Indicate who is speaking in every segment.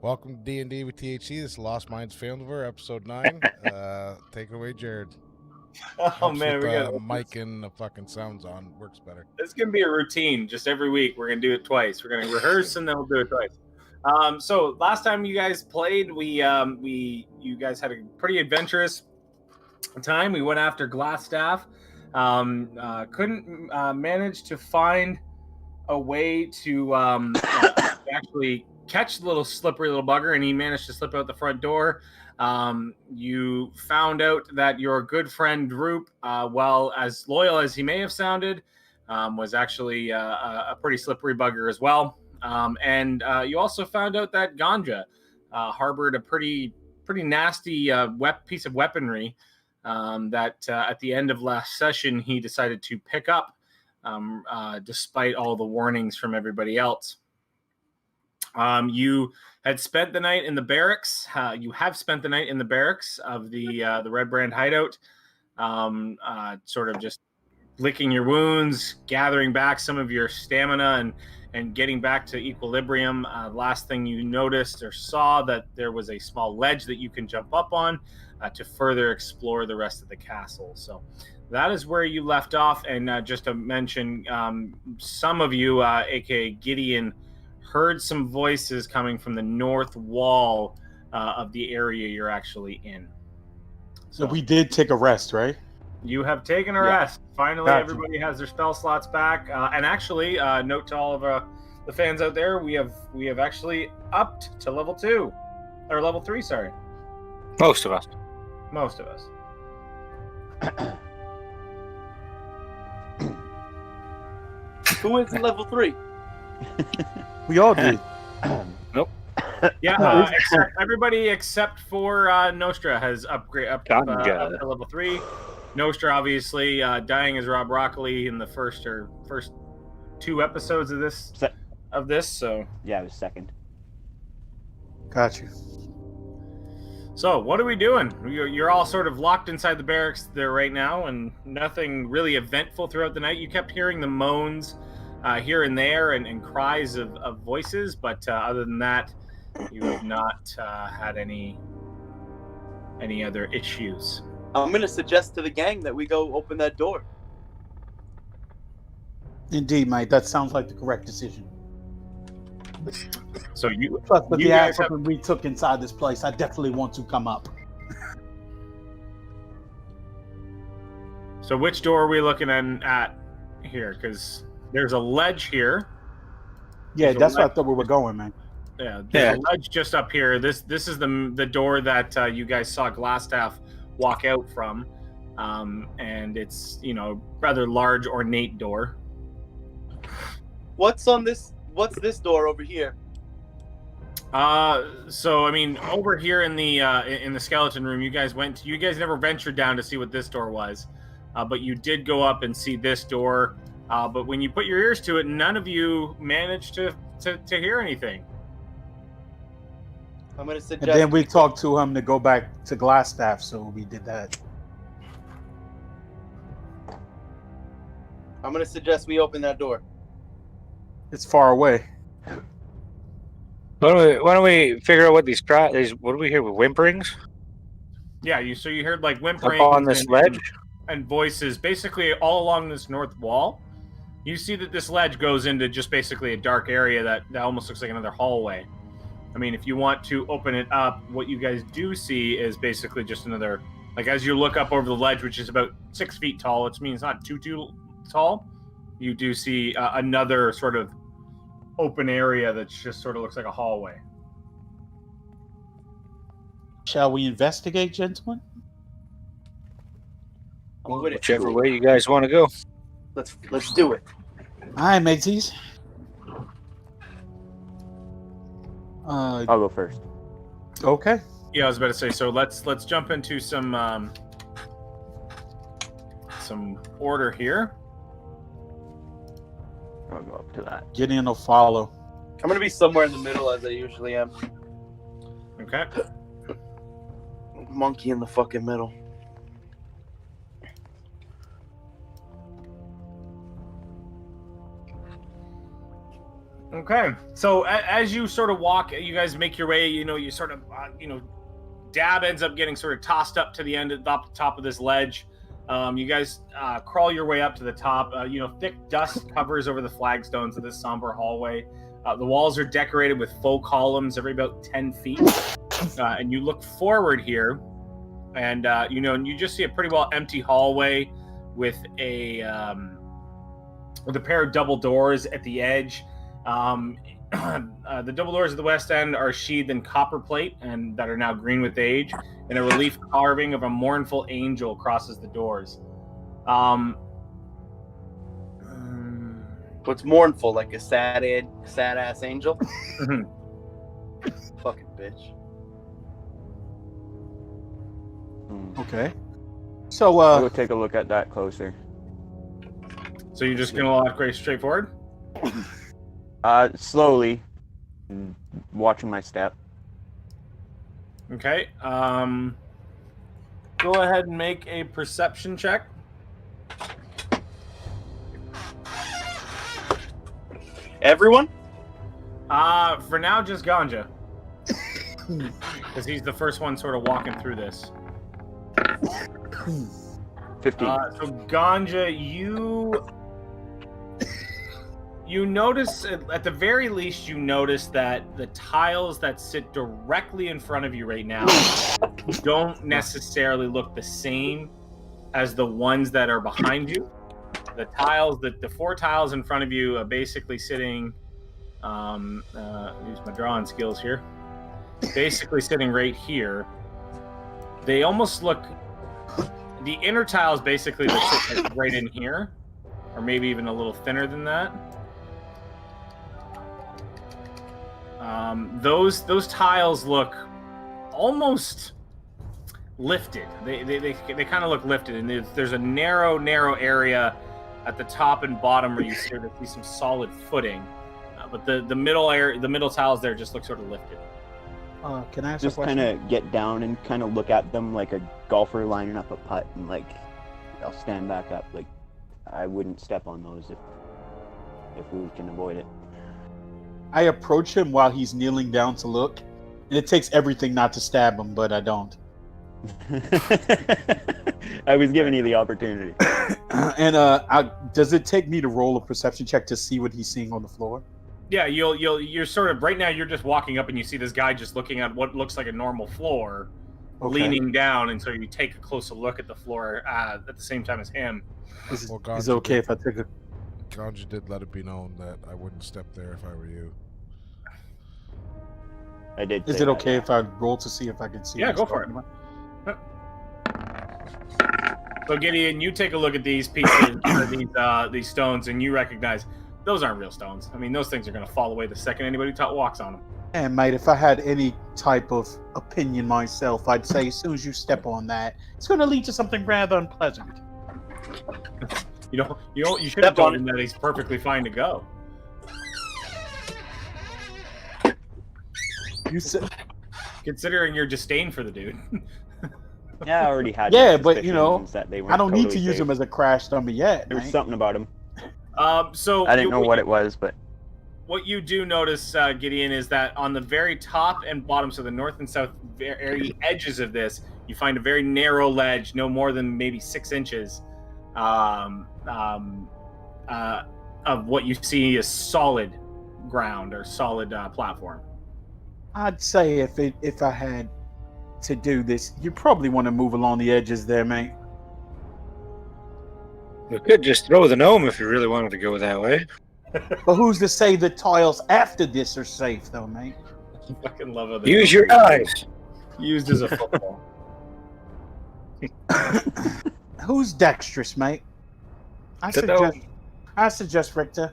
Speaker 1: Welcome to D&D with THC. This is Lost Minds Phandelver, episode 9. Take it away, Jared.
Speaker 2: Oh
Speaker 1: Helps
Speaker 2: man,
Speaker 1: with
Speaker 2: we got
Speaker 1: the mic and the fucking sounds on. Works better.
Speaker 2: It's gonna be a routine. Just every week, we're gonna do it twice. We're gonna rehearse and then we'll do it twice. So last time you guys played, you guys had a pretty adventurous time. We went after Glassstaff. Couldn't manage to find a way to actually catch the little slippery little bugger, and he managed to slip out the front door. You found out that your good friend Droop, well, as loyal as he may have sounded, was actually a pretty slippery bugger as well. And you also found out that Ganja harbored a pretty nasty piece of weaponry that at the end of last session he decided to pick up, despite all the warnings from everybody else. You had spent the night in the barracks. You have spent the night in the barracks of the Red Brand hideout, sort of just licking your wounds, gathering back some of your stamina, and getting back to equilibrium. Last thing you noticed or saw that there was a small ledge that you can jump up on to further explore the rest of the castle. So that is where you left off. And just to mention, some of you, aka Gideon, heard some voices coming from the north wall of the area you're actually in.
Speaker 3: So we did take a rest, right?
Speaker 2: You have taken a rest. Finally, everybody has their spell slots back. And actually, note to all of the fans out there, we have actually upped to level 2. Or level 3, sorry.
Speaker 4: Most of us.
Speaker 2: Most of us.
Speaker 5: Who went to level 3?
Speaker 3: We all did.
Speaker 4: Nope.
Speaker 2: Yeah, except everybody except for Nostra has up
Speaker 4: Ganja.
Speaker 2: to level 3. Nostra, obviously, dying as Rob Broccoli in the first 2 episodes of this. So
Speaker 5: Yeah, it was second.
Speaker 3: Got you.
Speaker 2: So, what are we doing? You're all sort of locked inside the barracks there right now, and nothing really eventful throughout the night. You kept hearing the moans here and there and cries of voices, but other than that, you have not had any other issues.
Speaker 6: I'm going to suggest to the gang that we go open that door.
Speaker 3: Indeed, mate. That sounds like the correct decision.
Speaker 2: So
Speaker 3: Plus, with
Speaker 2: you
Speaker 3: the
Speaker 2: guys
Speaker 3: ass we took inside this place, I definitely want to come up.
Speaker 2: So which door are we looking at here? Because there's a ledge here.
Speaker 3: Yeah,
Speaker 2: There's a
Speaker 3: that's where I
Speaker 2: ledge.
Speaker 3: through we were going, man.
Speaker 2: Yeah, there's a ledge just up here. This is the door that you guys saw Glassstaff walk out from, and it's rather large, ornate door.
Speaker 6: What's this door over here?
Speaker 2: So I mean, over here in the skeleton room, you guys never ventured down to see what this door was, but you did go up and see this door. But when you put your ears to it, none of you managed to hear anything.
Speaker 6: I'm going to suggest.
Speaker 3: And then we talked to him to go back to Glassstaff, so we did that.
Speaker 6: I'm going to suggest we open that door.
Speaker 3: It's far away.
Speaker 4: Why don't we figure out what these cries? What do we hear with whimperings
Speaker 2: Yeah, you heard like
Speaker 4: up
Speaker 2: whimpering
Speaker 4: on this ledge?
Speaker 2: and voices basically all along this north wall. You see that this ledge goes into just basically a dark area that almost looks like another hallway. I mean, if you want to open it up, what you guys do see is basically just another, like as you look up over the ledge, which is about 6 feet tall, which means not too tall, you do see another sort of open area that just sort of looks like a hallway.
Speaker 3: Shall we investigate, gentlemen?
Speaker 6: I'm with it.
Speaker 4: Whichever way you guys want to go.
Speaker 6: Let's do it.
Speaker 3: All right, mateys.
Speaker 5: I'll go first.
Speaker 3: Okay.
Speaker 2: Yeah, I was about to say. So let's jump into some order here.
Speaker 5: I'll go up to that.
Speaker 3: Gideon will follow.
Speaker 6: I'm going to be somewhere in the middle as I usually am.
Speaker 2: Okay.
Speaker 6: Monkey in the fucking middle.
Speaker 2: Okay. So as you sort of walk, you guys make your way. You sort of, Dab ends up getting sort of tossed up to the top of this ledge. You guys crawl your way up to the top. Thick dust covers over the flagstones of this somber hallway. The walls are decorated with faux columns every about 10 feet. And you look forward here, and and you just see a pretty well empty hallway with a pair of double doors at the edge. The double doors at the west end are sheathed in copper plate and that are now green with age, and a relief carving of a mournful angel crosses the doors.
Speaker 6: What's mournful, like a sad ass angel? Fucking bitch.
Speaker 3: Okay. So,
Speaker 5: I'll go take a look at that closer.
Speaker 2: So you're just gonna walk very straight forward?
Speaker 5: Slowly, watching my step.
Speaker 2: Okay. Go ahead and make a perception check.
Speaker 6: Everyone?
Speaker 2: For now, just Ganja. Because he's the first one sort of walking through this.
Speaker 5: 15.
Speaker 2: So Ganja, you notice, at the very least, you notice that the tiles that sit directly in front of you right now don't necessarily look the same as the ones that are behind you. The tiles, the 4 tiles in front of you are basically sitting, use my drawing skills here, basically sitting right here. They almost look, the inner tiles basically that sit like right in here, or maybe even a little thinner than that. Those tiles look almost lifted. They kind of look lifted, and there's a narrow area at the top and bottom where you start to see some solid footing. But the middle tiles there just look sort of lifted.
Speaker 3: Can I ask
Speaker 5: Just
Speaker 3: a question?
Speaker 5: kind of get down and kind of look at them like a golfer lining up a putt, and like I'll stand back up. Like I wouldn't step on those if we can avoid it.
Speaker 3: I approach him while he's kneeling down to look, and it takes everything not to stab him, but I don't.
Speaker 5: I was giving you the opportunity.
Speaker 3: And does it take me to roll a perception check to see what he's seeing on the floor?
Speaker 2: Yeah, you're sort of right now. You're just walking up and you see this guy just looking at what looks like a normal floor, leaning down, and so you take a closer look at the floor at the same time as him.
Speaker 3: Is it
Speaker 1: Ganja
Speaker 3: okay if I take a...
Speaker 1: Ganja did let it be known that I wouldn't step there if I were you.
Speaker 5: I did.
Speaker 3: Is
Speaker 5: say
Speaker 3: it
Speaker 5: that,
Speaker 3: okay
Speaker 5: yeah.
Speaker 3: if I roll to see if I can see?
Speaker 2: Yeah,
Speaker 3: what
Speaker 2: go
Speaker 3: he's
Speaker 2: for it.
Speaker 3: talking about?
Speaker 2: So Gideon, you take a look at these pieces, these stones, and you recognize those aren't real stones. I mean, those things are going to fall away the second anybody walks on them.
Speaker 3: And mate, if I had any type of opinion myself, I'd say as soon as you step on that, it's going to lead to something rather unpleasant.
Speaker 2: You should have
Speaker 6: Step on
Speaker 2: told him that he's perfectly fine to go.
Speaker 3: You said,
Speaker 2: Considering your disdain for the dude.
Speaker 5: Yeah, I already had.
Speaker 3: Yeah,
Speaker 5: my
Speaker 3: but, you know,
Speaker 5: suspicions that they weren't
Speaker 3: I don't need to
Speaker 5: totally
Speaker 3: use
Speaker 5: safe.
Speaker 3: him as a crash dummy yet.
Speaker 5: There was
Speaker 3: mate.
Speaker 5: something about him.
Speaker 2: So
Speaker 5: I didn't know what it was, but
Speaker 2: What you do notice, Gideon, is that on the very top and bottom, so the north and south very edges of this, you find a very narrow ledge, no more than maybe 6 inches, of what you see as solid ground or solid platform.
Speaker 3: I'd say if I had to do this, you probably want to move along the edges there, mate.
Speaker 4: We could just throw the gnome if you really wanted to go that way.
Speaker 3: But who's to say the tiles after this are safe, though, mate?
Speaker 2: I fucking love how they
Speaker 4: Use your eyes.
Speaker 2: used as a football.
Speaker 3: Who's dexterous, mate? I suggest Richter.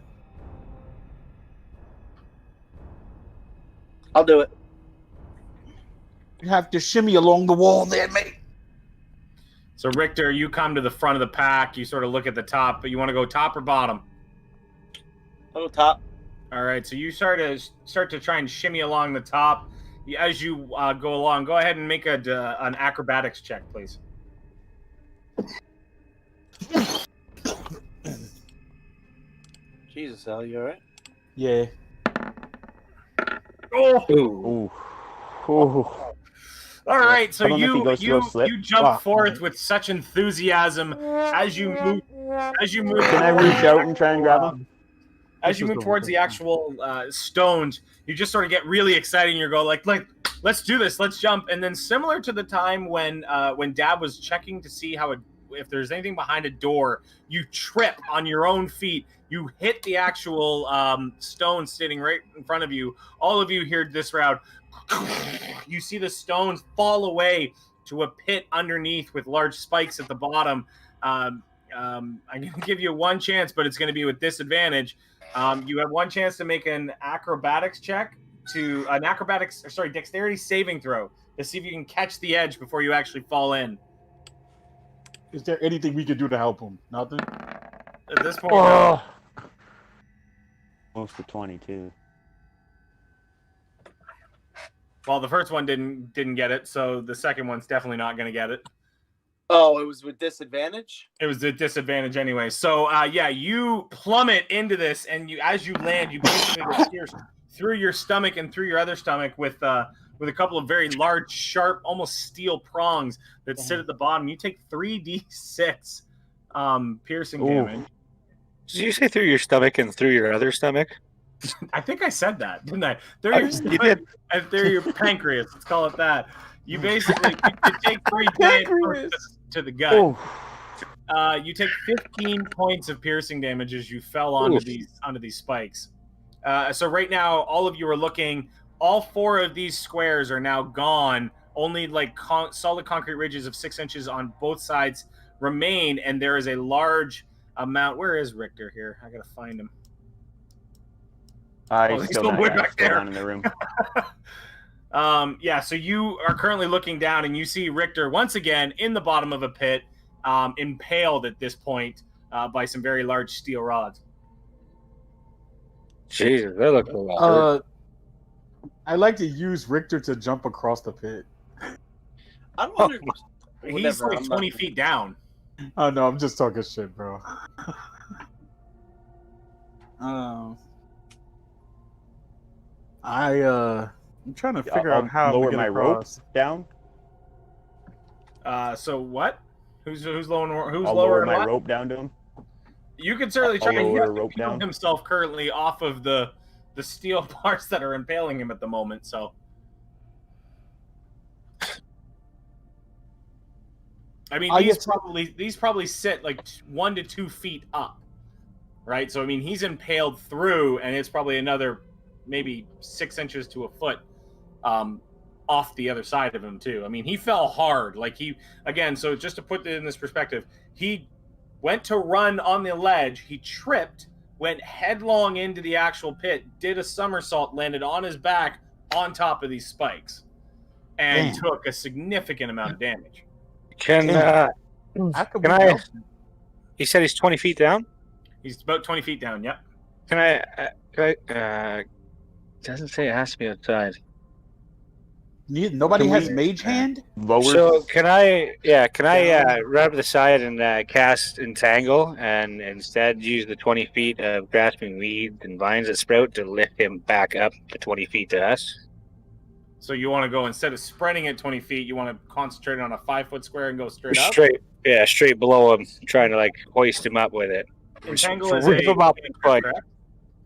Speaker 6: I'll do it.
Speaker 3: You have to shimmy along the wall there, mate.
Speaker 2: So Richter, you come to the front of the pack. You sort of look at the top, but you want to go top or bottom?
Speaker 6: I'll go top.
Speaker 2: All right. So you start to try and shimmy along the top. As you go along, go ahead and make an acrobatics check, please.
Speaker 6: Jesus, Al, you alright?
Speaker 3: Yeah.
Speaker 2: Oh.
Speaker 5: ooh. Ooh.
Speaker 2: All right, so
Speaker 5: I don't know if he goes to go slip.
Speaker 2: you jump
Speaker 3: Wow.
Speaker 2: forth with such enthusiasm as you move.
Speaker 5: Can I reach out and try and grab him?
Speaker 2: As you move towards the actual stones, you just sort of get really excited and you go like, let's do this, let's jump. And then similar to the time when Dad was checking to see if there's anything behind a door, you trip on your own feet. You hit the actual stone sitting right in front of you. All of you hear this round. You see the stones fall away to a pit underneath with large spikes at the bottom. I'm going to give you one chance, but it's going to be with disadvantage. You have one chance to make an acrobatics check dexterity saving throw to see if you can catch the edge before you actually fall in.
Speaker 3: Is there anything we could do to help him? Nothing?
Speaker 2: At this point, no.
Speaker 5: Close to 22.
Speaker 2: Well, the first one didn't get it, so the second one's definitely not going to get it.
Speaker 6: Oh, it was with disadvantage?
Speaker 2: It was a disadvantage anyway. So, you plummet into this, and as you land, you basically get pierced through your stomach and through your other stomach with a couple of very large, sharp, almost steel prongs that sit at the bottom. You take 3d6 piercing damage.
Speaker 4: Did you say through your stomach and through your other stomach?
Speaker 2: I think I said that, didn't I? Through your stomach and through your pancreas. Let's call it that. You basically you take 3 damage to the gut. You take 15 points of piercing damage as you fell onto these spikes. So right now, all of you are looking. All 4 of these squares are now gone. Only like solid concrete ridges of 6 inches on both sides remain, and there is a large amount. Where is Richter here? I gotta find him.
Speaker 5: I
Speaker 2: he's
Speaker 5: still
Speaker 2: still
Speaker 5: not
Speaker 2: way
Speaker 5: yeah,
Speaker 2: back
Speaker 5: still
Speaker 2: there.
Speaker 5: down in the room.
Speaker 2: Yeah, so you are currently looking down and you see Richter once again in the bottom of a pit, impaled at this point by some very large steel rods.
Speaker 4: Jesus, that looks a lot.
Speaker 3: I like to use Richter to jump across the pit.
Speaker 6: I'm wondering.
Speaker 2: He's
Speaker 6: Whatever,
Speaker 2: like
Speaker 6: I'm
Speaker 2: 20
Speaker 6: not-
Speaker 2: feet down.
Speaker 3: Oh no, I'm just talking shit, bro. I'm trying to figure
Speaker 5: I'll
Speaker 3: out how I'm
Speaker 5: lower
Speaker 3: gonna
Speaker 5: my
Speaker 3: get
Speaker 5: rope
Speaker 3: across.
Speaker 5: down.
Speaker 2: So what? Who's lowering? Who's
Speaker 5: I'll
Speaker 2: lowering
Speaker 5: lower my
Speaker 2: what?
Speaker 5: rope down to him.
Speaker 2: You can certainly
Speaker 5: I'll
Speaker 2: try. He
Speaker 5: lower
Speaker 2: has
Speaker 5: a
Speaker 2: to
Speaker 5: rope
Speaker 2: peel
Speaker 5: down.
Speaker 2: himself currently off of the steel bars that are impaling him at the moment. So, I mean, these probably sit like 1 to 2 feet up, right? So, I mean, he's impaled through, and it's probably another maybe 6 inches to a foot off the other side of him too. I mean, he fell hard. Like so just to put it in this perspective, he went to run on the ledge, he tripped, went headlong into the actual pit, did a somersault, landed on his back on top of these spikes, and took a significant amount of damage.
Speaker 4: Can
Speaker 3: How could
Speaker 4: can
Speaker 3: we
Speaker 4: I?
Speaker 3: help him?
Speaker 4: He said he's 20 feet down.
Speaker 2: He's about 20 feet down. Yep.
Speaker 4: Can I? Doesn't say it has to be outside.
Speaker 3: Nobody
Speaker 5: Can
Speaker 3: has
Speaker 5: we-
Speaker 3: mage hand.
Speaker 5: Lower.
Speaker 4: So can I? Yeah, can I
Speaker 5: down.
Speaker 4: run up the side and cast entangle, and instead use the 20 feet of grasping weeds and vines that sprout to lift him back up to 20 feet to us?
Speaker 2: So you want to go, instead of spreading it 20 feet, you want to concentrate on a 5-foot square and go straight up.
Speaker 4: Straight below him, trying to like hoist him up with it.
Speaker 2: Entangle is
Speaker 4: Rip him up and fight.
Speaker 2: correct?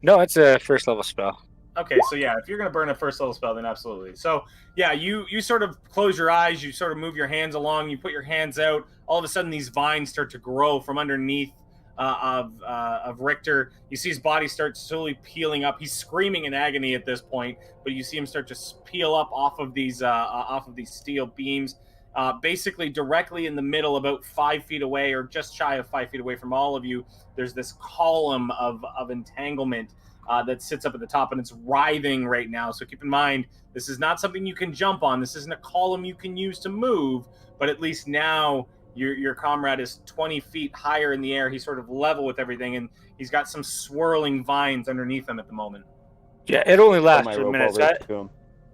Speaker 4: No, it's a first level spell.
Speaker 2: Okay, so yeah, if you're going to burn a first level spell, then absolutely. So yeah, you sort of close your eyes, you sort of move your hands along, you put your hands out. All of a sudden, these vines start to grow from underneath of Richter. You see his body start slowly peeling up. He's screaming in agony at this point, but you see him start to peel up off of these steel beams. Basically, directly in the middle, about 5 feet away, or just shy of 5 feet away from all of you, there's this column of entanglement that sits up at the top, and it's writhing right now. So keep in mind, this is not something you can jump on. This isn't a column you can use to move, but at least now your comrade is 20 feet higher in the air. He's sort of level with everything, and he's got some swirling vines underneath him at the moment.
Speaker 4: Yeah, it only
Speaker 5: Pull
Speaker 4: lasts
Speaker 5: my
Speaker 4: 2
Speaker 5: rope
Speaker 4: minutes.
Speaker 5: over to him.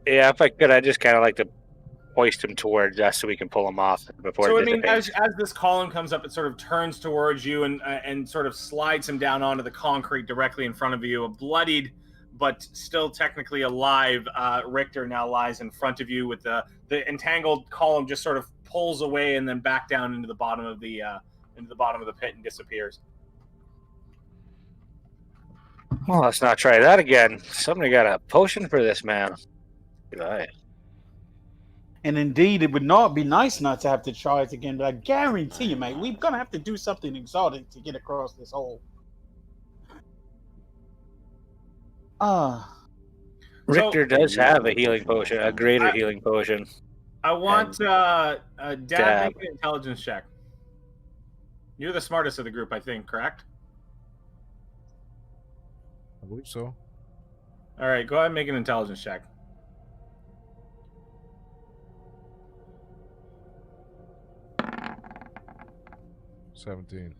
Speaker 4: Yeah, if I could, I'd just kind of like to hoist him towards us so we can pull him off before
Speaker 2: So
Speaker 4: it
Speaker 2: I mean,
Speaker 4: dissipates.
Speaker 2: as this column comes up, it sort of turns towards you and sort of slides him down onto the concrete directly in front of you. A bloodied but still technically alive Richter now lies in front of you, with the entangled column just sort of pulls away and then back down into the bottom of the pit and disappears.
Speaker 4: Well, let's not try that again. Somebody got a potion for this man. Goodbye.
Speaker 3: And indeed, it would not be nice not to have to try it again, but I guarantee you, mate, we're gonna have to do something exotic to get across this hole.
Speaker 4: Richter does have a healing potion, a greater healing potion.
Speaker 2: I want Dad
Speaker 4: Dab.
Speaker 2: make an intelligence check. You're the smartest of the group, I think, correct?
Speaker 1: I believe so.
Speaker 2: All right, go ahead and make an intelligence check.
Speaker 1: $17.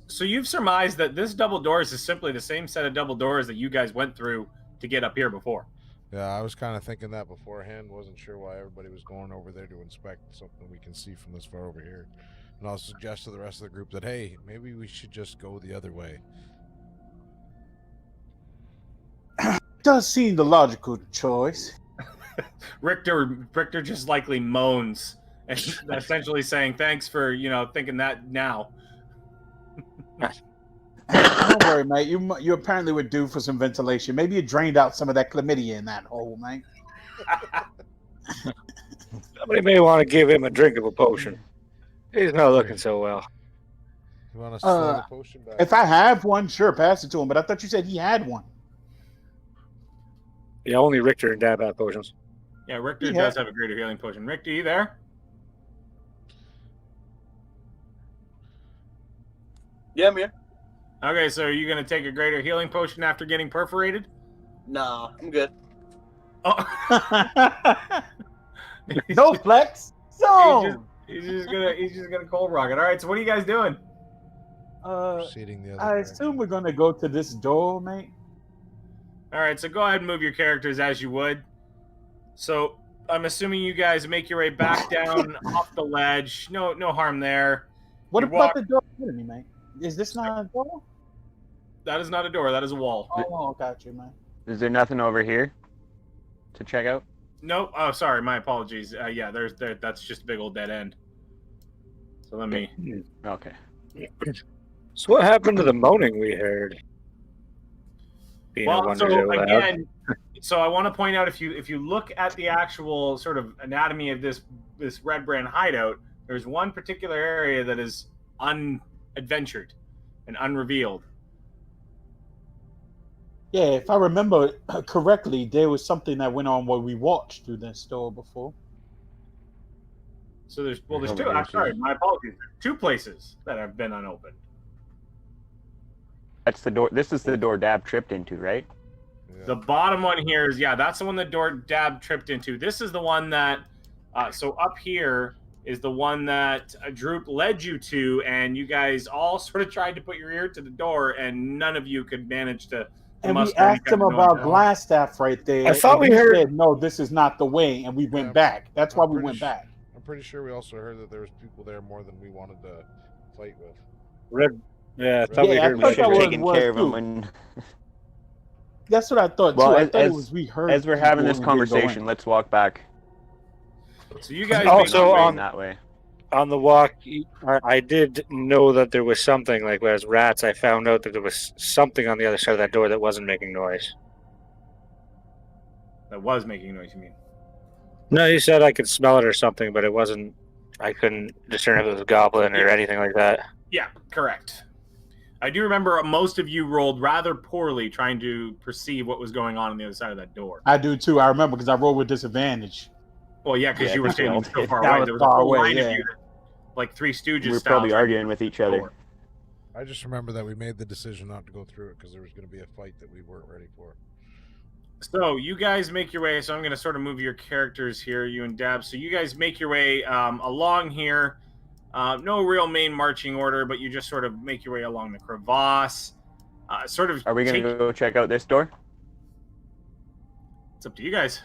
Speaker 2: So you've surmised that this double doors is simply the same set of double doors that you guys went through to get up here before.
Speaker 1: Yeah, I was kind of thinking that beforehand. Wasn't sure why everybody was going over there to inspect something we can see from this far over here. And I'll suggest to the rest of the group that, hey, maybe we should just go the other way.
Speaker 3: Does seem the logical choice.
Speaker 2: Richter just likely moans and essentially saying, "Thanks for thinking that now."
Speaker 3: Don't worry, mate. You apparently were due for some ventilation. Maybe you drained out some of that chlamydia in that hole, mate.
Speaker 4: Somebody may want to give him a drinkable potion. He's not looking so well.
Speaker 1: You want to throw the potion back?
Speaker 3: If I have one, sure, pass it to him. But I thought you said he had one.
Speaker 4: Yeah, only Richter and Dab have potions.
Speaker 2: Yeah, Richter does have a greater healing potion. Richter, you there?
Speaker 6: Yeah, I'm here.
Speaker 2: Okay, so are you going to take a greater healing potion after getting perforated?
Speaker 6: Nah, I'm good.
Speaker 2: Oh.
Speaker 3: No flex. So,
Speaker 2: He's just gonna cold rock it. All right. So what are you guys doing?
Speaker 1: Proceeding the other
Speaker 3: I
Speaker 1: direction.
Speaker 3: assume we're gonna go to this door, mate.
Speaker 2: All right. So go ahead and move your characters as you would. So I'm assuming you guys make your way back down off the ledge. No harm there.
Speaker 3: What
Speaker 2: You
Speaker 3: about
Speaker 2: walk.
Speaker 3: the door ahead of me, mate? Is this not a door?
Speaker 2: That is not a door. That is a wall.
Speaker 3: Oh, got you, man.
Speaker 5: Is there nothing over here to check out?
Speaker 2: No. Oh, sorry. My apologies. Yeah. That's just a big old dead end. So let me.
Speaker 5: Okay.
Speaker 4: So what happened to the moaning we heard? Dina
Speaker 2: Well,
Speaker 4: wonders
Speaker 2: so
Speaker 4: out loud.
Speaker 2: again, so I want to point out if you look at the actual sort of anatomy of this Red Brand hideout, there's one particular area that is unadventured and unrevealed.
Speaker 3: Yeah, if I remember correctly, there was something that went on where we watched through this door before.
Speaker 2: So there's two.
Speaker 5: Over
Speaker 2: I'm
Speaker 5: here,
Speaker 2: sorry,
Speaker 5: too.
Speaker 2: my apologies. There's two places that have been unopened.
Speaker 5: That's the door. This is the door Dab tripped into, right?
Speaker 1: Yeah.
Speaker 2: The bottom one here is that's the one that Dab tripped into. This is the one that so up here is the one that Droop led you to, and you guys all sort of tried to put your ear to the door, and none of you could manage to
Speaker 3: And we
Speaker 2: muster any
Speaker 3: asked him
Speaker 2: kind of
Speaker 3: about
Speaker 2: noise.
Speaker 3: Glassstaff right there.
Speaker 4: I thought
Speaker 3: and
Speaker 4: we
Speaker 3: he
Speaker 4: heard-
Speaker 3: said, no, this is not the way, and we went
Speaker 1: Yeah,
Speaker 3: back. That's why
Speaker 1: I'm
Speaker 3: we
Speaker 1: pretty
Speaker 3: went
Speaker 1: sure-
Speaker 3: back.
Speaker 1: I'm pretty sure we also heard that there was people there more than we wanted to fight with.
Speaker 4: Red. Yeah, I thought we
Speaker 3: Yeah, I
Speaker 4: heard
Speaker 3: thought
Speaker 4: we
Speaker 3: that
Speaker 4: should
Speaker 3: was-
Speaker 4: take
Speaker 5: Taking
Speaker 3: was
Speaker 5: care of them
Speaker 3: too.
Speaker 5: when,
Speaker 3: That's what I thought,
Speaker 5: Well,
Speaker 3: too. I
Speaker 5: as-
Speaker 3: thought it
Speaker 5: as-
Speaker 3: was we heard
Speaker 5: as we're having
Speaker 3: people
Speaker 5: this
Speaker 3: and we didn't go in.
Speaker 5: conversation, let's walk back
Speaker 2: So you guys
Speaker 4: Also,
Speaker 2: make your way-
Speaker 4: on-
Speaker 5: that way.
Speaker 4: on the walk. I did know that there was something like as rats. I found out that there was something on the other side of that door that wasn't making noise.
Speaker 2: that was making noise. You mean?
Speaker 4: No, you said I could smell it or something, but it wasn't. I couldn't discern if it was a goblin or
Speaker 2: Yeah.
Speaker 4: anything like that.
Speaker 2: Yeah, correct. I do remember most of you rolled rather poorly trying to perceive what was going on the other side of that door.
Speaker 3: I do, too. I remember because I rolled with disadvantage.
Speaker 2: Well, yeah, because
Speaker 5: Yeah,
Speaker 2: you
Speaker 5: I
Speaker 2: were
Speaker 5: think we
Speaker 2: standing
Speaker 5: all
Speaker 2: so
Speaker 5: did.
Speaker 2: far
Speaker 3: That
Speaker 2: away.
Speaker 3: was
Speaker 2: There was a
Speaker 3: far
Speaker 2: whole
Speaker 3: away,
Speaker 2: line of
Speaker 3: yeah.
Speaker 2: you, that, like Three Stooges
Speaker 5: We were
Speaker 2: style.
Speaker 5: probably arguing with each other.
Speaker 2: door.
Speaker 1: I just remember that we made the decision not to go through it because there was going to be a fight that we weren't ready for.
Speaker 2: So you guys make your way. So I'm going to sort of move your characters here, you and Dab. So you guys make your way along here. No real main marching order, but you just sort of make your way along the crevasse. Sort of.
Speaker 5: Are we going to go check out this door?
Speaker 2: It's up to you guys.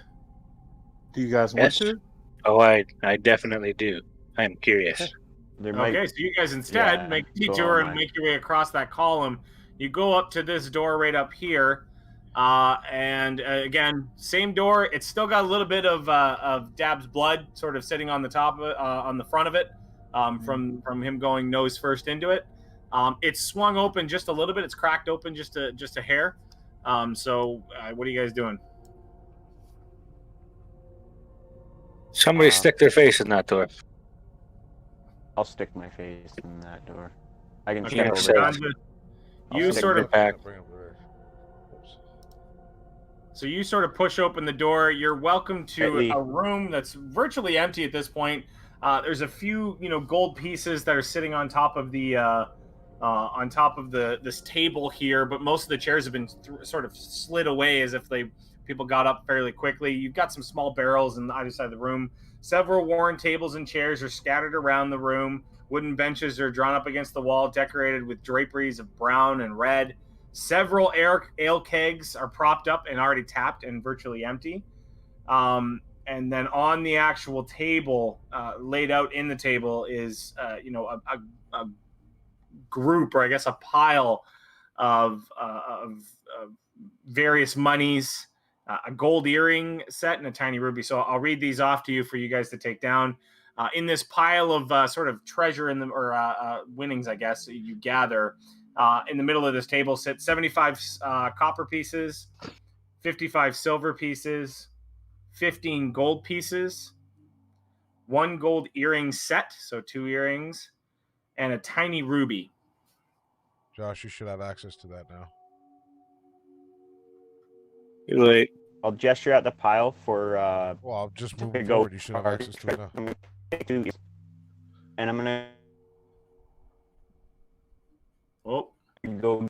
Speaker 3: Do you guys want
Speaker 4: Yes.
Speaker 3: to?
Speaker 4: Oh, I definitely do. I am curious.
Speaker 5: There might.
Speaker 2: Okay, so you guys instead
Speaker 5: Yeah,
Speaker 2: make a
Speaker 5: so
Speaker 2: detour
Speaker 5: am
Speaker 2: and
Speaker 5: I.
Speaker 2: make your way across that column. You go up to this door right up here, and again, same door. It's still got a little bit of Dab's blood sort of sitting on the top of it, on the front of it, from him going nose first into it. It's swung open just a little bit. It's cracked open just a hair. So what are you guys doing?
Speaker 4: Somebody stick their face in that door.
Speaker 5: I'll stick my face in that door. I can
Speaker 2: Okay,
Speaker 5: check
Speaker 4: so
Speaker 5: over
Speaker 2: John,
Speaker 5: that.
Speaker 2: you
Speaker 5: stick
Speaker 2: sort
Speaker 5: it
Speaker 2: of
Speaker 4: back.
Speaker 1: Bring up the rear. Oops.
Speaker 2: So you sort of push open the door. You're welcome to
Speaker 5: Lee.
Speaker 2: a room that's virtually empty at this point. There's a few, gold pieces that are sitting on top of this table here, but most of the chairs have been sort of slid away as if people got up fairly quickly. You've got some small barrels on either side of the room. Several worn tables and chairs are scattered around the room. Wooden benches are drawn up against the wall, decorated with draperies of brown and red. Several ale kegs are propped up and already tapped and virtually empty. And then on the actual table, laid out in the table, is a group, or I guess a pile of various monies, a gold earring set, and a tiny ruby. So I'll read these off to you for you guys to take down. In this pile of sort of treasure or winnings, I guess, you gather, in the middle of this table sit 75 copper pieces, 55 silver pieces, 15 gold pieces, 1 gold earring set, so 2 earrings, and a tiny ruby.
Speaker 1: Josh, you should have access to that now.
Speaker 4: Too late.
Speaker 5: I'll gesture at the pile for
Speaker 1: Well, I'll just move
Speaker 5: to go
Speaker 1: forward. You should have access to it now.
Speaker 5: and I'm gonna
Speaker 2: Oh,
Speaker 5: go.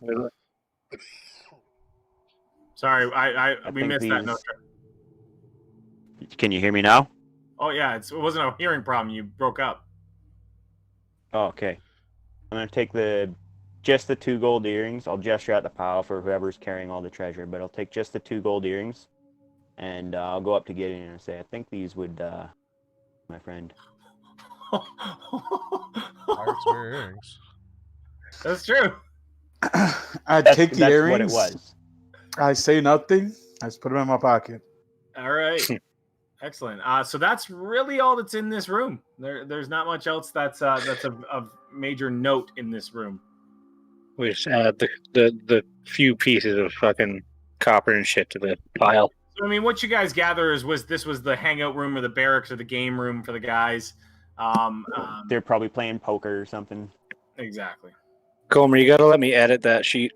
Speaker 2: Sorry,
Speaker 5: I
Speaker 2: we
Speaker 5: think
Speaker 2: missed that note.
Speaker 5: Can you hear me now?
Speaker 2: Oh yeah, it wasn't a hearing problem. You broke up.
Speaker 5: Oh, okay. I'm gonna take just the 2 gold earrings. I'll gesture at the pile for whoever's carrying all the treasure, but I'll take just the 2 gold earrings, and I'll go up to Gideon and say, I think these would, my friend.
Speaker 1: Pirates wear earrings.
Speaker 2: That's true.
Speaker 3: I take the
Speaker 5: That's
Speaker 3: earrings.
Speaker 5: what it was.
Speaker 3: I say nothing. I just put them in my pocket.
Speaker 2: All right. Excellent. So that's really all that's in this room. There's not much else that's of major note in this room.
Speaker 4: We just add the few pieces of fucking copper and shit to the pile.
Speaker 2: So I mean, what you guys gather is this was the hangout room or the barracks or the game room for the guys.
Speaker 5: They're probably playing poker or something.
Speaker 2: Exactly.
Speaker 4: Comer, you gotta let me edit that sheet.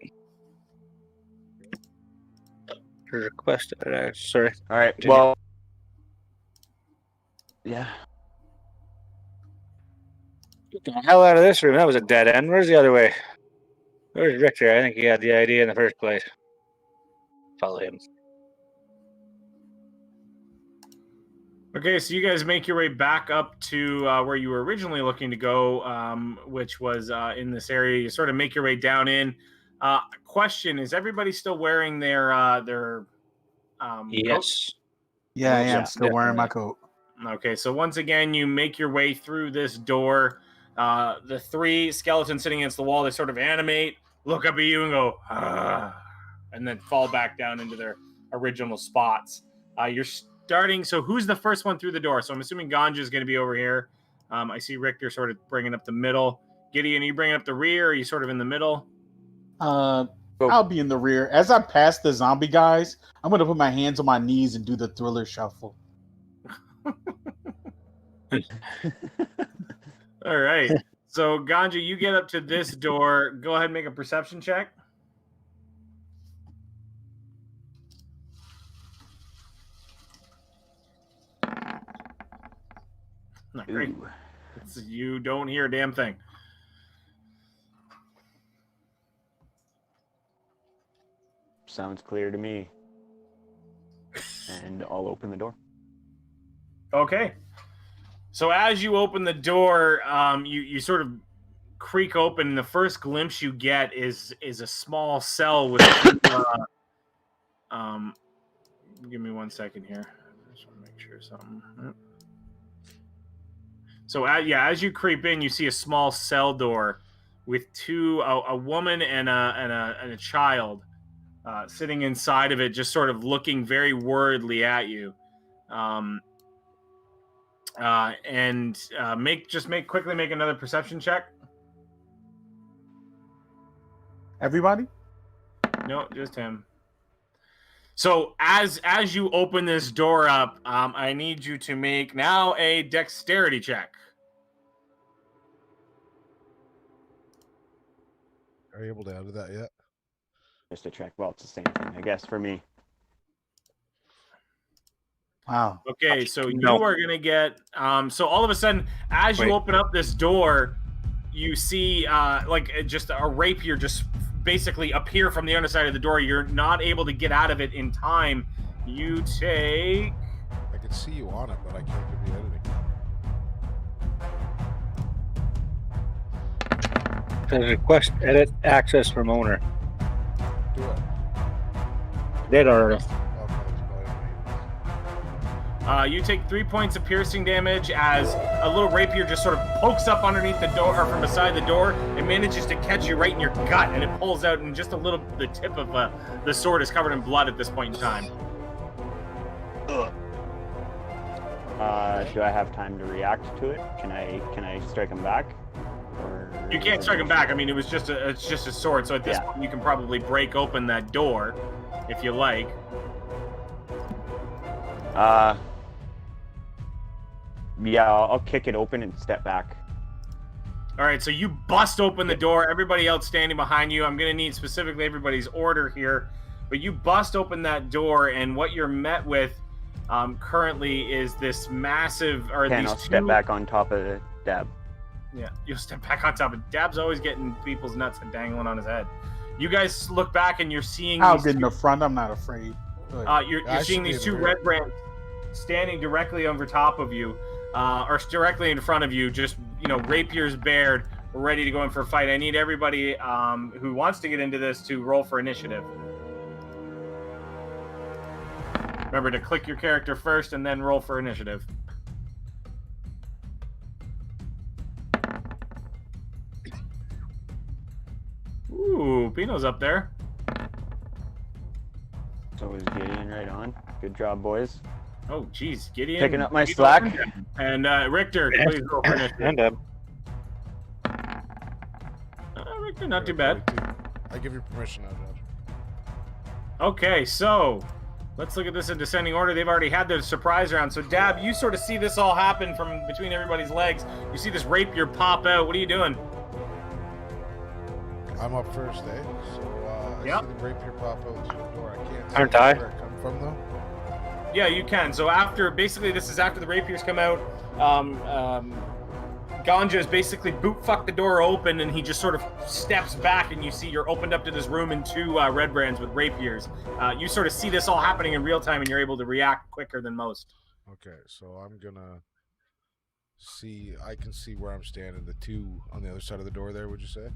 Speaker 4: Request. Sorry.
Speaker 5: All right.
Speaker 4: Did
Speaker 5: Well, yeah.
Speaker 4: Get the hell out of this room. That was a dead end. Where's the other way? Where's Richter? I think he had the idea in the first place. Follow him.
Speaker 2: Okay, so you guys make your way back up to where you were originally looking to go, which was in this area. You sort of make your way down in. Question: is everybody still wearing their coats?
Speaker 4: Yes.
Speaker 3: Yeah, I am
Speaker 5: Yeah,
Speaker 3: still wearing my
Speaker 4: definitely.
Speaker 3: coat.
Speaker 2: Okay, so once again, you make your way through this door. The 3 skeletons sitting against the wall, they sort of animate, look up at you, and go, ah, and then fall back down into their original spots. You're starting. So who's the first one through the door? So I'm assuming Ganja is going to be over here. I see Richter sort of bringing up the middle. Gideon, are you bringing up the rear? Or are you sort of in the middle?
Speaker 3: I'll be in the rear. As I pass the zombie guys, I'm going to put my hands on my knees and do the Thriller shuffle.
Speaker 2: All right. So Ganja, you get up to this door. Go ahead and make a perception check. Not great.
Speaker 5: Ooh.
Speaker 2: You don't hear a damn thing.
Speaker 5: Sounds clear to me. And I'll open the door.
Speaker 2: Okay. So as you open the door, you sort of creak open. And the first glimpse you get is a small cell with. Give me 1 second here. I just want to make sure something. So as you creep in, you see a small cell door with a woman and a child sitting inside of it, just sort of looking very worriedly at you. Quickly make another perception check.
Speaker 3: Everybody?
Speaker 2: No, just him. So as you open this door up, I need you to make now a dexterity check.
Speaker 1: Are you able to add that yet?
Speaker 5: Just to check. Well, it's the same thing, I guess, for me.
Speaker 3: Wow.
Speaker 2: Okay, so
Speaker 4: No.
Speaker 2: you are going to get... so all of a sudden, as you open up this door, you see just a rapier just basically appear from the underside of the door. You're not able to get out of it in time. You take...
Speaker 1: I can see you on it, but I can't give you editing.
Speaker 4: Request edit access from owner.
Speaker 1: Do it.
Speaker 4: Did already.
Speaker 1: Okay, it's probably
Speaker 2: You take 3 points of piercing damage as a little rapier just sort of pokes up underneath the door or from beside the door and manages to catch you right in your gut, and it pulls out, and just a little, the tip of the sword is covered in blood at this point in time.
Speaker 5: Do I have time to react to it? Can I strike him back? Or
Speaker 2: You can't strike him back. I mean, it's just a sword, so at this point you can probably break open that door if you like.
Speaker 5: Yeah, I'll kick it open and step back.
Speaker 2: All right, so you bust open the door. Everybody else standing behind you. I'm going to need specifically everybody's order here. But you bust open that door, and what you're met with currently is this massive...
Speaker 5: I'll step back on top of Dab.
Speaker 2: Yeah, you'll step back on top of... Dab's always getting people's nuts and dangling on his head. You guys look back and you're seeing
Speaker 3: I'll
Speaker 2: these
Speaker 3: get in the front. I'm not afraid. Go ahead.
Speaker 2: you're
Speaker 1: I
Speaker 2: seeing
Speaker 1: should be
Speaker 2: these
Speaker 1: in the
Speaker 2: two
Speaker 1: rear.
Speaker 2: red brands standing directly over top of you, or directly in front of you, just rapiers bared, ready to go in for a fight. I need everybody who wants to get into this to roll for initiative. Remember to click your character first and then roll for initiative. Ooh, Pino's up there.
Speaker 5: So is Gideon right on. Good job, boys.
Speaker 2: Oh, geez, Gideon.
Speaker 5: Picking up my
Speaker 2: Pino
Speaker 5: slack.
Speaker 2: And Richter, please roll for initiative.
Speaker 4: And
Speaker 2: Richter, not too bad.
Speaker 1: I give you permission now, Josh.
Speaker 2: Okay, so let's look at this in descending order. They've already had their surprise round. So, Dab, you sort of see this all happen from between everybody's legs. You see this rapier pop out. What are you doing?
Speaker 1: I'm up first, eh? So I
Speaker 2: Yep.
Speaker 1: see the rapier pop out through the door. I can't see
Speaker 4: Aren't I?
Speaker 1: where it come from though.
Speaker 2: Yeah, you can. So this is after the rapiers come out. Ganja is basically boot fuck the door open, and he just sort of steps back, and you see you're opened up to this room in two red brands with rapiers. You sort of see this all happening in real time, and you're able to react quicker than most.
Speaker 1: Okay, so I'm gonna see. I can see where I'm standing. The two on the other side of the door. There, would you say?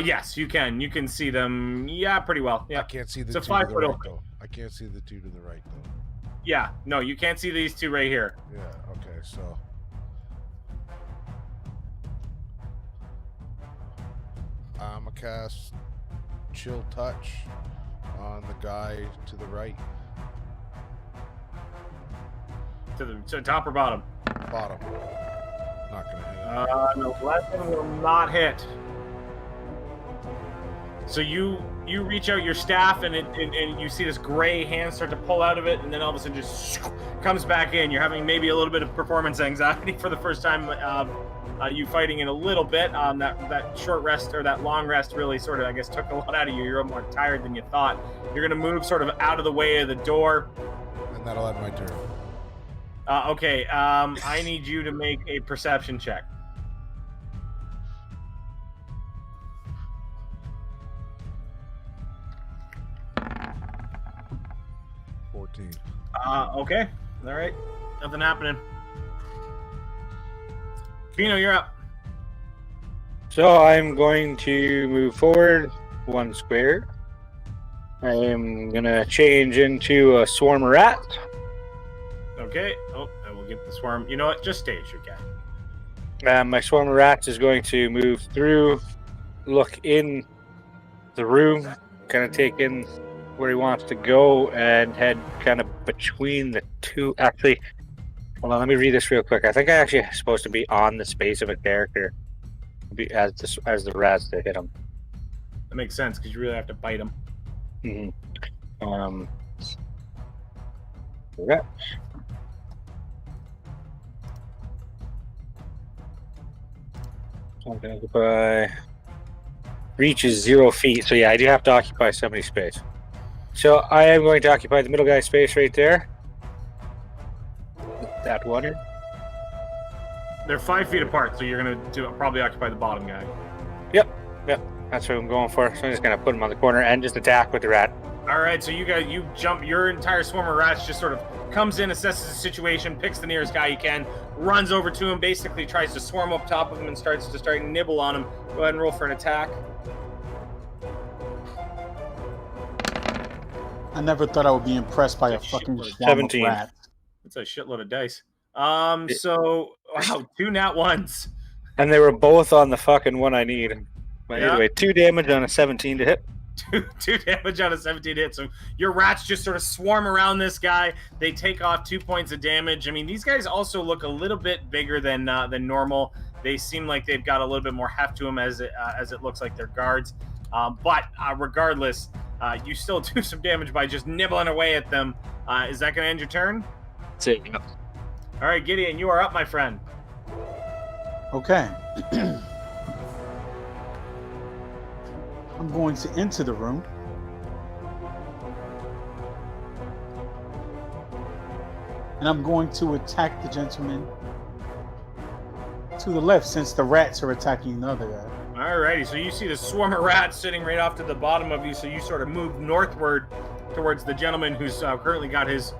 Speaker 2: Yes, you can. You can see them. Yeah, pretty well.
Speaker 1: I
Speaker 2: Yeah.
Speaker 1: can't see the
Speaker 2: It's a
Speaker 1: two to
Speaker 2: 5
Speaker 1: the
Speaker 2: foot
Speaker 1: right
Speaker 2: open.
Speaker 1: though. I can't see the two to the right though.
Speaker 2: Yeah. No, you can't see these two right here.
Speaker 1: Yeah. Okay. So. I'm gonna cast Chill Touch on the guy to the right,
Speaker 2: To the top or bottom?
Speaker 1: bottom. Not gonna hit it.
Speaker 2: No, lesson will not hit. So you reach out your staff and you see this gray hand start to pull out of it, and then all of a sudden just comes back in. You're having maybe a little bit of performance anxiety for the first time. You fighting in a little bit. That short rest or that long rest really sort of, I guess, took a lot out of you. You're more tired than you thought. You're gonna move sort of out of the way of the door.
Speaker 1: And that'll end my turn.
Speaker 2: Okay. I need you to make a perception check.
Speaker 1: 14.
Speaker 2: Okay. All right. Nothing happening. Pino, you're up.
Speaker 4: so I'm going to move forward 1 square. I am gonna change into a swarm of rats.
Speaker 2: Okay. Oh, I will get the swarm. You know what? Just stay as you can.
Speaker 4: My swarm of rats is going to move through, look in the room, kind of take in where he wants to go, and head kind of between the two. Actually, hold on, let me read this real quick. I think I actually supposed to be on the space of a character as the rats to hit him.
Speaker 2: That makes sense because you really have to bite them.
Speaker 4: Mm-hmm. Rats. Occupy. Reach is 0 feet, so yeah, I do have to occupy somebody's space. So I am going to occupy the middle guy's space right there. That one.
Speaker 2: They're 5 feet apart, so you're gonna probably occupy the bottom guy.
Speaker 4: Yep, that's what I'm going for. So I'm just gonna put him on the corner and just attack with the rat.
Speaker 2: All right, so you jump. Your entire swarm of rats just sort of comes in, assesses the situation, picks the nearest guy you can, runs over to him, basically tries to swarm up top of him and starts to nibble on him. Go ahead and roll for an attack.
Speaker 3: I never thought I would be impressed by a
Speaker 2: Shit,
Speaker 3: fucking
Speaker 2: what a
Speaker 3: swarm
Speaker 4: 17.
Speaker 3: of rats.
Speaker 2: It's a shitload of dice. So wow, 2 nat ones.
Speaker 4: And they were both on the fucking one I need. But
Speaker 2: Yeah.
Speaker 4: anyway, 2 damage on a 17 to hit.
Speaker 2: Two damage on a 17 hit. So your rats just sort of swarm around this guy. They take off 2 points of damage. I mean, these guys also look a little bit bigger than normal. They seem like they've got a little bit more heft to them as it looks like they're guards. But regardless, you still do some damage by just nibbling away at them. Is that going to end your turn?
Speaker 4: That's it.
Speaker 2: All right, Gideon, you are up, my friend.
Speaker 3: Okay. I'm going to enter the room. And I'm going to attack the gentleman to the left since the rats are attacking the other guy.
Speaker 2: Alrighty, so you see the swarm of rats sitting right off to the bottom of you, so you sort of move northward towards the gentleman who's currently got his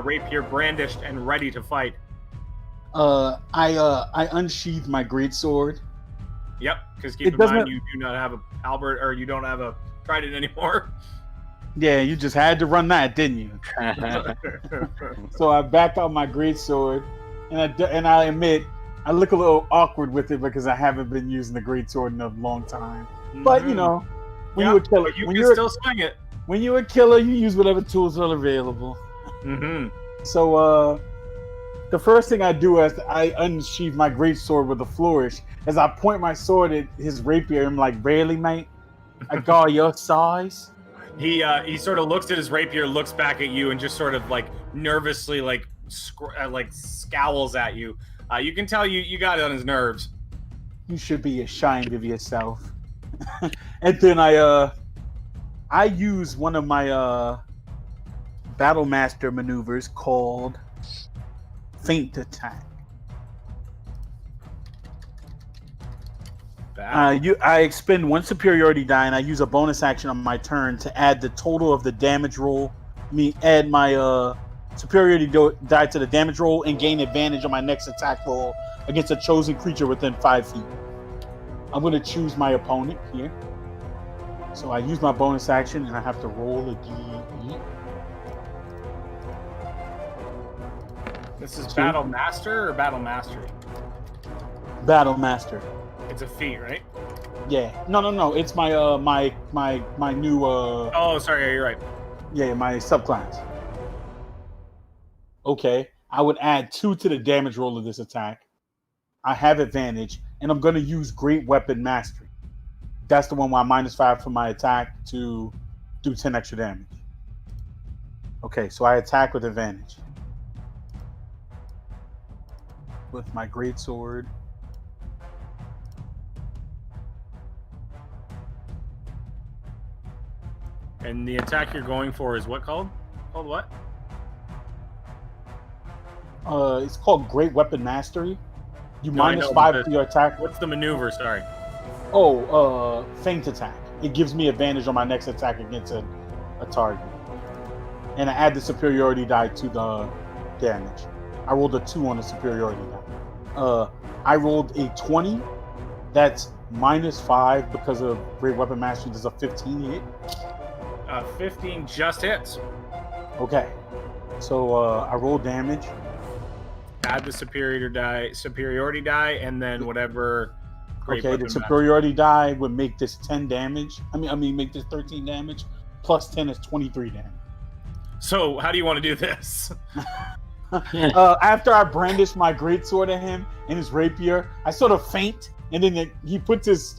Speaker 2: rapier brandished and ready to fight.
Speaker 3: I unsheathe my greatsword.
Speaker 2: Yep, because keep in mind you do not have a halberd, or you don't have a trident anymore.
Speaker 3: Yeah, you just had to run that, didn't you? So I back out my greatsword, and I admit I look a little awkward with it because I haven't been using the greatsword in a long time. But you know, when you're a killer,
Speaker 2: you can still swing it.
Speaker 3: When you're a killer, you use whatever tools are available. So the first thing I do is I unsheath my greatsword with a flourish. As I point my sword at his rapier, I'm like, "Really, mate? I got your size."
Speaker 2: He sort of looks at his rapier, looks back at you, and just sort of like nervously like scowls at you. You can tell you got it on his nerves.
Speaker 3: You should be ashamed of yourself. And then I use one of my Battle Master maneuvers called Feint Attack. I expend one superiority die, and I use a bonus action on my turn to add the total of the damage roll. Add my superiority die to the damage roll and gain advantage on my next attack roll against a chosen creature within 5 feet. I'm going to choose my opponent here. So I use my bonus action, and I have to roll a d8.
Speaker 2: This is Battle Master or Battle Mastery?
Speaker 3: Battle Master.
Speaker 2: It's a feat, right?
Speaker 3: Yeah. No. It's my my new
Speaker 2: Oh, sorry. Yeah, you're right.
Speaker 3: Yeah, my subclass. Okay. I would add 2 to the damage roll of this attack. I have advantage, and I'm going to use Great Weapon Mastery. That's the one where I'm -5 for my attack to do 10 extra damage. Okay, so I attack with advantage. With my greatsword.
Speaker 2: And the attack you're going for is what called? Called what?
Speaker 3: It's called Great Weapon Mastery. You
Speaker 2: No, I know,
Speaker 3: -5 to your attack.
Speaker 2: What's the maneuver? Sorry.
Speaker 3: Oh, Feint Attack. It gives me advantage on my next attack against a target. And I add the superiority die to the damage. I rolled a 2 on the superiority die. I rolled a 20. That's -5 because of Great Weapon Mastery. Does a 15 hit?
Speaker 2: 15 just hits.
Speaker 3: Okay. So I roll damage.
Speaker 2: Add the superiority die, and then whatever.
Speaker 3: Okay, the superiority die would make this 10 damage. I mean, make this 13 damage. Plus 10 is 23 damage.
Speaker 2: So, how do you want to do this?
Speaker 3: After I brandish my greatsword at him and his rapier, I sort of feint, and then he puts his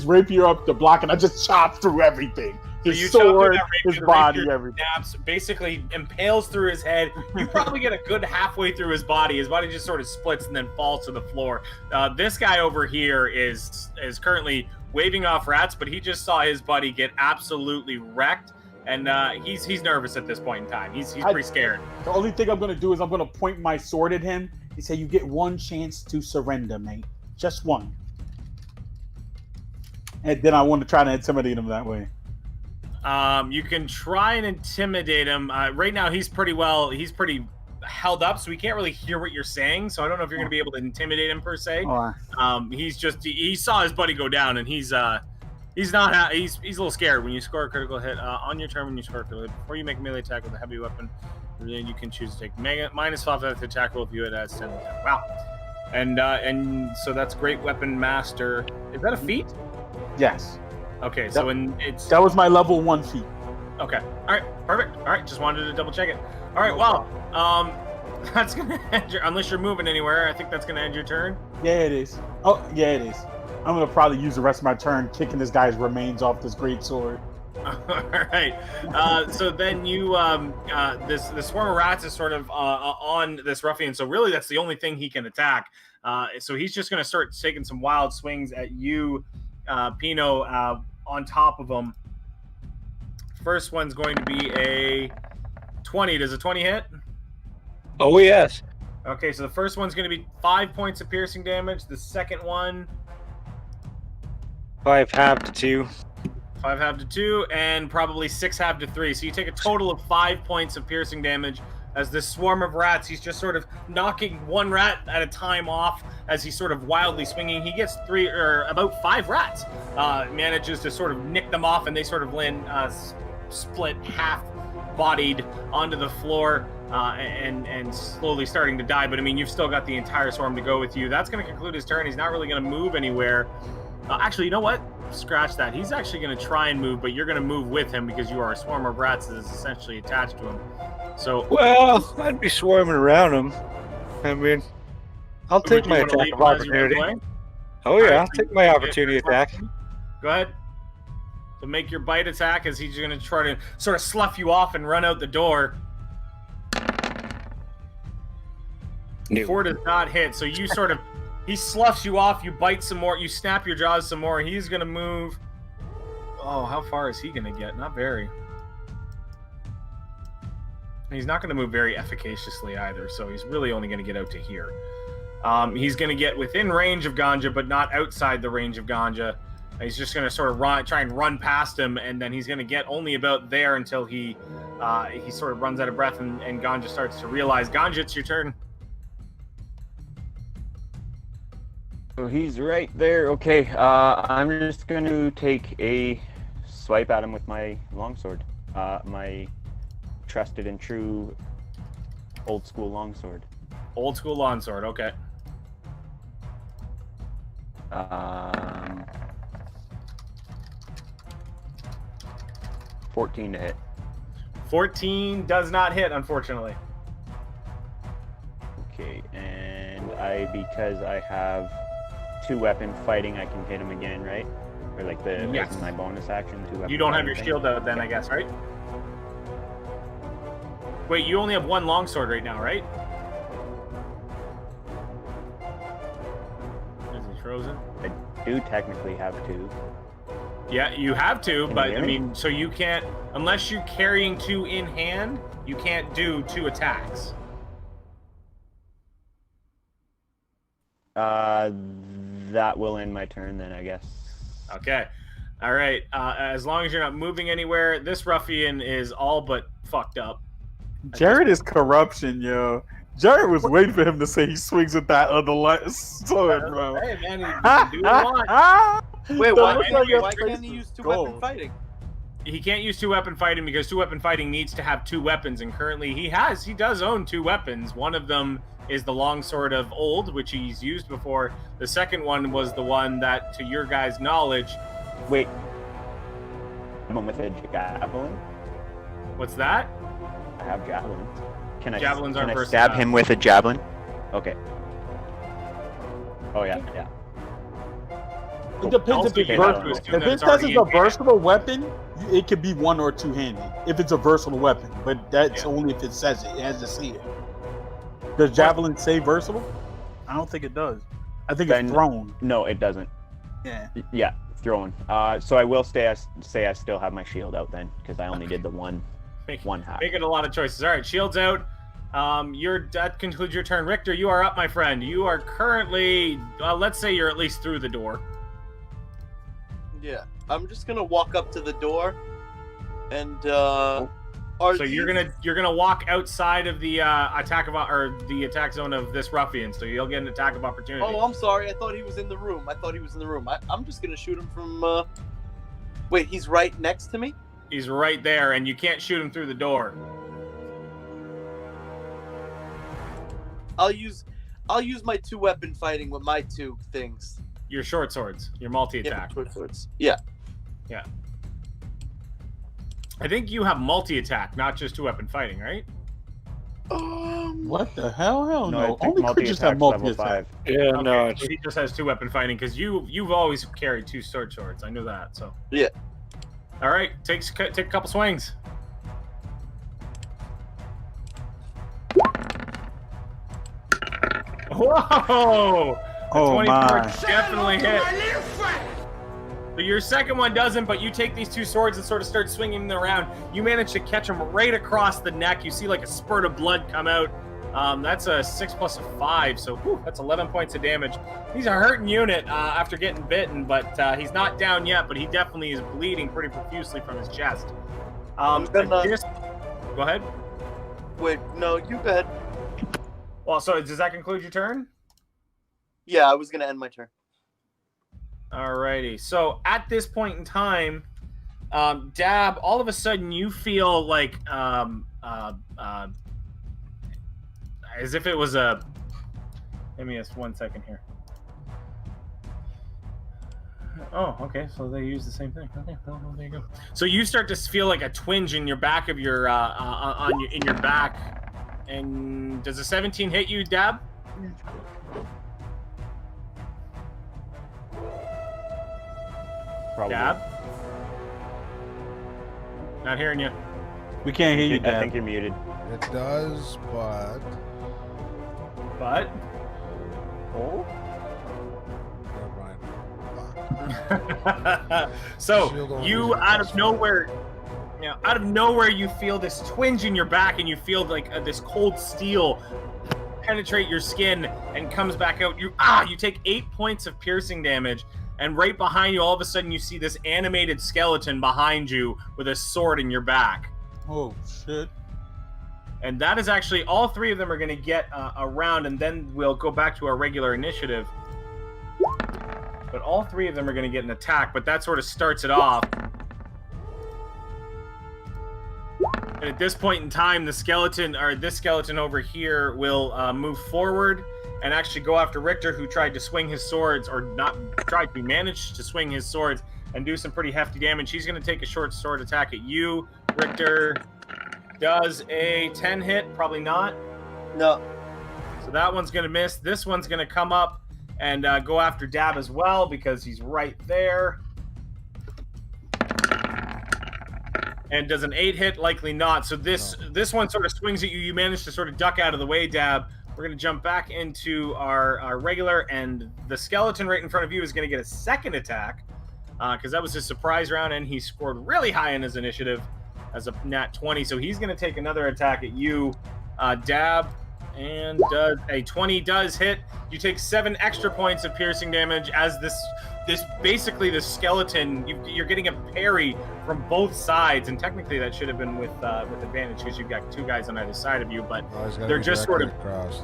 Speaker 3: rapier up to block, and I just chop through everything. His sword, his body, everything.
Speaker 2: Snaps, basically impales through his head. You probably get a good halfway through his body. His body just sort of splits and then falls to the floor. This guy over here is currently waving off rats, but he just saw his buddy get absolutely wrecked, and he's nervous at this point in time. He's pretty scared.
Speaker 3: The only thing I'm going to do is I'm going to point my sword at him and say, "You get one chance to surrender, mate. Just one." And then I want to try to intimidate him that way.
Speaker 2: You can try and intimidate him. Right now, he's pretty held up, so he can't really hear what you're saying. So I don't know if you're going to be able to intimidate him per se. He saw his buddy go down, and he's a little scared. When you score a critical hit on your turn, when you score a critical hit, before you make a melee attack with a heavy weapon, then you can choose to take -5 at the attack roll if you had adds 10. Wow. And so that's Great Weapon Master. Is that a feat?
Speaker 3: Yes.
Speaker 2: Okay, so
Speaker 3: that was my level 1 feat.
Speaker 2: Okay. All right. Perfect. All right. Just wanted to double check it. All right. Well, that's gonna end unless you're moving anywhere. I think that's gonna end your turn.
Speaker 3: Yeah, it is. Oh, yeah, it is. I'm gonna probably use the rest of my turn kicking this guy's remains off this great sword.
Speaker 2: All right. So then you, this swarm of rats is sort of on this ruffian. So really, that's the only thing he can attack. So he's just gonna start taking some wild swings at you, Pino. On top of him. First one's going to be a 20. Does a 20 hit?
Speaker 4: Oh, yes.
Speaker 2: Okay, so the first one's going to be 5 points of piercing damage. The second one
Speaker 4: 5 half to 2.
Speaker 2: 5 half to 2, and probably 6 half to 3. So you take a total of 5 points of piercing damage as this swarm of rats, he's just sort of knocking one rat at a time off as he's sort of wildly swinging. He gets about 5 rats, manages to sort of nick them off, and they sort of land split half-bodied onto the floor and slowly starting to die. But I mean, you've still got the entire swarm to go with you. That's going to conclude his turn. He's not really going to move anywhere. Actually, you know what? Scratch that. He's actually going to try and move, but you're going to move with him because you are a swarm of rats that is essentially attached to him. So,
Speaker 4: Well, I'd be swarming around him. I mean, I'll take my attack of opportunity. Oh yeah, I'll take my opportunity attack.
Speaker 2: Go ahead. So make your bite attack as he's going to try to sort of slough you off and run out the door.
Speaker 4: No.
Speaker 2: 4 does not hit, so you sort of... He sloughs you off, you bite some more, you snap your jaws some more, and he's going to move... Oh, how far is he going to get? Not very. He's not going to move very efficaciously either, so he's really only going to get out to here. He's going to get within range of Ganja, but not outside the range of Ganja. He's just going to sort of try and run past him, and then he's going to get only about there until he sort of runs out of breath, and Ganja starts to realize. Ganja, it's your turn.
Speaker 5: So he's right there. Okay, I'm just going to take a swipe at him with my longsword. My trusted and true old school longsword.
Speaker 2: Old school longsword, okay.
Speaker 5: 14 to hit.
Speaker 2: 14 does not hit, unfortunately.
Speaker 5: Okay, and because I have 2-weapon fighting, I can hit him again, right? Or like
Speaker 2: Yes.
Speaker 5: my bonus action, 2-weapon.
Speaker 2: You don't have your
Speaker 5: thing.
Speaker 2: shield out then, I guess, right? Wait, you only have one longsword right now, right? Is he frozen?
Speaker 5: I do technically have 2.
Speaker 2: Yeah, you have to,
Speaker 5: Can
Speaker 2: but
Speaker 5: you
Speaker 2: I
Speaker 5: hear me?
Speaker 2: mean, so you can't, unless you're carrying 2 in hand, you can't do 2 attacks.
Speaker 5: That will end my turn then, I guess.
Speaker 2: Okay. All right. As long as you're not moving anywhere, this ruffian is all but fucked up.
Speaker 3: Jared is corruption, yo. Jared was waiting for him to say he swings with that other sword, bro.
Speaker 2: Hey, man, he can do what he wants.
Speaker 6: Wait,
Speaker 3: Don't
Speaker 6: why
Speaker 3: look like your face
Speaker 6: can't he
Speaker 3: is
Speaker 6: use 2-weapon
Speaker 3: gold.
Speaker 6: fighting?
Speaker 2: He can't use 2-weapon fighting because 2-weapon fighting needs to have 2 weapons, and currently he does own 2 weapons. One of them is the longsword of old, which he's used before. The second one was the one that, to your guys' knowledge...
Speaker 5: Wait. I'm with a javelin.
Speaker 2: What's that?
Speaker 5: I have javelins. Can
Speaker 2: Javelins
Speaker 5: I
Speaker 2: aren't versatile.
Speaker 5: stab him with a javelin? Okay. Oh yeah.
Speaker 3: It depends
Speaker 2: Also,
Speaker 3: if it's
Speaker 2: you have to
Speaker 3: versatile.
Speaker 2: assume
Speaker 3: If
Speaker 2: that
Speaker 3: it
Speaker 2: it's
Speaker 3: says
Speaker 2: already
Speaker 3: it's a
Speaker 2: in hand.
Speaker 3: versatile weapon, it could be 1 or 2-handed. If it's a versatile weapon, but that's only if it says it. It has to see it. Does javelin say versatile? I don't think it does. I think
Speaker 5: Then-
Speaker 3: it's thrown.
Speaker 5: No, it doesn't.
Speaker 3: Yeah.
Speaker 5: Yeah, thrown. So I will say I still have my shield out then, because I only did the one hack.
Speaker 2: Making a lot of choices. All right, shield's out. That concludes your turn. Richter, you are up, my friend. You are currently, let's say you're at least through the door.
Speaker 6: Yeah, I'm just gonna walk up to the door, and
Speaker 2: So you're gonna walk outside of the the attack zone of this ruffian. So you'll get an attack of opportunity.
Speaker 6: Oh, I'm sorry. I thought he was in the room. I'm just gonna shoot him from. Wait, he's right next to me.
Speaker 2: He's right there, and you can't shoot him through the door.
Speaker 6: I'll use my 2-weapon fighting with my 2 things.
Speaker 2: Your short swords, your multi-attack.
Speaker 6: Yeah, short swords. Yeah.
Speaker 2: I think you have multi-attack, not just 2-weapon fighting, right?
Speaker 3: What the hell? Hell
Speaker 5: No, I
Speaker 3: no.
Speaker 5: think
Speaker 3: Only creatures have
Speaker 5: multi-attack's
Speaker 3: multi-attack.
Speaker 5: level 5.
Speaker 4: Yeah,
Speaker 2: Okay,
Speaker 4: no, it's
Speaker 2: so he just has 2-weapon fighting because you've always carried 2 short swords. I knew that. So
Speaker 6: Yeah.
Speaker 2: All right, take a couple swings. Whoa!
Speaker 3: Oh
Speaker 2: 24
Speaker 3: my.
Speaker 2: definitely hit. So your second one doesn't, but you take these two swords and sort of start swinging them around. You manage to catch him right across the neck. You see like a spurt of blood come out. That's a 6 plus a 5, so that's 11 points of damage. He's a hurting unit after getting bitten, but he's not down yet, but he definitely is bleeding pretty profusely from his chest. Go ahead.
Speaker 6: Wait, no, you go ahead.
Speaker 2: Well, so does that conclude your turn?
Speaker 6: Yeah, I was going to end my turn.
Speaker 2: Alrighty. So at this point in time, Dab, all of a sudden you feel like as if it was a... Let me just 1 second here. Oh, okay. So they use the same thing. Okay, well, there you go. So you start to feel like a twinge in your back of your in your back. And does a 17 hit you, Dab?
Speaker 5: Probably.
Speaker 2: Dab? Not hearing you.
Speaker 3: We can't hear you,
Speaker 5: I
Speaker 3: Dab.
Speaker 5: think you're muted.
Speaker 1: It does, but
Speaker 2: But
Speaker 5: Oh?
Speaker 1: never mind.
Speaker 2: so you out of nowhere, you feel this twinge in your back, and you feel like this cold steel penetrate your skin and comes back out. You take 8 points of piercing damage, and right behind you, all of a sudden, you see this animated skeleton behind you with a sword in your back.
Speaker 3: Oh shit!
Speaker 2: And that is actually all three of them are going to get a round, and then we'll go back to our regular initiative. But all three of them are going to get an attack, but that sort of starts it off. And at this point in time, this skeleton over here will move forward and actually go after Richter, who tried to swing his swords, or not tried to manage to swing his swords and do some pretty hefty damage. He's going to take a short sword attack at you, Richter. Does a 10 hit? Probably not.
Speaker 6: No.
Speaker 2: So that one's going to miss. This one's going to come up and go after Dab as well, because he's right there. And does an 8 hit? Likely not. So this one sort of swings at you. You manage to sort of duck out of the way, Dab. We're going to jump back into our regular, and the skeleton right in front of you is going to get a second attack, because that was his surprise round, and he scored really high in his initiative as a nat 20. So he's going to take another attack at you, Dab, and does a 20 does hit. You take 7 extra points of piercing damage as this basically the skeleton, you're getting a parry from both sides, and technically that should have been with advantage because you've got 2 guys on either side of you, but they're just sort of
Speaker 1: across.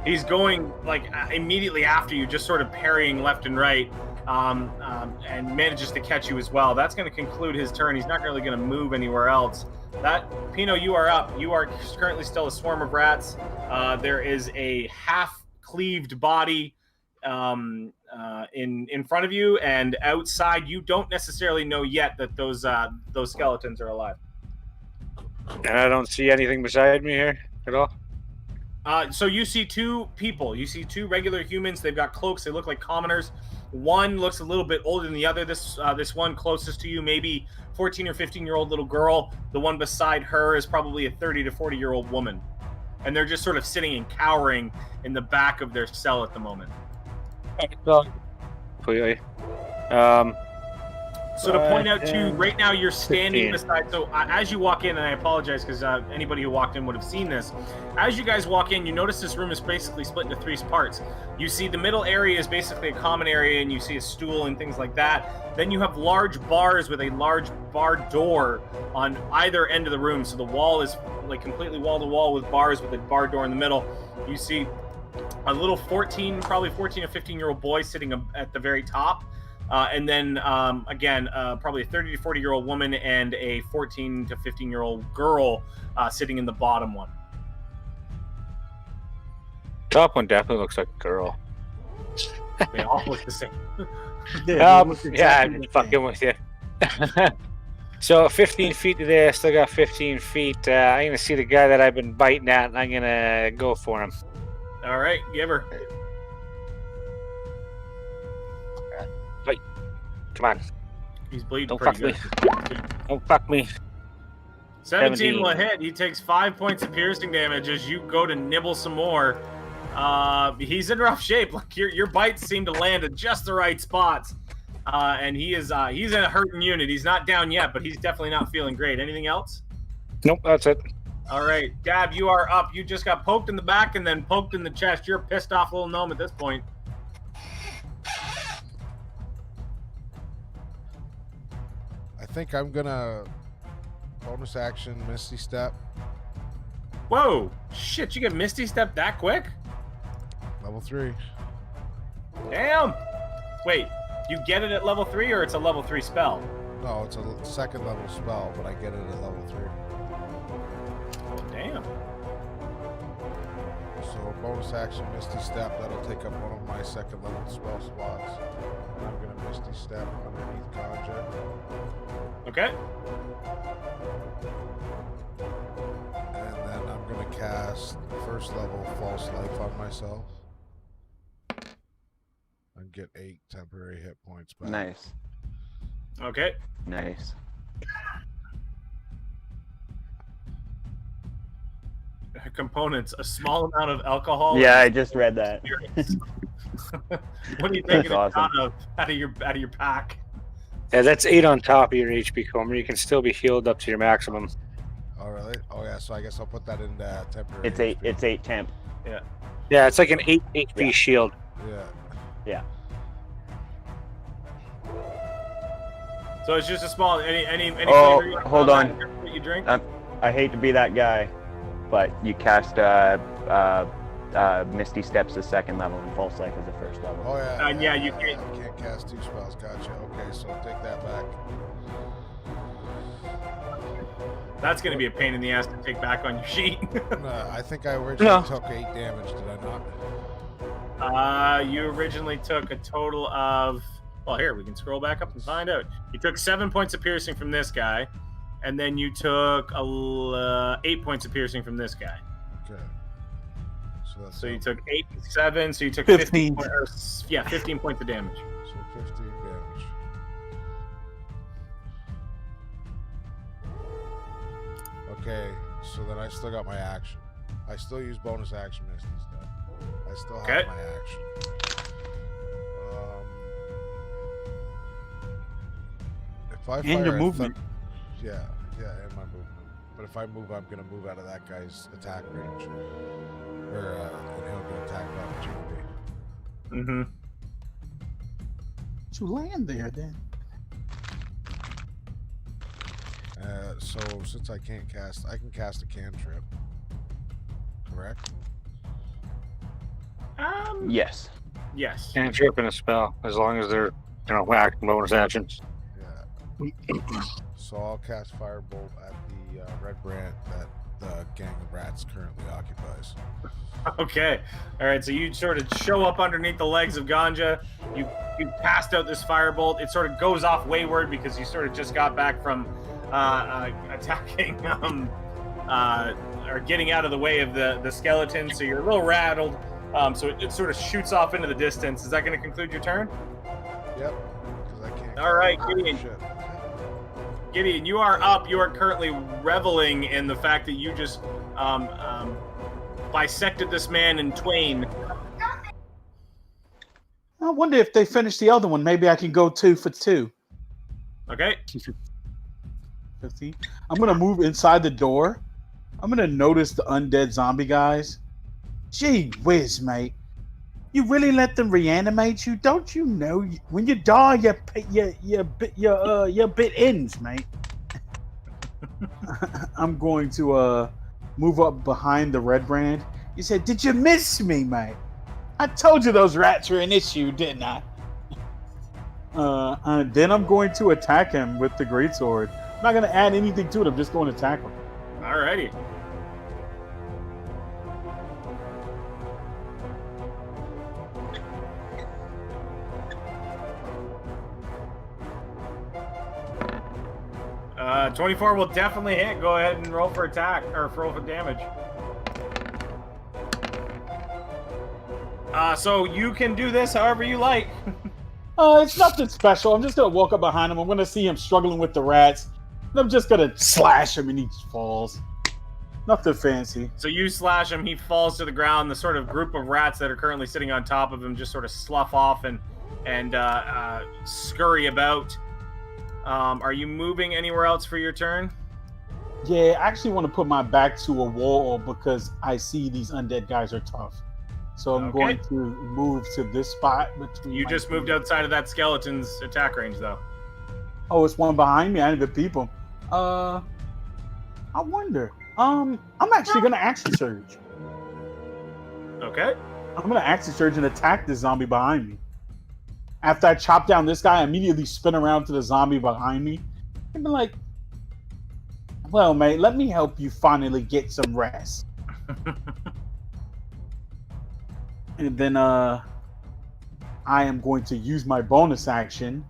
Speaker 2: He's going like immediately after you, just sort of parrying left and right, and manages to catch you as well. That's going to conclude his turn. He's not really going to move anywhere else. Pino, you are up. You are currently still a swarm of rats. There is a half-cleaved body in front of you, and outside you don't necessarily know yet that those skeletons are alive.
Speaker 4: And I don't see anything beside me here at all.
Speaker 2: So you see 2 people. You see 2 regular humans. They've got cloaks. They look like commoners. One looks a little bit older than the other. This one closest to you, maybe 14 or 15-year-old little girl. The one beside her is probably a 30 to 40-year-old woman. And they're just sort of sitting and cowering in the back of their cell at the moment.
Speaker 4: Completely.
Speaker 2: So to point out too,
Speaker 4: 10,
Speaker 2: right now you're standing
Speaker 4: 15.
Speaker 2: beside. So as you walk in, and I apologize because anybody who walked in would have seen this. As you guys walk in, you notice this room is basically split into 3 parts. You see the middle area is basically a common area, and you see a stool and things like that. Then you have large bars with a large bar door on either end of the room. So the wall is like completely wall to wall with bars with a bar door in the middle. You see a little probably 14 or 15-year-old boy sitting at the very top. And then, again, probably a 30 to 40-year-old woman and a 14 to 15-year-old girl sitting in the bottom one.
Speaker 4: Top one definitely looks like a girl.
Speaker 2: They all look the same.
Speaker 3: Yeah,
Speaker 4: I'm fucking with you. So 15 feet to there, still got 15 feet. I'm going to see the guy that I've been biting at, and I'm going to go for him.
Speaker 2: All right, give her.
Speaker 4: Come on.
Speaker 2: He's bleeding
Speaker 4: Don't
Speaker 2: pretty
Speaker 4: fuck
Speaker 2: good.
Speaker 4: me. Don't fuck me.
Speaker 2: 17 will hit. He takes 5 points of piercing damage as you go to nibble some more. He's in rough shape. Like your bites seem to land at just the right spots. and he's in a hurting unit. He's not down yet, but he's definitely not feeling great. Anything else?
Speaker 4: Nope, that's it.
Speaker 2: All right, Dab, you are up. You just got poked in the back and then poked in the chest. You're a pissed off little gnome at this point.
Speaker 1: I think I'm gonna bonus action Misty Step.
Speaker 2: Whoa, shit! You get Misty Step that quick?
Speaker 1: Level 3.
Speaker 2: Damn. Wait, you get it at level 3, or it's a level 3 spell?
Speaker 1: No, it's a second level spell, but I get it at level 3.
Speaker 2: Damn.
Speaker 1: So bonus action Misty Step, that'll take up one of my second level spell slots. And I'm gonna Misty Step underneath Ganja.
Speaker 2: Okay.
Speaker 1: And then I'm gonna cast first level False Life on myself. And get 8 temporary hit points back.
Speaker 5: Nice.
Speaker 2: Okay.
Speaker 5: Nice.
Speaker 2: Components: a small amount of alcohol.
Speaker 5: Yeah, I just read that.
Speaker 2: What are you taking
Speaker 5: That's awesome.
Speaker 2: out of your pack?
Speaker 4: Yeah, that's 8 on top of your HP Comer. You can still be healed up to your maximum.
Speaker 1: Oh really? Oh yeah, so I guess I'll put that into temporary.
Speaker 5: It's 8.
Speaker 1: HP.
Speaker 5: It's 8 temp.
Speaker 4: Yeah, it's like an 8 HP
Speaker 5: Yeah.
Speaker 4: shield.
Speaker 1: Yeah.
Speaker 5: Yeah.
Speaker 2: So it's just a small any
Speaker 5: Oh,
Speaker 2: flavor you want
Speaker 5: hold
Speaker 2: on
Speaker 5: on.
Speaker 2: that you drink?
Speaker 5: I hate to be that guy, but you cast Misty Steps as second level and False Life as the first level.
Speaker 1: Oh yeah.
Speaker 2: Yeah, you can't-
Speaker 1: I can't cast 2 spells. Gotcha. Okay, so take that back.
Speaker 2: That's going to be a pain in the ass to take back on your sheet.
Speaker 1: I think I originally
Speaker 4: No.
Speaker 1: took 8 damage. Did I not?
Speaker 2: You originally took a total of... Well, here, we can scroll back up and find out. You took 7 points of piercing from this guy, and then you took 8 points of piercing from this guy.
Speaker 1: Okay. So that's
Speaker 2: So you
Speaker 1: up.
Speaker 2: took 8, 7, so you took
Speaker 3: 15.
Speaker 2: 15 points of damage.
Speaker 1: So 15 damage. Okay, so then I still got my action. I still use bonus action Misty Step. I still have
Speaker 2: Okay.
Speaker 1: my action. If I
Speaker 3: And
Speaker 1: fire
Speaker 3: your
Speaker 1: a
Speaker 3: movement.
Speaker 1: yeah, and my movement. But if I move, I'm gonna move out of that guy's attack range, or and he'll get attack of opportunity.
Speaker 2: Mm-hmm.
Speaker 3: You land there then.
Speaker 1: So since I can't cast, I can cast a cantrip. Correct?
Speaker 5: Yes.
Speaker 2: Yes.
Speaker 4: Can't trip in a spell as long as they're whack bonus actions.
Speaker 1: Yeah. So I'll cast Firebolt at the red brand that the gang of rats currently occupies.
Speaker 2: Okay. All right. So you sort of show up underneath the legs of Ganja. You cast out this firebolt. It sort of goes off wayward because you sort of just got back from attacking or getting out of the way of the skeleton. So you're a little rattled. So it sort of shoots off into the distance. Is that going to conclude your turn?
Speaker 1: Yep. Because I can't.
Speaker 2: All right,
Speaker 1: cast-
Speaker 2: Gideon.
Speaker 1: Shit.
Speaker 2: Gideon, you are up. You are currently reveling in the fact that you just bisected this man in twain.
Speaker 3: I wonder if they finish the other one. Maybe I can go 2 for 2.
Speaker 2: Okay.
Speaker 3: 15. I'm gonna move inside the door. I'm gonna notice the undead zombie guys. Gee whiz, mate! You really let them reanimate you? Don't you know when you die, your bit ends, mate? I'm going to move up behind the red brand. You said, "Did you miss me, mate?" I told you those rats were an issue, didn't I? Then I'm going to attack him with the greatsword. I'm not going to add anything to it. I'm just going to attack him.
Speaker 2: Alrighty. Uh, 24 will definitely hit. Go ahead and roll for attack or roll for damage. So you can do this however you like.
Speaker 3: It's nothing special. I'm just going to walk up behind him. I'm going to see him struggling with the rats. And I'm just going to slash him and he falls. Nothing fancy.
Speaker 2: So you slash him, he falls to the ground. The sort of group of rats that are currently sitting on top of him just sort of slough off, and and scurry about. Are you moving anywhere else for your turn?
Speaker 3: Yeah, I actually want to put my back to a wall because I see these undead guys are tough. So I'm
Speaker 2: Okay.
Speaker 3: going to move to this spot between.
Speaker 2: You just moved outside of that skeleton's attack range, though.
Speaker 3: Oh, it's one behind me. I didn't even peep him. I wonder. I'm actually gonna action surge.
Speaker 2: Okay.
Speaker 3: I'm gonna action surge and attack the zombie behind me. After I chop down this guy, I immediately spin around to the zombie behind me and be like, "Well, mate, let me help you finally get some rest." And then I am going to use my bonus action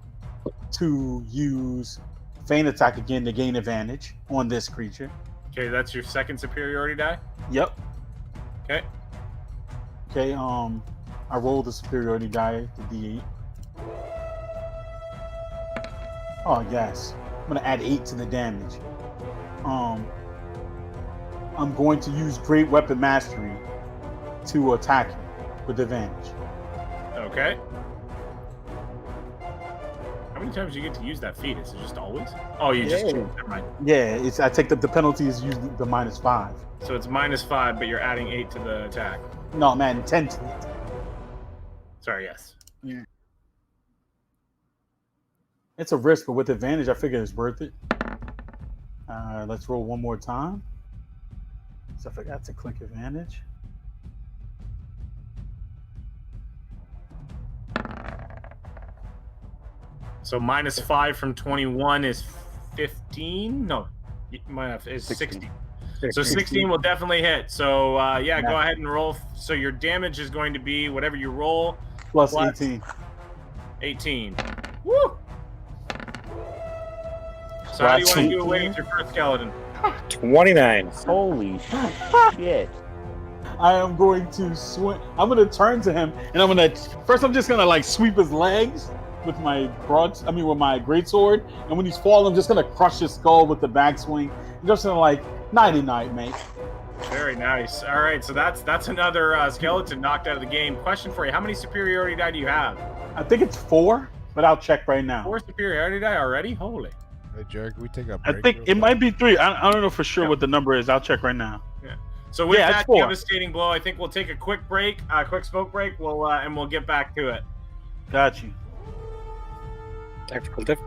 Speaker 3: to use feint attack again to gain advantage on this creature.
Speaker 2: Okay, that's your second superiority die.
Speaker 3: Yep.
Speaker 2: Okay.
Speaker 3: Okay, I rolled the superiority die, the D8. Oh yes. I'm gonna add 8 to the damage. I'm going to use Great Weapon Mastery to attack him with advantage.
Speaker 2: Okay. How many times do you get to use that feat? Is it just always? Oh, you just
Speaker 3: Yeah.
Speaker 2: choose. Never mind.
Speaker 3: Yeah, I take the penalty is usually the -5.
Speaker 2: So it's -5, but you're adding 8 to the attack.
Speaker 3: No, man, 10 to it.
Speaker 2: Sorry, yes.
Speaker 3: It's a risk, but with advantage, I figure it's worth it. Let's roll one more time. So I forgot to click advantage.
Speaker 2: So -5 from 21 is 15? No, is 60. So 16 will definitely hit. So yeah, go ahead and roll. So your damage is going to be whatever you roll.
Speaker 3: Plus 18.
Speaker 2: 18. Woo! So how do you want to do away with your first skeleton?
Speaker 4: 29.
Speaker 5: Holy shit.
Speaker 3: I am going to swing. I'm going to turn to him, and I'm just going to like sweep his legs with my with my greatsword. And when he's falling, I'm just going to crush his skull with the backswing. I'm just going to like, nighty-night, mate.
Speaker 2: Very nice. All right, so that's another skeleton knocked out of the game. Question for you: how many superiority die do you have?
Speaker 3: I think it's 4, but I'll check right now.
Speaker 2: 4 superiority die already? Holy.
Speaker 1: Hey, Jared, can we take a
Speaker 3: I
Speaker 1: break?
Speaker 3: think
Speaker 1: real
Speaker 3: it
Speaker 1: quick?
Speaker 3: might be 3. I don't know for sure
Speaker 2: Yeah.
Speaker 3: what the number is. I'll check right now.
Speaker 2: Yeah. So with
Speaker 3: Yeah, it's
Speaker 2: that
Speaker 3: 4.
Speaker 2: devastating blow, I think we'll take a quick break, quick smoke break. We'll get back to it.
Speaker 3: Got you.
Speaker 4: Tactical diff.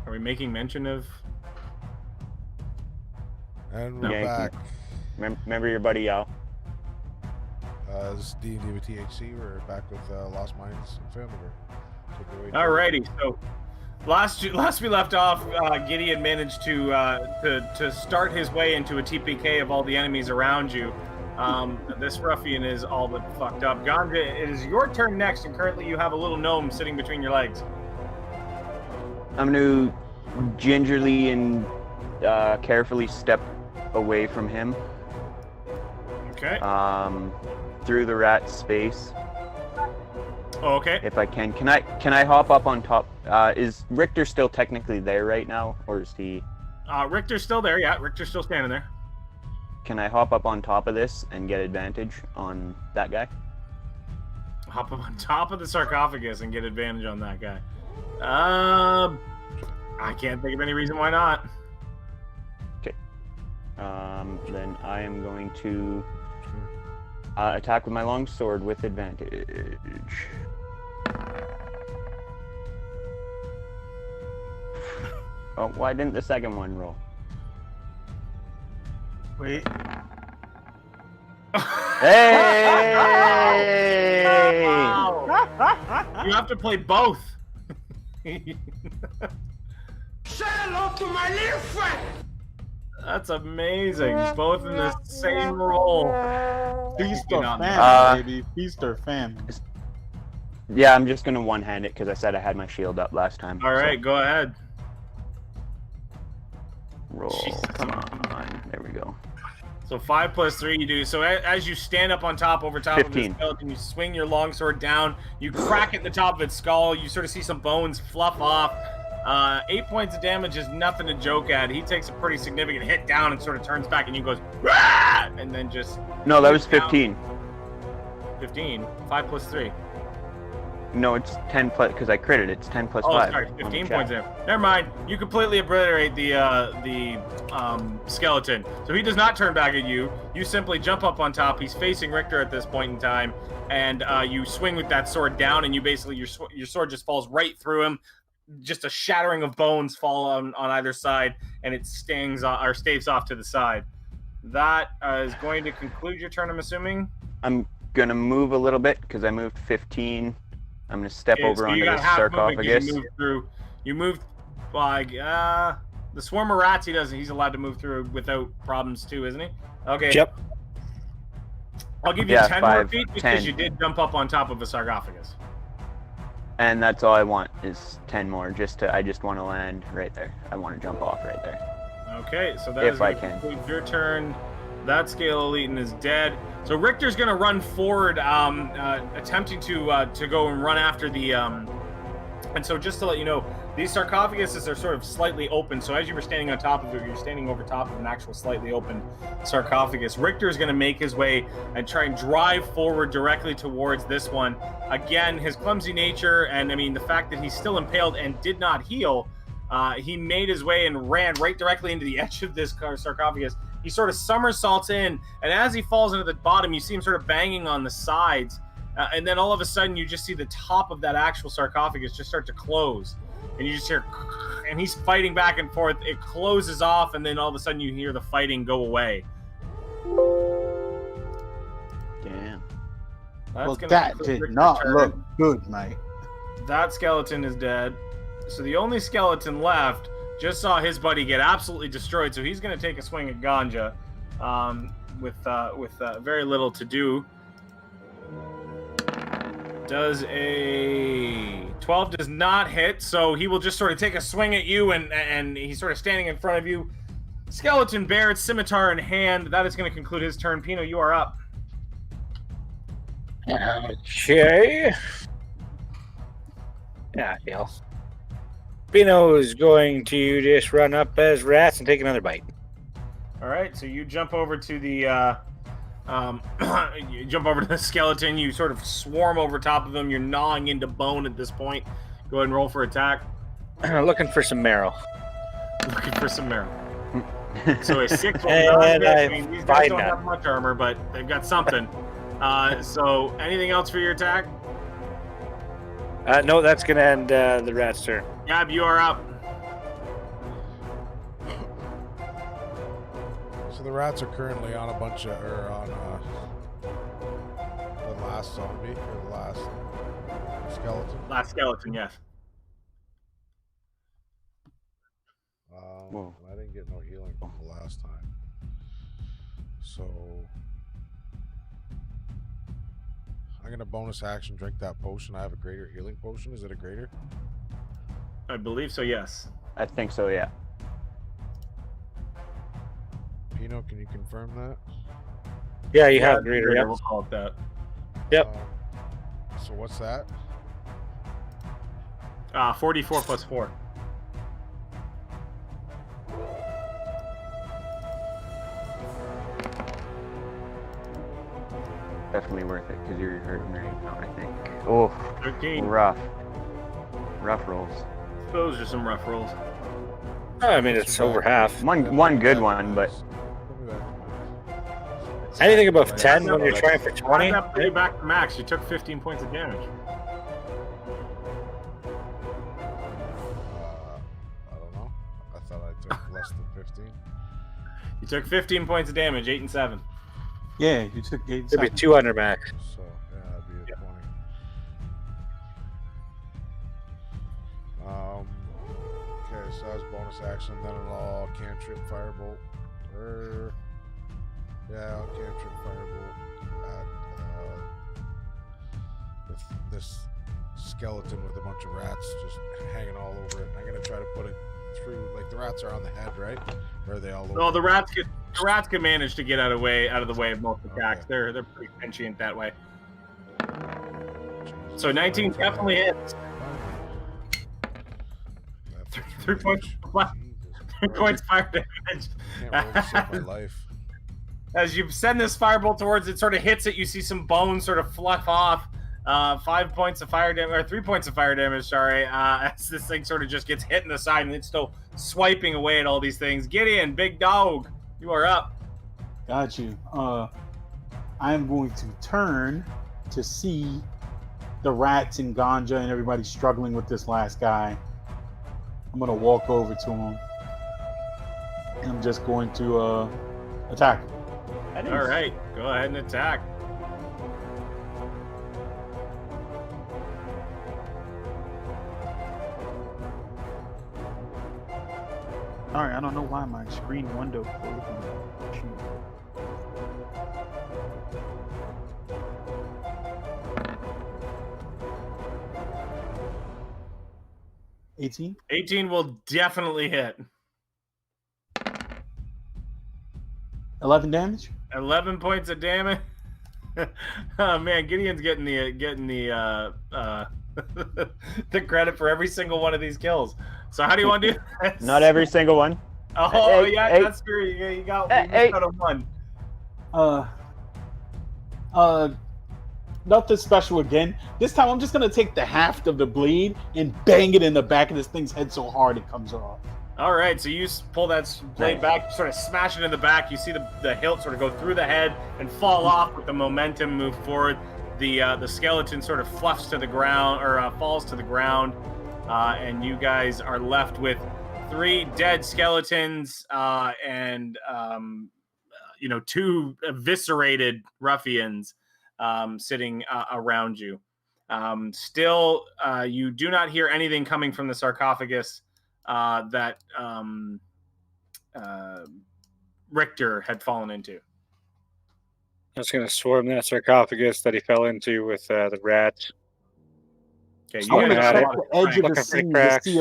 Speaker 2: Are we making mention of?
Speaker 1: And we're
Speaker 5: Yankee.
Speaker 1: back.
Speaker 5: Remember your buddy Al?
Speaker 1: This is D&D with THC. We're back with Lost Minds and Phandelver. Take it away, Joe.
Speaker 2: Alrighty, so last we left off, Gideon managed to start his way into a TPK of all the enemies around you. This ruffian is all but fucked up. Ganja, it is your turn next, and currently you have a little gnome sitting between your legs.
Speaker 5: I'm gonna gingerly and carefully step away from him.
Speaker 2: Okay.
Speaker 5: Through the rat's space,
Speaker 2: Oh, okay.
Speaker 5: if I can. Can I hop up on top? Is Richter still technically there right now, or is he?
Speaker 2: Richter's still there. Yeah, Richter's still standing there.
Speaker 5: Can I hop up on top of this and get advantage on that guy?
Speaker 2: Hop up on top of the sarcophagus and get advantage on that guy. I can't think of any reason why not.
Speaker 5: Then I am going to attack with my longsword with advantage. Oh, why didn't the second one roll?
Speaker 3: Wait.
Speaker 5: Hey!
Speaker 2: Wow. You have to play both.
Speaker 7: Say hello to my little friend!
Speaker 2: That's amazing. Both in the same role.
Speaker 3: Feast
Speaker 2: Get
Speaker 3: or
Speaker 2: on
Speaker 3: famine, baby. Feast or famine.
Speaker 5: Yeah, I'm just gonna one-hand it because I said I had my shield up last time.
Speaker 2: All right,
Speaker 5: so
Speaker 2: go ahead.
Speaker 5: roll.
Speaker 2: Jesus.
Speaker 5: Come on. There we go.
Speaker 2: So 5 + 3 you do. So as you stand up on top, over top
Speaker 5: 15.
Speaker 2: of the skeleton, you swing your longsword down. You crack at the top of its skull. You sort of see some bones fluff off. 8 points of damage is nothing to joke at. He takes a pretty significant hit down and sort of turns back, and you goes, "Rah!" And then just
Speaker 5: No, that was
Speaker 2: down.
Speaker 5: 15.
Speaker 2: 15. 5 + 3.
Speaker 5: No, it's 10 plus because I critted. It's 10 plus
Speaker 2: Oh,
Speaker 5: 5.
Speaker 2: sorry,
Speaker 5: on the
Speaker 2: 15
Speaker 5: chat.
Speaker 2: points there. Never mind. You completely obliterate the skeleton. So he does not turn back at you. You simply jump up on top. He's facing Richter at this point in time, and you swing with that sword down, and you basically your sword just falls right through him. Just a shattering of bones fall on either side, and it staves off to the side. That is going to conclude your turn, I'm assuming.
Speaker 5: I'm gonna move a little bit because I moved 15. I'm gonna step
Speaker 2: Okay,
Speaker 5: over
Speaker 2: so you
Speaker 5: onto
Speaker 2: got
Speaker 5: the
Speaker 2: half movement 'cause
Speaker 5: sarcophagus.
Speaker 2: You moved like the swarm of rats. He's allowed to move through without problems too, isn't he? Okay.
Speaker 4: Yep.
Speaker 2: I'll give you
Speaker 5: Yeah,
Speaker 2: 10 more
Speaker 5: 5,
Speaker 2: feet because
Speaker 5: 10.
Speaker 2: you did jump up on top of a sarcophagus.
Speaker 5: And that's all I want is 10 more. I just want to land right there. I want to jump off right there.
Speaker 2: Okay, so that
Speaker 5: If
Speaker 2: is
Speaker 5: I
Speaker 2: going to
Speaker 5: can.
Speaker 2: conclude your turn. That scale Elitan is dead. So Richter's going to run forward, attempting to go and run after the. And so just to let you know, these sarcophaguses are sort of slightly open. So as you were standing on top of it, you're standing over top of an actual slightly open sarcophagus. Richter is going to make his way and try and drive forward directly towards this one. Again, his clumsy nature, and I mean the fact that he's still impaled and did not heal, he made his way and ran right directly into the edge of this sarcophagus. He sort of somersaults in, and as he falls into the bottom, you see him sort of banging on the sides. And then all of a sudden, you just see the top of that actual sarcophagus just start to close. And you just hear, and he's fighting back and forth. It closes off, and then all of a sudden, you hear the fighting go away.
Speaker 5: Damn.
Speaker 3: Well,
Speaker 2: gonna
Speaker 3: that
Speaker 2: conclude
Speaker 3: did
Speaker 2: Richter's
Speaker 3: not
Speaker 2: turn.
Speaker 3: look good, mate.
Speaker 2: That skeleton is dead. So the only skeleton left just saw his buddy get absolutely destroyed. So he's going to take a swing at Ganja with very little to do. Does a 12 does not hit, so he will just sort of take a swing at you, and he's sort of standing in front of you. Skeleton bared, scimitar in hand. That is going to conclude his turn. Pino, you are up.
Speaker 4: Okay. Yeah, I feel. Pino is going to just run up as rats and take another bite.
Speaker 2: All right, so you jump over to the you jump over to the skeleton. You sort of swarm over top of him. You're gnawing into bone at this point. Go ahead and roll for attack.
Speaker 4: Looking for some marrow.
Speaker 2: Looking for some marrow. So a 6 will
Speaker 4: And
Speaker 2: not hit.
Speaker 4: I
Speaker 2: I mean, these guys
Speaker 4: find
Speaker 2: don't
Speaker 4: that.
Speaker 2: have much armor, but they've got something. So anything else for your attack?
Speaker 4: No, that's going to end the rat's turn.
Speaker 2: Gab, you are up.
Speaker 1: the rats are currently on a bunch of, or on the last zombie, or the last skeleton.
Speaker 2: Last skeleton, yes.
Speaker 5: Whoa.
Speaker 1: I didn't get no healing from the last time. So I'm gonna bonus action drink that potion. I have a greater healing potion. Is it a greater?
Speaker 2: I believe so, yes.
Speaker 5: I think so, yeah.
Speaker 1: Pino, can you confirm that?
Speaker 4: Yeah, you have greater.
Speaker 2: Yeah,
Speaker 4: Yep.
Speaker 2: we'll call it that.
Speaker 4: Yep.
Speaker 1: So what's that?
Speaker 2: 44 plus 4.
Speaker 5: Definitely worth it because you're hurting right now, I think. Oh,
Speaker 2: 13.
Speaker 5: rough rolls.
Speaker 2: Those are some rough rolls.
Speaker 4: I mean, it's over half.
Speaker 5: One good one, but
Speaker 4: Anything above 10 when you're trying for 20?
Speaker 2: I'm not putting you back to max. You took 15 points of damage.
Speaker 1: I don't know. I thought I took less than 15.
Speaker 2: You took 15 points of damage, 8 and 7.
Speaker 3: Yeah, you took 8
Speaker 4: It'd be
Speaker 3: seconds.
Speaker 4: 200 max.
Speaker 1: So yeah, that'd be a 20. Okay, so that's bonus action. Then I'll cantrip firebolt. Yeah, I'll cantrip firebolt at with this skeleton with a bunch of rats just hanging all over it. I'm gonna try to put it through. Like the rats are on the head, right? Or are they all over?
Speaker 2: No, the rats can manage to get out of the way of most attacks.
Speaker 1: Okay.
Speaker 2: They're pretty sentient that way. So 19 definitely hits. 3 points. 3 points fire damage.
Speaker 1: Can't roll to save my life.
Speaker 2: As you send this firebolt towards it, sort of hits it. You see some bones sort of fluff off. 5 points of fire damage, or 3 points of fire damage. Sorry, as this thing sort of just gets hit in the side, and it's still swiping away at all these things. Gideon, big dog, you are up.
Speaker 3: Got you. I'm going to turn to see the rats and Ganja and everybody struggling with this last guy. I'm gonna walk over to him. And I'm just going to attack him.
Speaker 2: All right, go ahead and attack.
Speaker 3: Sorry, I don't know why my screen window closed. Shoot. $18?
Speaker 2: 18 will definitely hit.
Speaker 3: 11 damage?
Speaker 2: 11 points of damage. Oh man, Gideon's getting the the credit for every single one of these kills. So how do you want to do this?
Speaker 5: not every single one.
Speaker 2: Oh
Speaker 5: Hey,
Speaker 2: yeah,
Speaker 5: hey.
Speaker 2: that's true. You got
Speaker 5: Hey.
Speaker 2: out of one.
Speaker 3: Nothing special again. This time I'm just gonna take the haft of the blade and bang it in the back of this thing's head so hard it comes off.
Speaker 2: All right, so you pull that blade
Speaker 5: Nice.
Speaker 2: back, sort of smash it in the back. You see the hilt sort of go through the head and fall off with the momentum move forward. The skeleton sort of fluffs to the ground, or falls to the ground, and you guys are left with 3 dead skeletons and 2 eviscerated ruffians sitting around you. Still, you do not hear anything coming from the sarcophagus that Richter had fallen into.
Speaker 4: I was going to swarm that sarcophagus that he fell into with the rats.
Speaker 2: Okay,
Speaker 3: I want to
Speaker 2: guys
Speaker 4: at
Speaker 3: check
Speaker 2: got a lot
Speaker 3: the
Speaker 2: of
Speaker 3: edge
Speaker 2: strength.
Speaker 3: of the
Speaker 4: Looking for the
Speaker 3: scene to
Speaker 4: cracks.
Speaker 3: see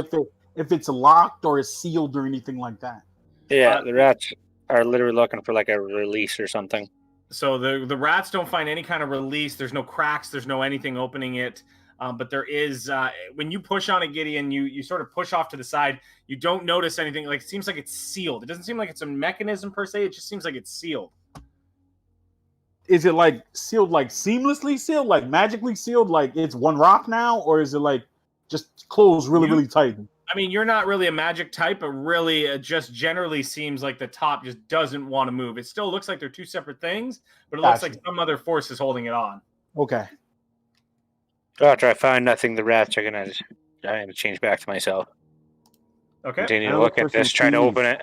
Speaker 3: if it's locked or is sealed or anything like that.
Speaker 4: Yeah, the rats are literally looking for like a release or something.
Speaker 2: So the rats don't find any kind of release. There's no cracks. There's no anything opening it. But there is when you push on it, Gideon, you sort of push off to the side. You don't notice anything. Like it seems like it's sealed. It doesn't seem like it's a mechanism per se. It just seems like it's sealed.
Speaker 3: Is it like sealed, like seamlessly sealed, like magically sealed, like it's one rock now, or is it like just closed really tight?
Speaker 2: I mean, you're not really a magic type, but really it just generally seems like the top just doesn't want to move. It still looks like they're 2 separate things, but it looks
Speaker 3: Gotcha.
Speaker 2: like some other force is holding it on.
Speaker 3: Okay.
Speaker 4: After I find nothing, the rats are going to change back to myself.
Speaker 2: Okay.
Speaker 4: Continue
Speaker 3: I
Speaker 4: to
Speaker 3: look
Speaker 4: look
Speaker 3: for
Speaker 4: at this,
Speaker 3: some
Speaker 4: try to
Speaker 3: keys.
Speaker 4: open it.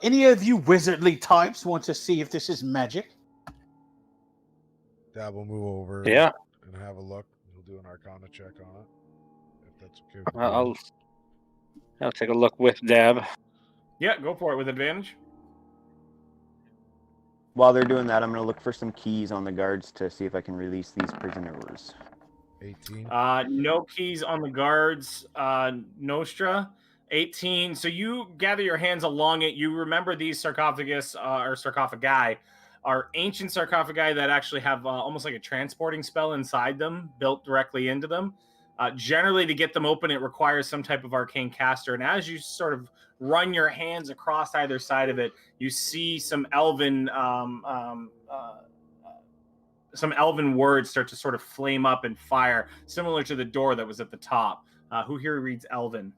Speaker 3: Any of you wizardly types want to see if this is magic?
Speaker 1: Dab will move over.
Speaker 4: Yeah.
Speaker 1: And have a look. He'll do an Arcana check on it, if that's okay. With you.
Speaker 4: I'll take a look with Dab.
Speaker 2: Yeah, go for it with advantage.
Speaker 5: While they're doing that, I'm going to look for some keys on the guards to see if I can release these prisoners.
Speaker 1: 18.
Speaker 2: No keys on the guards. Nostra, 18. So you gather your hands along it. You remember these sarcophagus or sarcophagi are ancient sarcophagi that actually have almost like a transporting spell inside them, built directly into them. Generally, to get them open, it requires some type of arcane caster. And as you sort of run your hands across either side of it, you see some elven words start to sort of flame up and fire, similar to the door that was at the top. Who here reads Elven?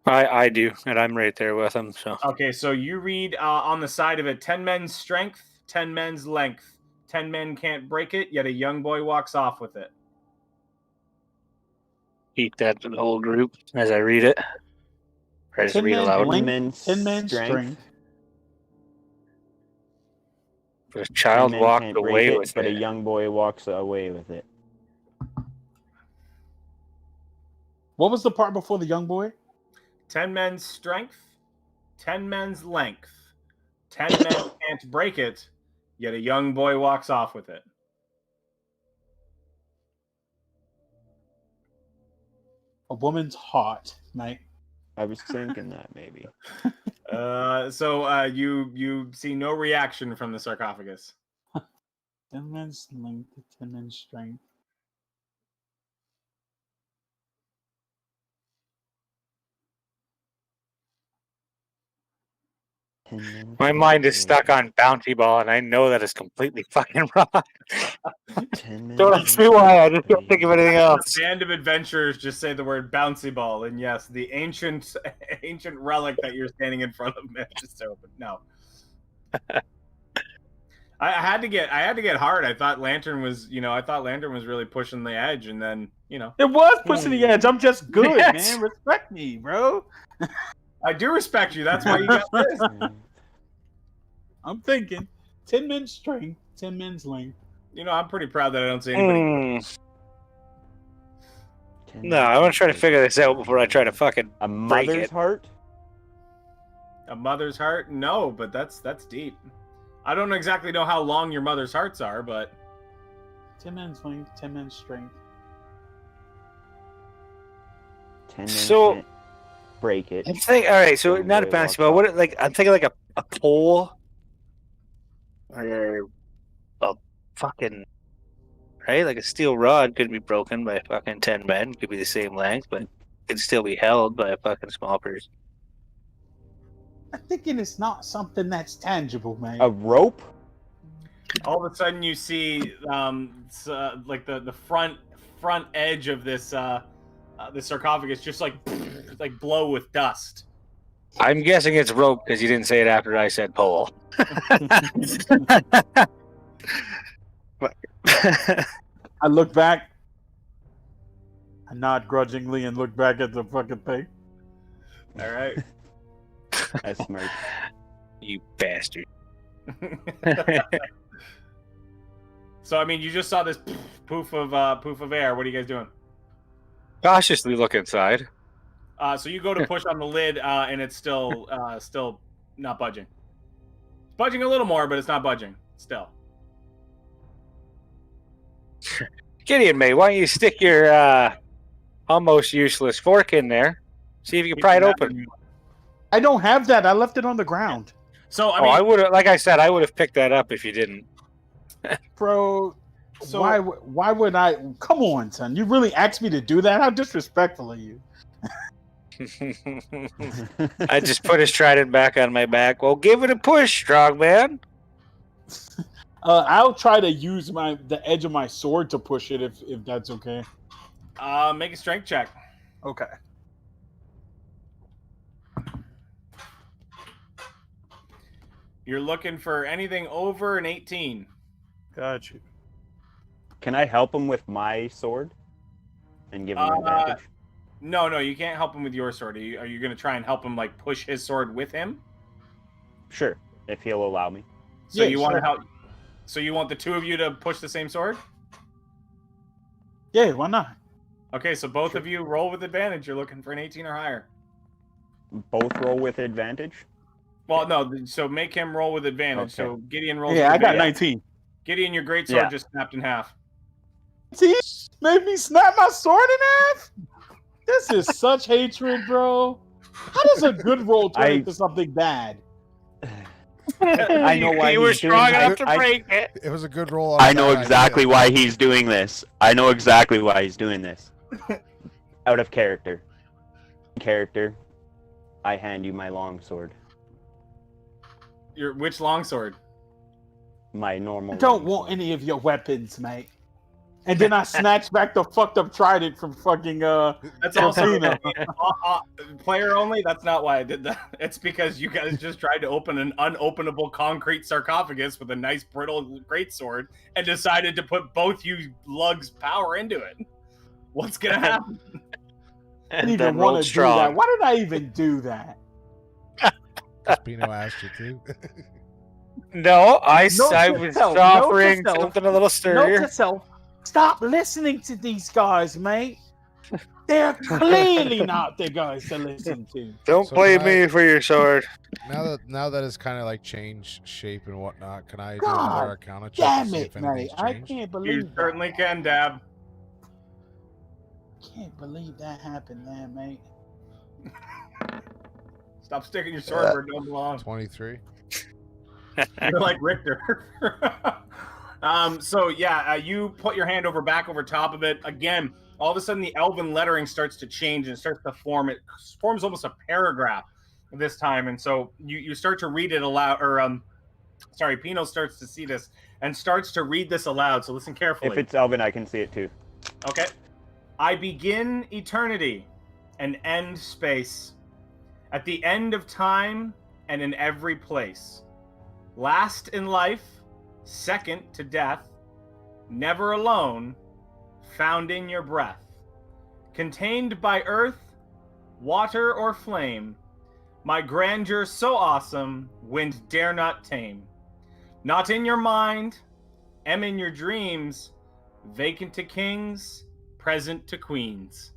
Speaker 4: I do, and I'm right there with him. So
Speaker 2: okay, so you read on the side of it: 10 men's strength, 10 men's length. 10 men can't break it, yet a young boy walks off with it.
Speaker 4: keep that to the whole group as I read it. Or just read aloud.
Speaker 3: 10 men's strength.
Speaker 4: A child walked away with
Speaker 5: but
Speaker 4: it.
Speaker 5: a young boy walks away with it.
Speaker 3: What was the part before the young boy?
Speaker 2: 10 men's strength, 10 men's length. 10 men can't break it, yet a young boy walks off with it.
Speaker 3: A woman's heart, mate.
Speaker 5: I was thinking that maybe.
Speaker 2: So you see no reaction from the sarcophagus.
Speaker 3: 10 men's length, 10 men's strength.
Speaker 4: My mind is stuck on Bounty Ball, and I know that is completely fucking wrong. Don't ask me why, I just can't think of anything else.
Speaker 2: A band of adventurers just say the word bouncy ball, and yes, the ancient relic that you're standing in front of manages to open. No. I had to get hard. I thought Lantern was really pushing the edge, and then,
Speaker 3: It was pushing the edge. I'm just good,
Speaker 2: Yes.
Speaker 3: man. Respect me, bro.
Speaker 2: I do respect you. That's why you got this.
Speaker 3: I'm thinking 10 men's strength, 10 men's length.
Speaker 2: I'm pretty proud that I don't see anybody.
Speaker 4: No, I want to try to figure this out before I try to fucking
Speaker 5: A
Speaker 4: break
Speaker 5: mother's
Speaker 4: it.
Speaker 5: heart?
Speaker 2: A mother's heart? No, but that's deep. I don't exactly know how long your mother's hearts are, but
Speaker 3: 10 men's length, 10 men's strength.
Speaker 5: 10 men
Speaker 4: So-
Speaker 5: can't break it.
Speaker 4: I'm thinking, all right, so
Speaker 5: Young
Speaker 4: not a
Speaker 5: boy
Speaker 4: bouncy
Speaker 5: walks
Speaker 4: ball. What? Like I'm thinking like a pole, or a fucking right, like a steel rod could be broken by fucking 10 men. Could be the same length, but could still be held by a fucking small person.
Speaker 3: I'm thinking it's not something that's tangible, man.
Speaker 5: A rope?
Speaker 2: all of a sudden you see like the front edge of this the sarcophagus just like blow with dust.
Speaker 4: I'm guessing it's rope because you didn't say it after I said pole.
Speaker 3: I look back. I nod grudgingly and look back at the fucking thing.
Speaker 2: All right.
Speaker 5: That's smart.
Speaker 4: You bastard.
Speaker 2: So I mean, you just saw this poof of air. What are you guys doing?
Speaker 4: Cautiously look inside.
Speaker 2: So you go to push on the lid, and it's still not budging. It's budging a little more, but it's not budging still.
Speaker 4: Gideon, mate, why don't you stick your almost useless fork in there? See if you can pry it open.
Speaker 3: I don't have that. I left it on the ground.
Speaker 2: So I mean,
Speaker 4: I would have, like I said, I would have picked that up if you didn't.
Speaker 3: Bro,
Speaker 2: So-
Speaker 3: why would I? Come on, son. You really asked me to do that? How disrespectful are you?
Speaker 4: I just put his trident back on my back. Well, give it a push, strong man.
Speaker 3: I'll try to use the edge of my sword to push it if that's okay.
Speaker 2: make a strength check.
Speaker 3: Okay.
Speaker 2: You're looking for anything over an 18.
Speaker 3: Got you.
Speaker 5: Can I help him with my sword and give him advantage?
Speaker 2: No, you can't help him with your sword. Are you going to try and help him like push his sword with him?
Speaker 5: Sure, if he'll allow me.
Speaker 2: So
Speaker 3: Yeah,
Speaker 2: you want to
Speaker 3: sure.
Speaker 2: help? So you want the two of you to push the same sword?
Speaker 3: Yeah, why not?
Speaker 2: Okay, so both of you roll with advantage. You're looking for an 18 or higher.
Speaker 5: Both roll with advantage.
Speaker 2: Well, no. So make him roll with advantage.
Speaker 5: Okay.
Speaker 2: So Gideon rolls.
Speaker 3: Yeah,
Speaker 2: with
Speaker 3: I got
Speaker 2: advantage.
Speaker 3: 19.
Speaker 2: Gideon, your great sword
Speaker 5: Yeah.
Speaker 2: just snapped in half.
Speaker 3: See, made me snap my sword in half. This is such hatred, bro. How does a good roll turn into something bad?
Speaker 5: I know why
Speaker 4: you were
Speaker 5: he's doing
Speaker 4: strong
Speaker 5: it.
Speaker 4: enough to break it.
Speaker 1: It was a good roll. On
Speaker 5: I
Speaker 1: a
Speaker 5: know
Speaker 1: bad
Speaker 5: exactly
Speaker 1: idea.
Speaker 5: why he's doing this. I know exactly why he's doing this. Out of character. Character. I hand you my longsword.
Speaker 2: Your which longsword?
Speaker 5: My normal.
Speaker 3: I don't
Speaker 5: longsword.
Speaker 3: want any of your weapons, mate. And then I snatched back the fucked up trident from fucking
Speaker 2: That's also
Speaker 3: Filipino.
Speaker 2: player only. That's not why I did that. It's because you guys just tried to open an unopenable concrete sarcophagus with a nice brittle greatsword and decided to put both you lugs power into it. What's gonna happen?
Speaker 3: I didn't
Speaker 4: And
Speaker 3: even
Speaker 4: then
Speaker 3: want
Speaker 4: rolled
Speaker 3: to do that.
Speaker 4: strong.
Speaker 3: Why did I even do that?
Speaker 1: Pino asked you to.
Speaker 4: No, I
Speaker 3: Note to
Speaker 4: was
Speaker 3: self, note to
Speaker 4: offering
Speaker 3: self,
Speaker 4: something a little
Speaker 3: Note
Speaker 4: sturdier.
Speaker 3: to self, stop listening to these guys, mate. They're clearly not the guys to listen to.
Speaker 4: Don't
Speaker 1: So
Speaker 4: blame
Speaker 1: can I-
Speaker 4: me for your sword.
Speaker 1: Now that it's kind of like changed shape and whatnot, can I do
Speaker 3: God
Speaker 1: another Arcana check to
Speaker 3: Damn
Speaker 1: see
Speaker 3: it,
Speaker 1: if anything's
Speaker 3: mate. I
Speaker 1: changed?
Speaker 3: can't
Speaker 2: You
Speaker 3: believe that.
Speaker 2: certainly can, Dab.
Speaker 3: Can't believe that happened there, mate.
Speaker 2: Stop sticking your sword where it don't belong.
Speaker 1: 23.
Speaker 2: You're like Richter. So yeah, you put your hand back over top of it. Again, all of a sudden the elven lettering starts to change and starts to form. It forms almost a paragraph this time. And so you start to read it aloud, or Pino starts to see this and starts to read this aloud. So listen carefully.
Speaker 5: If it's Elvin, I can see it too.
Speaker 2: Okay. I begin eternity and end space. At the end of time and in every place. Last in life, second to death, never alone, found in your breath. Contained by earth, water, or flame, my grandeur so awesome, wind dare not tame. Not in your mind, am in your dreams, vacant to kings, present to queens.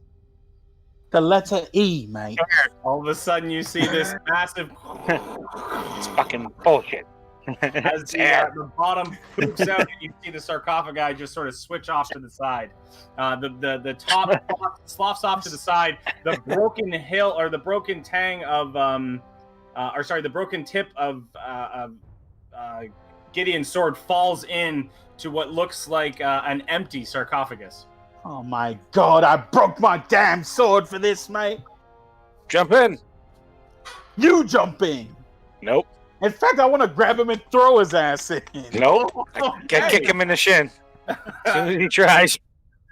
Speaker 3: The letter E, mate.
Speaker 2: All of a sudden, you see this massive.
Speaker 4: It's fucking bullshit.
Speaker 2: As the bottom poops out, and you see the sarcophagi just sort of switch off to the side. The top sloughs off to the side. The broken hill, or the broken tang of, the broken tip of Gideon's sword falls in to what looks like an empty sarcophagus.
Speaker 3: Oh my god, I broke my damn sword for this, mate.
Speaker 4: Jump in.
Speaker 3: You jump in.
Speaker 4: Nope.
Speaker 3: In fact, I want to grab him and throw his ass in.
Speaker 4: Nope. I kick him in the shin. As soon as he tries.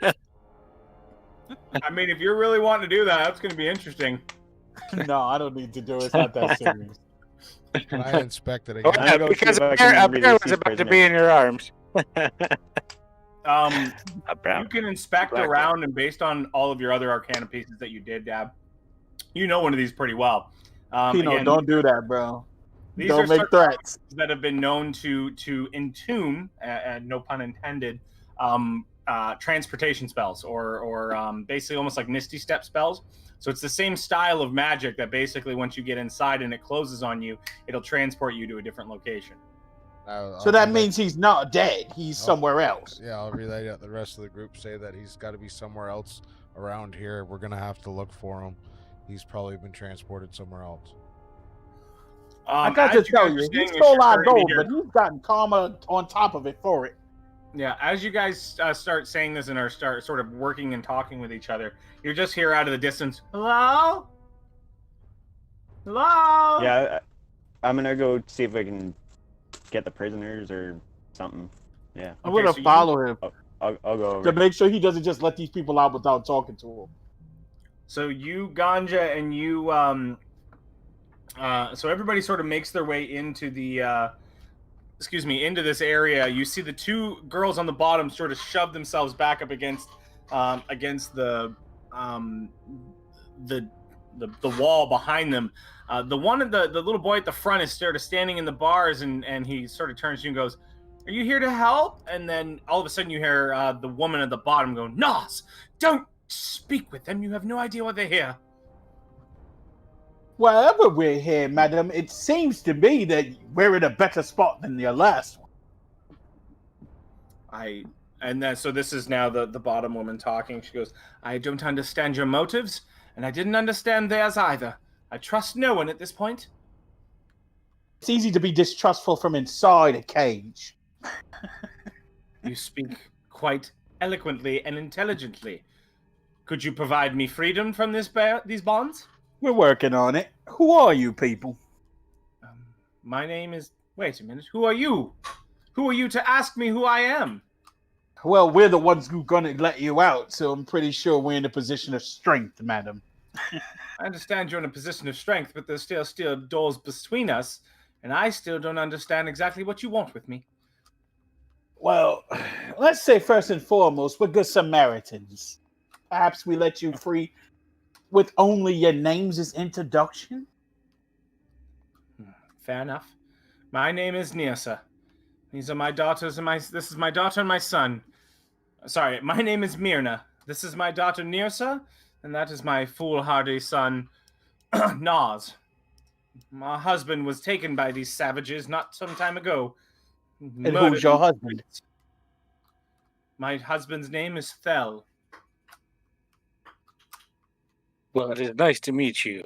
Speaker 2: I mean, if you're really wanting to do that, that's going to be interesting.
Speaker 3: No, I don't need to do it. It's not that serious.
Speaker 1: Can I inspect it
Speaker 4: Oh,
Speaker 1: again?
Speaker 4: yeah,
Speaker 5: go
Speaker 4: because
Speaker 5: see if I
Speaker 4: a
Speaker 5: can
Speaker 4: bear
Speaker 5: release
Speaker 4: was
Speaker 5: these
Speaker 4: about to
Speaker 5: prisoners.
Speaker 4: be in your arms.
Speaker 2: You can inspect
Speaker 4: Black
Speaker 2: around, and based on all of your other Arcana pieces that you did, Dab, you know one of these pretty well.
Speaker 3: Pino,
Speaker 2: Again,
Speaker 3: don't do that, bro.
Speaker 2: these
Speaker 3: Don't
Speaker 2: are
Speaker 3: make threats.
Speaker 2: that have been known to entomb, no pun intended, transportation spells, or basically almost like Misty Step spells. So it's the same style of magic that basically once you get inside and it closes on you, it'll transport you to a different location.
Speaker 3: So that means he's not dead. He's
Speaker 1: Oh.
Speaker 3: somewhere else.
Speaker 1: Yeah, I'll relay that. The rest of the group say that he's got to be somewhere else around here. We're gonna have to look for him. He's probably been transported somewhere else.
Speaker 3: I got to
Speaker 2: as
Speaker 3: tell
Speaker 2: guys
Speaker 3: you,
Speaker 2: are
Speaker 3: he
Speaker 2: saying this,
Speaker 3: stole
Speaker 2: you're
Speaker 3: our
Speaker 2: starting to
Speaker 3: gold,
Speaker 2: hear-
Speaker 3: but he's gotten karma on top of it for it.
Speaker 2: Yeah, as you guys start saying this and are start sort of working and talking with each other, you're just here out of the distance. Hello? Hello?
Speaker 5: Yeah, I'm gonna go see if I can get the prisoners or something. Yeah,
Speaker 3: I'm
Speaker 2: Okay,
Speaker 3: gonna
Speaker 2: so you-
Speaker 3: follow him
Speaker 5: I'll go
Speaker 3: to
Speaker 5: over.
Speaker 3: make sure he doesn't just let these people out without talking to him.
Speaker 2: So you, Ganja, and you, so everybody sort of makes their way into the, into this area. You see the two girls on the bottom sort of shove themselves back up against the the wall behind them. The little boy at the front is sort of standing in the bars, and he sort of turns to you and goes, "Are you here to help?" And then all of a sudden you hear the woman at the bottom go, "Nos, don't speak with them. You have no idea why they're here."
Speaker 3: Wherever we're here, madam, it seems to me that we're in a better spot than your last one.
Speaker 2: So this is now the bottom woman talking. She goes, "I don't understand your motives, and I didn't understand theirs either. I trust no one at this point."
Speaker 3: It's easy to be distrustful from inside a cage.
Speaker 2: You speak quite eloquently and intelligently. Could you provide me freedom from these bonds?
Speaker 3: We're working on it. Who are you people?
Speaker 2: My name is... Wait a minute. Who are you? Who are you to ask me who I am?
Speaker 3: Well, we're the ones who are going to let you out, so I'm pretty sure we're in a position of strength, madam.
Speaker 2: I understand you're in a position of strength, but there's still doors between us, and I still don't understand exactly what you want with me.
Speaker 3: Well, let's say first and foremost, we're good Samaritans. Perhaps we let you free with only your names as introduction?
Speaker 2: Fair enough. My name is Nirsa. These are my daughters and this is my daughter and my son. Sorry, my name is Myrna. This is my daughter Nirsa, and that is my foolhardy son, Nas. My husband was taken by these savages not some time ago.
Speaker 3: And who's your husband?
Speaker 2: My husband's name is Thel.
Speaker 4: Well, it is nice to meet you.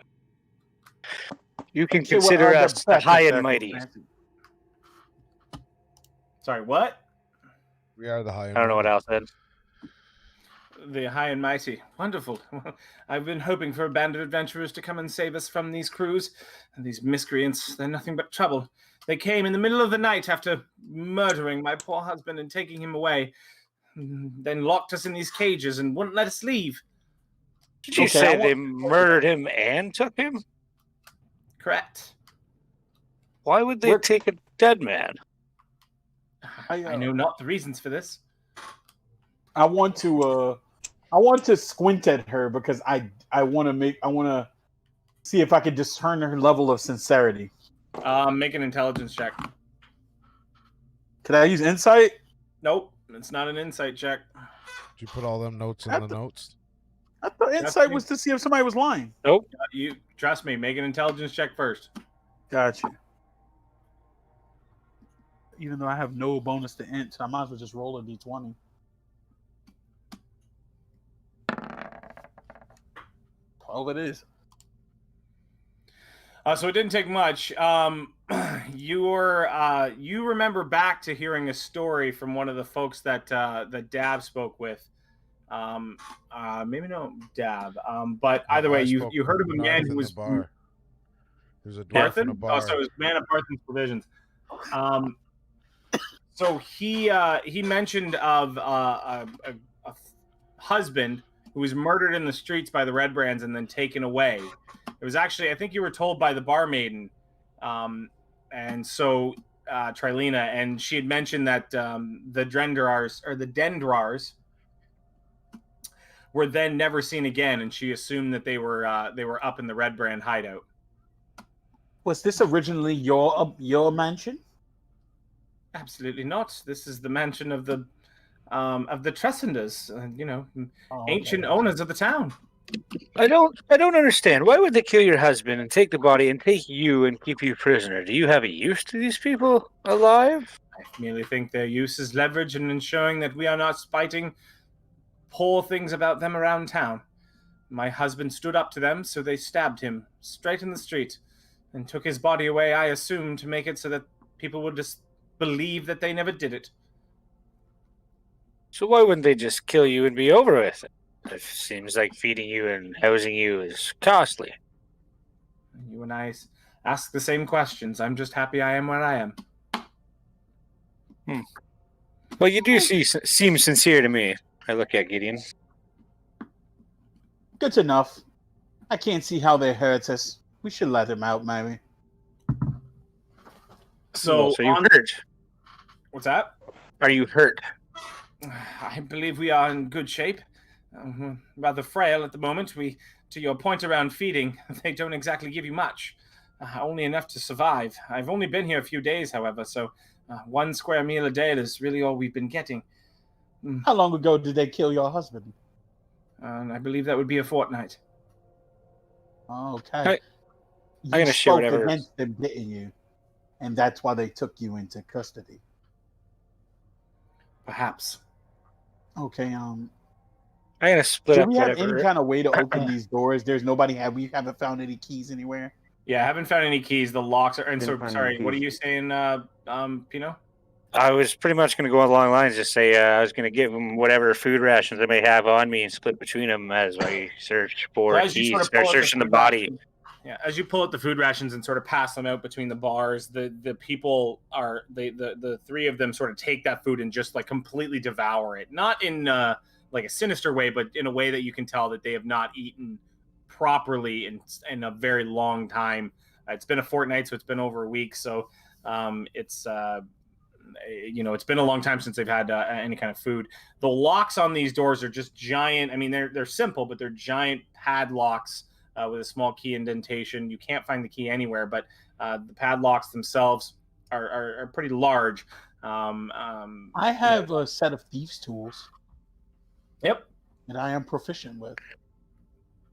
Speaker 4: You can consider us the high and mighty.
Speaker 2: Sorry, what?
Speaker 1: We are the high and
Speaker 4: I don't know what Al said.
Speaker 2: The high and mighty. Wonderful. I've been hoping for a band of adventurers to come and save us from these crews. And these miscreants, they're nothing but trouble. They came in the middle of the night after murdering my poor husband and taking him away. Then locked us in these cages and wouldn't let us leave.
Speaker 4: Did you say they murdered him and took him?
Speaker 2: Correct.
Speaker 4: Why would they take a dead man?
Speaker 2: I know not the reasons for this.
Speaker 3: I want to squint at her because I want to see if I can discern her level of sincerity.
Speaker 2: Make an intelligence check.
Speaker 3: Can I use insight?
Speaker 2: Nope, it's not an insight check.
Speaker 1: Did you put all them notes in the notes?
Speaker 3: I thought insight was to see if somebody was lying.
Speaker 4: Nope.
Speaker 2: You trust me. Make an intelligence check first.
Speaker 3: Gotcha. Even though I have no bonus to int, I might as well just roll a d20. Oh, it is.
Speaker 2: So it didn't take much. You remember back to hearing a story from one of the folks that Dab spoke with. Maybe not Dab. But either way, you heard of a man who was
Speaker 1: bar. There's a dwarf in a bar.
Speaker 2: Oh, so it was man of Parthen's provisions. So he mentioned of a husband who was murdered in the streets by the Red Brands and then taken away. It was actually, I think you were told by the barmaiden, and so Trilena, and she had mentioned that the Dendrars were then never seen again, and she assumed that they were up in the Red Brand hideout.
Speaker 3: Was this originally your mansion?
Speaker 2: Absolutely not. This is the mansion of the Tressenders, ancient owners of the town.
Speaker 4: I don't understand. Why would they kill your husband and take the body and take you and keep you prisoner? Do you have a use to these people alive?
Speaker 2: I merely think their use is leverage in ensuring that we are not spiting poor things about them around town. My husband stood up to them, so they stabbed him straight in the street and took his body away, I assume, to make it so that people would just believe that they never did it.
Speaker 4: So why wouldn't they just kill you and be over with it? It seems like feeding you and housing you is costly.
Speaker 2: You and I ask the same questions. I'm just happy I am where I am.
Speaker 4: Well, you do seem sincere to me. I look at Gideon.
Speaker 3: Good enough. I can't see how they hurt us. We should let him out, maybe.
Speaker 2: So
Speaker 4: you're hurt.
Speaker 2: What's that?
Speaker 4: Are you hurt?
Speaker 2: I believe we are in good shape. Rather frail at the moment. We to your point around feeding, they don't exactly give you much. Only enough to survive. I've only been here a few days, however, so 1 square meal a day is really all we've been getting.
Speaker 3: How long ago did they kill your husband?
Speaker 2: And I believe that would be a fortnight.
Speaker 3: Okay.
Speaker 4: I'm gonna share
Speaker 3: spoke
Speaker 4: whatever.
Speaker 3: against them, didn't you? And that's why they took you into custody.
Speaker 2: Perhaps.
Speaker 3: Okay.
Speaker 4: I'm gonna split
Speaker 3: Do
Speaker 4: up
Speaker 3: we have
Speaker 4: whatever.
Speaker 3: any kind of way to open these doors? There's nobody. We haven't found any keys anywhere.
Speaker 2: Yeah, I haven't found any keys. The locks are. And
Speaker 5: Didn't
Speaker 2: so,
Speaker 5: find
Speaker 2: sorry,
Speaker 5: any
Speaker 2: what are
Speaker 5: keys.
Speaker 2: you saying, Pino?
Speaker 4: I was pretty much going to go along lines, just say I was going to give them whatever food rations I may have on me and split between them as I search for
Speaker 2: As you
Speaker 4: keys.
Speaker 2: sort of
Speaker 4: They're
Speaker 2: pull out
Speaker 4: searching the
Speaker 2: food
Speaker 4: body.
Speaker 2: rations- Yeah, as you pull out the food rations and sort of pass them out between the bars, the people are the 3 of them sort of take that food and just like completely devour it. Not in like a sinister way, but in a way that you can tell that they have not eaten properly in a very long time. It's been a fortnight, so it's been over a week. So it's it's been a long time since they've had any kind of food. The locks on these doors are just giant. I mean, they're simple, but they're giant padlocks with a small key indentation. You can't find the key anywhere, but the padlocks themselves are pretty large.
Speaker 3: I have a set of thieves' tools.
Speaker 2: Yep.
Speaker 3: That I am proficient with.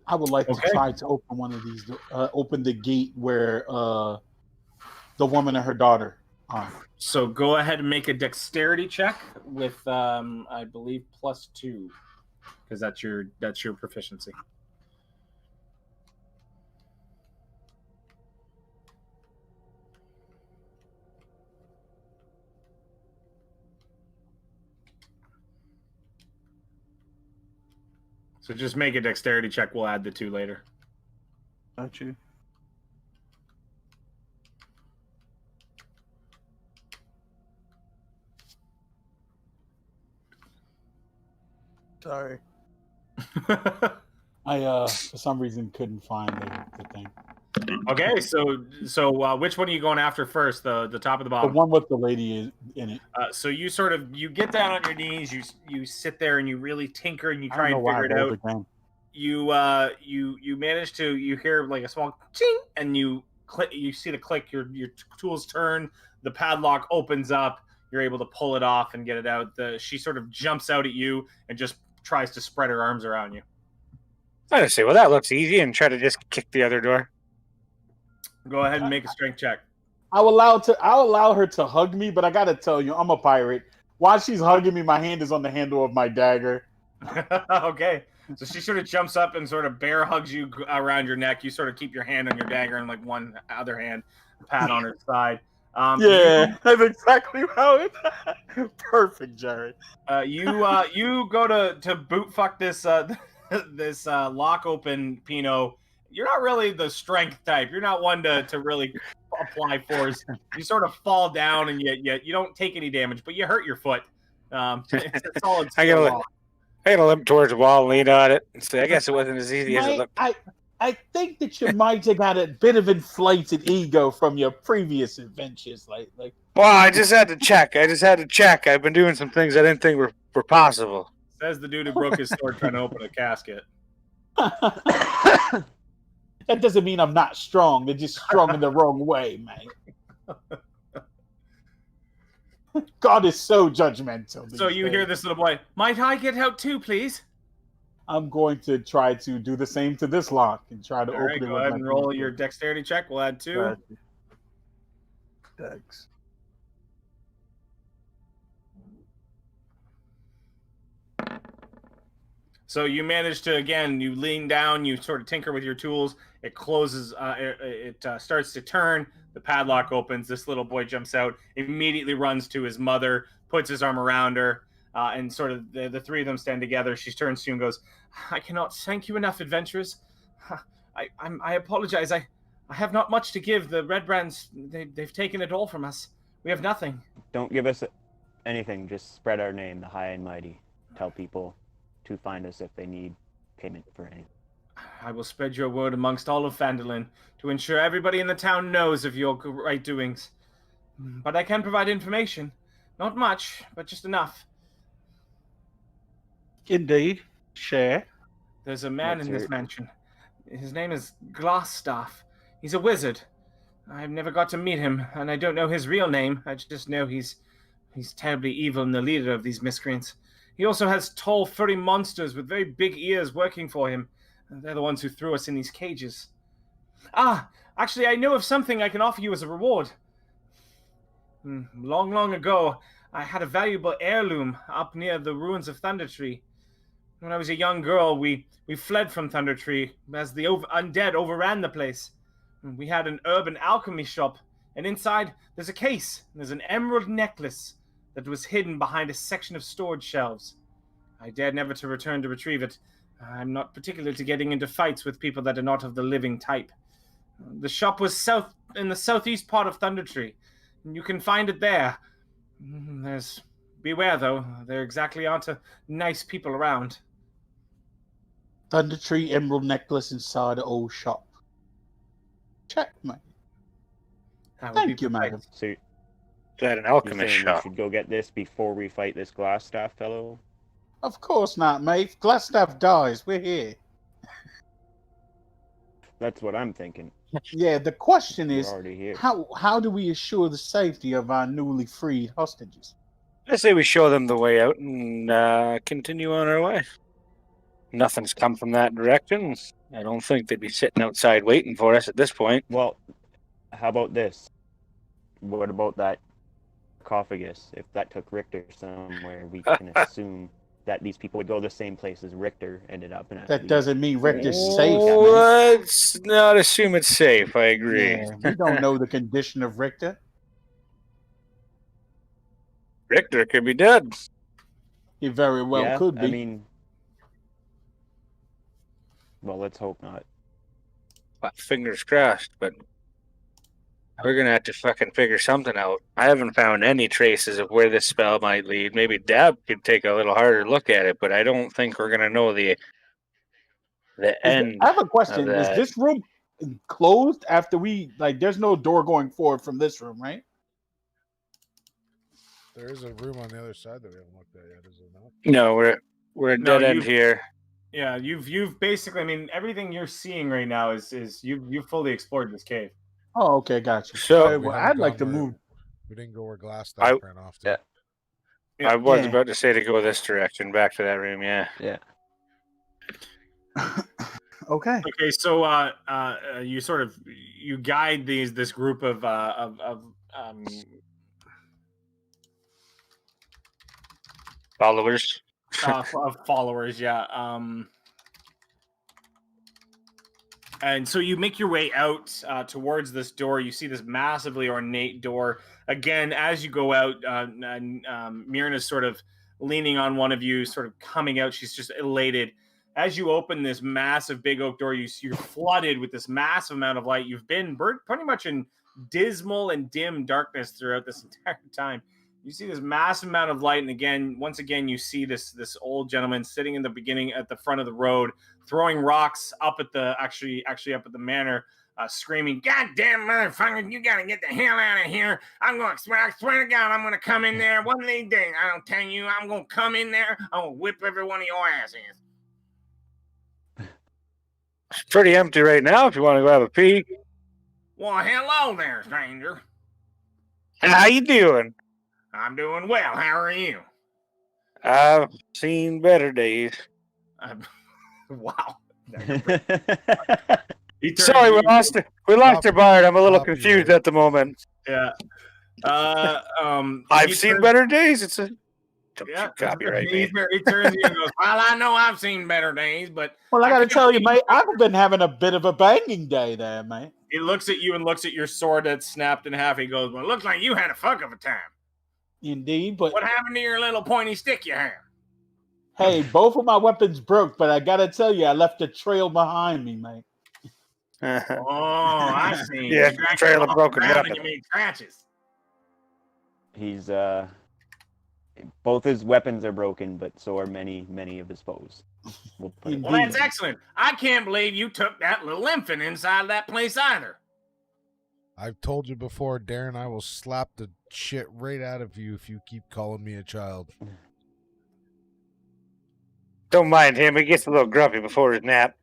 Speaker 3: I would like to try to open one of these. Open the gate where the woman and her daughter are.
Speaker 2: So go ahead and make a dexterity check with, I believe, +2, because that's your proficiency. So just make a dexterity check. We'll add the 2 later.
Speaker 3: Got you. Sorry. I for some reason couldn't find the thing.
Speaker 2: Okay, so which one are you going after first? The top of the
Speaker 3: The
Speaker 2: bottom.
Speaker 3: one with the lady in it.
Speaker 2: So you get down on your knees, you sit there and you really tinker and you try and figure it out.
Speaker 3: Again.
Speaker 2: You manage to hear like a small ching and you see the click. Your tools turn, the padlock opens up. You're able to pull it off and get it out. She sort of jumps out at you and just tries to spread her arms around you.
Speaker 4: I say, well, that looks easy, and try to just kick the other door.
Speaker 2: Go ahead and make a strength check.
Speaker 3: I'll allow her to hug me, but I gotta tell you, I'm a pirate. While she's hugging me, my hand is on the handle of my dagger.
Speaker 2: Okay. So she sort of jumps up and sort of bear hugs you around your neck. You sort of keep your hand on your dagger and like one other hand pat on her side.
Speaker 3: That's exactly how it. Perfect, Jared.
Speaker 2: You go to boot fuck this this lock open, Pino. You're not really the strength type. You're not one to really apply force. You sort of fall down and yet you don't take any damage, but you hurt your foot. It's a solid
Speaker 4: I gotta limp towards the wall and lean on it and say, I guess it wasn't as easy as it looked.
Speaker 3: I think that you might have got a bit of inflated ego from your previous adventures. Like.
Speaker 4: Well, I just had to check. I've been doing some things I didn't think were possible.
Speaker 2: Says the dude who broke his sword trying to open a casket.
Speaker 3: That doesn't mean I'm not strong. They're just strong in the wrong way, man. God is so judgmental.
Speaker 2: So you hear this little boy, might I get out too, please?
Speaker 3: I'm going to try to do the same to this lock and try to open it.
Speaker 2: Go ahead and roll your dexterity check. We'll add 2.
Speaker 3: Dex.
Speaker 2: So you manage to, again, you lean down, you sort of tinker with your tools. It closes, it starts to turn. The padlock opens. This little boy jumps out, immediately runs to his mother, puts his arm around her, and sort of the 3 of them stand together. She turns to you and goes, I cannot thank you enough, adventurers. I apologize. I have not much to give. The Red Brands, they've taken it all from us. We have nothing.
Speaker 5: Don't give us anything. Just spread our name, the High and Mighty. Tell people to find us if they need payment for anything.
Speaker 2: I will spread your word amongst all of Phandelver to ensure everybody in the town knows of your right doings. But I can provide information. Not much, but just enough.
Speaker 3: Indeed. Share.
Speaker 2: There's a man in this mansion. His name is Glassstaff. He's a wizard. I've never got to meet him, and I don't know his real name. I just know he's terribly evil and the leader of these miscreants. He also has tall, furry monsters with very big ears working for him. They're the ones who threw us in these cages. Ah, actually, I know of something I can offer you as a reward. Long, long ago, I had a valuable heirloom up near the ruins of Thunder Tree. When I was a young girl, we fled from Thunder Tree as the undead overran the place. We had an urban alchemy shop, and inside there's a case. There's an emerald necklace that was hidden behind a section of storage shelves. I dared never to return to retrieve it. I'm not particular to getting into fights with people that are not of the living type. The shop was in the southeast part of Thunder Tree. You can find it there. Beware though, there exactly aren't nice people around.
Speaker 3: Thunder Tree Emerald Necklace inside the old shop. Checkmate. Thank you, madam.
Speaker 5: So
Speaker 4: Is that an
Speaker 5: you're
Speaker 4: alchemist
Speaker 5: saying we
Speaker 4: shop?
Speaker 5: should go get this before we fight this glass staff fellow?
Speaker 3: Of course not, mate. If Glassstaff dies, we're here.
Speaker 5: That's what I'm thinking.
Speaker 3: Yeah, the question
Speaker 5: We're
Speaker 3: is,
Speaker 5: already here.
Speaker 3: how do we assure the safety of our newly freed hostages?
Speaker 4: I say we show them the way out and continue on our way. Nothing's come from that direction. I don't think they'd be sitting outside waiting for us at this point.
Speaker 5: Well, how about this? What about that sarcophagus? If that took Richter somewhere, we can assume that these people would go the same place as Richter ended up. And
Speaker 3: That doesn't mean Richter's safe, mate.
Speaker 4: Let's not assume it's safe. I agree.
Speaker 3: Yeah, we don't know the condition of Richter.
Speaker 4: Richter could be dead.
Speaker 3: He very well
Speaker 5: yeah,
Speaker 3: could be.
Speaker 5: I mean, well, let's hope not.
Speaker 4: Well, fingers crossed, but we're gonna have to fucking figure something out. I haven't found any traces of where this spell might lead. Maybe Dab could take a little harder look at it, but I don't think we're gonna know the end.
Speaker 3: I have a question.
Speaker 4: of
Speaker 3: Is
Speaker 4: that.
Speaker 3: this room closed after we there's no door going forward from this room, right?
Speaker 1: There is a room on the other side that we haven't looked at yet, is there not?
Speaker 4: No, we're a
Speaker 2: No,
Speaker 4: dead end
Speaker 2: you've-
Speaker 4: here.
Speaker 2: Yeah, you've basically, I mean, everything you're seeing right now is you've fully explored this cave.
Speaker 3: Oh, okay, gotcha.
Speaker 4: So-
Speaker 3: All right,
Speaker 1: We
Speaker 3: well,
Speaker 1: haven't
Speaker 3: I'd like to
Speaker 1: gone where-
Speaker 3: move.
Speaker 1: We didn't go where Glass
Speaker 4: I-
Speaker 1: ran off to.
Speaker 5: Yeah.
Speaker 4: I was
Speaker 3: Yeah.
Speaker 4: about to say to go this direction, back to that room. Yeah.
Speaker 5: Yeah.
Speaker 3: Okay.
Speaker 2: Okay, so you sort of you guide this group of
Speaker 4: Followers.
Speaker 2: of followers, yeah. And so you make your way out towards this door. You see this massively ornate door. Again, as you go out, Myrna's sort of leaning on one of you, sort of coming out. She's just elated. As you open this massive big oak door, you're flooded with this massive amount of light. You've been pretty much in dismal and dim darkness throughout this entire time. You see this massive amount of light, and once again, you see this old gentleman sitting in the beginning at the front of the road, throwing rocks up at the actually up at the manor, screaming, "God damn motherfucker, you gotta get the hell out of here! I swear to God, I'm gonna come in there one of these days. I don't tell you, I'm gonna come in there, I'm gonna whip every one of your asses."
Speaker 4: It's pretty empty right now. If you want to go have a pee.
Speaker 2: Well, hello there, stranger.
Speaker 4: How you doing?
Speaker 2: I'm doing well. How are you?
Speaker 4: I've seen better days.
Speaker 2: Wow.
Speaker 4: Sorry, we lost our bard. I'm a little
Speaker 1: Copy,
Speaker 4: confused
Speaker 1: right?
Speaker 4: at the moment.
Speaker 2: Yeah.
Speaker 4: I've
Speaker 2: he
Speaker 4: seen
Speaker 2: turns-
Speaker 4: better days. It's a
Speaker 2: Yeah,
Speaker 4: copyright
Speaker 2: he
Speaker 4: me.
Speaker 2: turns to you and goes, "Well, I know I've seen better days, but..."
Speaker 3: Well, I
Speaker 2: I
Speaker 3: got to
Speaker 2: can't
Speaker 3: tell you,
Speaker 2: believe-
Speaker 3: mate, I've been having a bit of a banging day there, mate.
Speaker 2: He looks at you and looks at your sword that's snapped in half. He goes, "Well, it looks like you had a fuck of a time.
Speaker 3: Indeed, but
Speaker 2: What happened to your little pointy stick you had?"
Speaker 3: hey, both of my weapons broke, but I got to tell you, I left a trail behind me, mate.
Speaker 2: Oh, I see.
Speaker 4: Yeah,
Speaker 2: You dragged
Speaker 4: trail
Speaker 2: it
Speaker 4: of
Speaker 2: off
Speaker 4: broken
Speaker 2: the ground
Speaker 4: weapon.
Speaker 2: and you made scratches.
Speaker 5: He's both his weapons are broken, but so are many of his foes. We'll put it
Speaker 3: Indeed.
Speaker 2: Well, that's excellent. I can't believe you took that little infant inside that place either.
Speaker 1: I've told you before, Darren, I will slap the shit right out of you if you keep calling me a child.
Speaker 4: Don't mind him. He gets a little grumpy before his nap.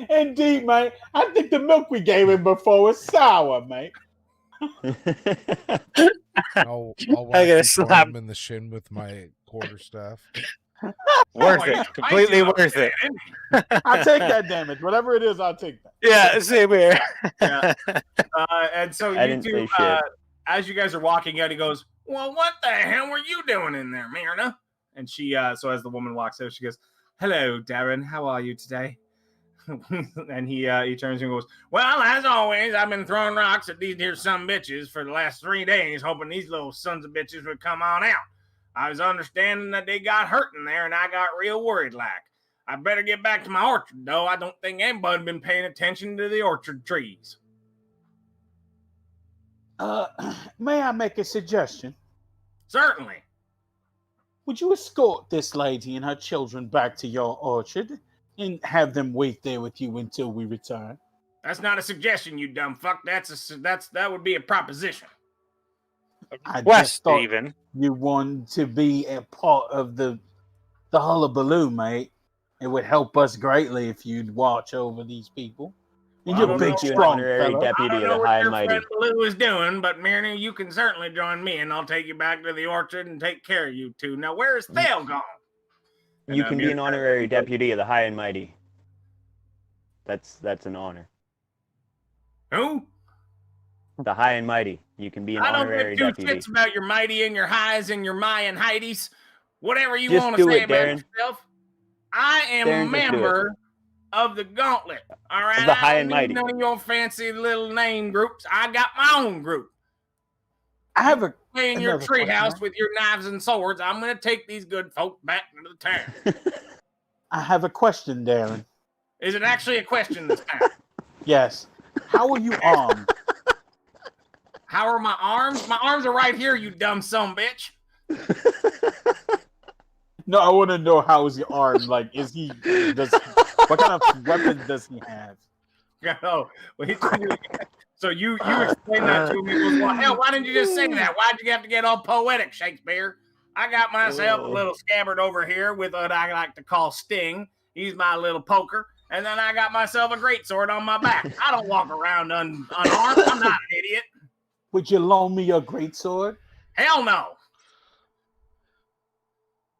Speaker 3: Indeed, mate. I think the milk we gave him before was sour, mate.
Speaker 1: I'll
Speaker 4: I
Speaker 1: whack
Speaker 4: gotta
Speaker 1: you
Speaker 4: slap.
Speaker 1: him in the shin with my quarterstaff.
Speaker 4: Worth
Speaker 2: Oh,
Speaker 4: it.
Speaker 2: he's
Speaker 4: Completely
Speaker 2: spicy
Speaker 4: worth it.
Speaker 3: I'll take that damage. Whatever it is, I'll take that.
Speaker 4: Yeah, same here.
Speaker 2: Yeah. And so
Speaker 5: I
Speaker 2: you
Speaker 5: didn't
Speaker 2: two,
Speaker 5: say shit.
Speaker 2: as you guys are walking out, he goes, "Well, what the hell were you doing in there, Myrna?" And she, so as the woman walks out, she goes, "Hello, Darren. How are you today?" And he turns and goes, "Well, as always, I've been throwing rocks at these here son bitches for the last 3 days, hoping these little sons of bitches would come on out. I was understanding that they got hurt in there, and I got real worried like. I better get back to my orchard, though. I don't think anybody been paying attention to the orchard trees."
Speaker 3: May I make a suggestion?
Speaker 2: "Certainly."
Speaker 3: Would you escort this lady and her children back to your orchard and have them wait there with you until we return?
Speaker 2: "That's not a suggestion, you dumb fuck. That would be a proposition."
Speaker 3: I
Speaker 4: West,
Speaker 3: just thought
Speaker 4: even.
Speaker 3: you wanted to be a part of the hullabaloo, mate. It would help us greatly if you'd watch over these people. And
Speaker 2: Well,
Speaker 3: you're
Speaker 2: I
Speaker 3: big,
Speaker 2: don't know.
Speaker 3: strong
Speaker 5: Honorary
Speaker 3: fellow.
Speaker 2: I
Speaker 5: deputy
Speaker 2: don't
Speaker 5: of
Speaker 2: know
Speaker 5: the
Speaker 2: what
Speaker 5: High and
Speaker 2: your
Speaker 5: Mighty.
Speaker 2: friend Baloo is doing, but Myrna, you can certainly join me, and I'll take you back to the orchard and take care of you two. Now, where is Thale gone?
Speaker 5: You can be an
Speaker 2: Myrna-
Speaker 5: honorary deputy of the High and Mighty. That's an honor.
Speaker 2: Who?
Speaker 5: The High and Mighty. You can be an
Speaker 2: I don't
Speaker 5: honorary
Speaker 2: give two
Speaker 5: deputy.
Speaker 2: shits about your mighty and your highs and your Mayan Heidi's. Whatever you
Speaker 5: Just
Speaker 2: want to
Speaker 5: do
Speaker 2: say
Speaker 5: it,
Speaker 2: about
Speaker 5: Darren.
Speaker 2: yourself. I am
Speaker 5: Darren,
Speaker 2: a
Speaker 5: just do it.
Speaker 2: member of the Gauntlet. All right,
Speaker 5: the High
Speaker 2: I
Speaker 5: and
Speaker 2: don't
Speaker 5: Mighty.
Speaker 2: need none of your fancy little name groups. I got my own group.
Speaker 3: I have a
Speaker 2: Stay in your
Speaker 3: another question,
Speaker 2: treehouse
Speaker 3: man.
Speaker 2: with your knives and swords. I'm going to take these good folk back into the town.
Speaker 3: I have a question, Darren.
Speaker 2: Is it actually a question this time?
Speaker 3: Yes. How are you armed?
Speaker 2: How are my arms? My arms are right here, you dumb son of a bitch.
Speaker 3: No, I want to know how is he armed. Like, what kind of weapon does he have?
Speaker 2: Oh, well, so you explain that to me. He goes, "Well, hell, why didn't you just say that? Why'd you have to get all poetic, Shakespeare? I got myself a little scabbard over here with what I like to call Sting. He's my little poker. And then I got myself a greatsword on my back. I don't walk around unarmed. I'm not an idiot.
Speaker 3: Would you loan me your greatsword?
Speaker 2: Hell no.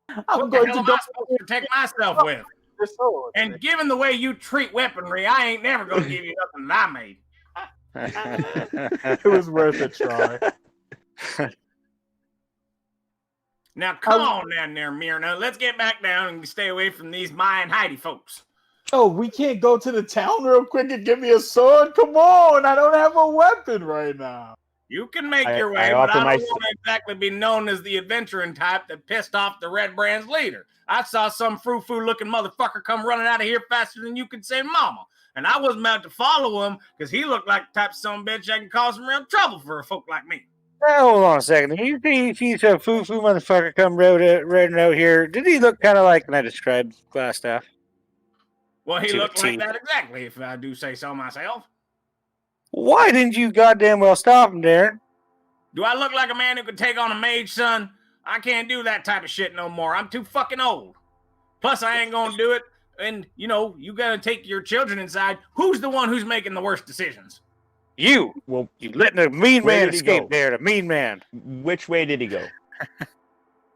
Speaker 3: I'm
Speaker 2: What the
Speaker 3: going
Speaker 2: hell
Speaker 3: to
Speaker 2: am
Speaker 3: go
Speaker 2: I supposed to protect myself with?
Speaker 3: the sword.
Speaker 2: And given the way you treat weaponry, I ain't never going to give you nothing that I made.
Speaker 3: It was worth a try.
Speaker 2: Now, come on down there, Myrna. Let's get back down and stay away from these Mayan Heidi folks.
Speaker 3: Oh, we can't go to the town real quick and give me a sword? Come on, I don't have a weapon right now.
Speaker 2: You can make
Speaker 5: I
Speaker 2: your way,
Speaker 5: offer
Speaker 2: but I
Speaker 5: my
Speaker 2: don't want to exactly be known as the adventuring type that pissed off the Red Brand's leader. I saw some frou-frou looking motherfucker come running out of here faster than you could say mama. And I wasn't about to follow him because he looked like the type of son of a bitch that can cause some real trouble for a folk like me.
Speaker 4: Now, hold on a second. You see some foo-foo motherfucker come riding out here. Did he look kind of like, and I described Glassstaff?
Speaker 2: Well, he
Speaker 4: To a
Speaker 2: looked like
Speaker 4: T.
Speaker 2: that exactly, if I do say so myself.
Speaker 4: Why didn't you goddamn well stop him, Darren?
Speaker 2: Do I look like a man who could take on a mage, son? I can't do that type of shit no more. I'm too fucking old. Plus, I ain't gonna do it. And, you know, you gotta take your children inside. Who's the one who's making the worst decisions?
Speaker 4: You.
Speaker 5: Well,
Speaker 4: You letting a mean
Speaker 5: Where
Speaker 4: man
Speaker 5: did he
Speaker 4: escape
Speaker 5: go?
Speaker 4: there, the mean man.
Speaker 5: which way did he go?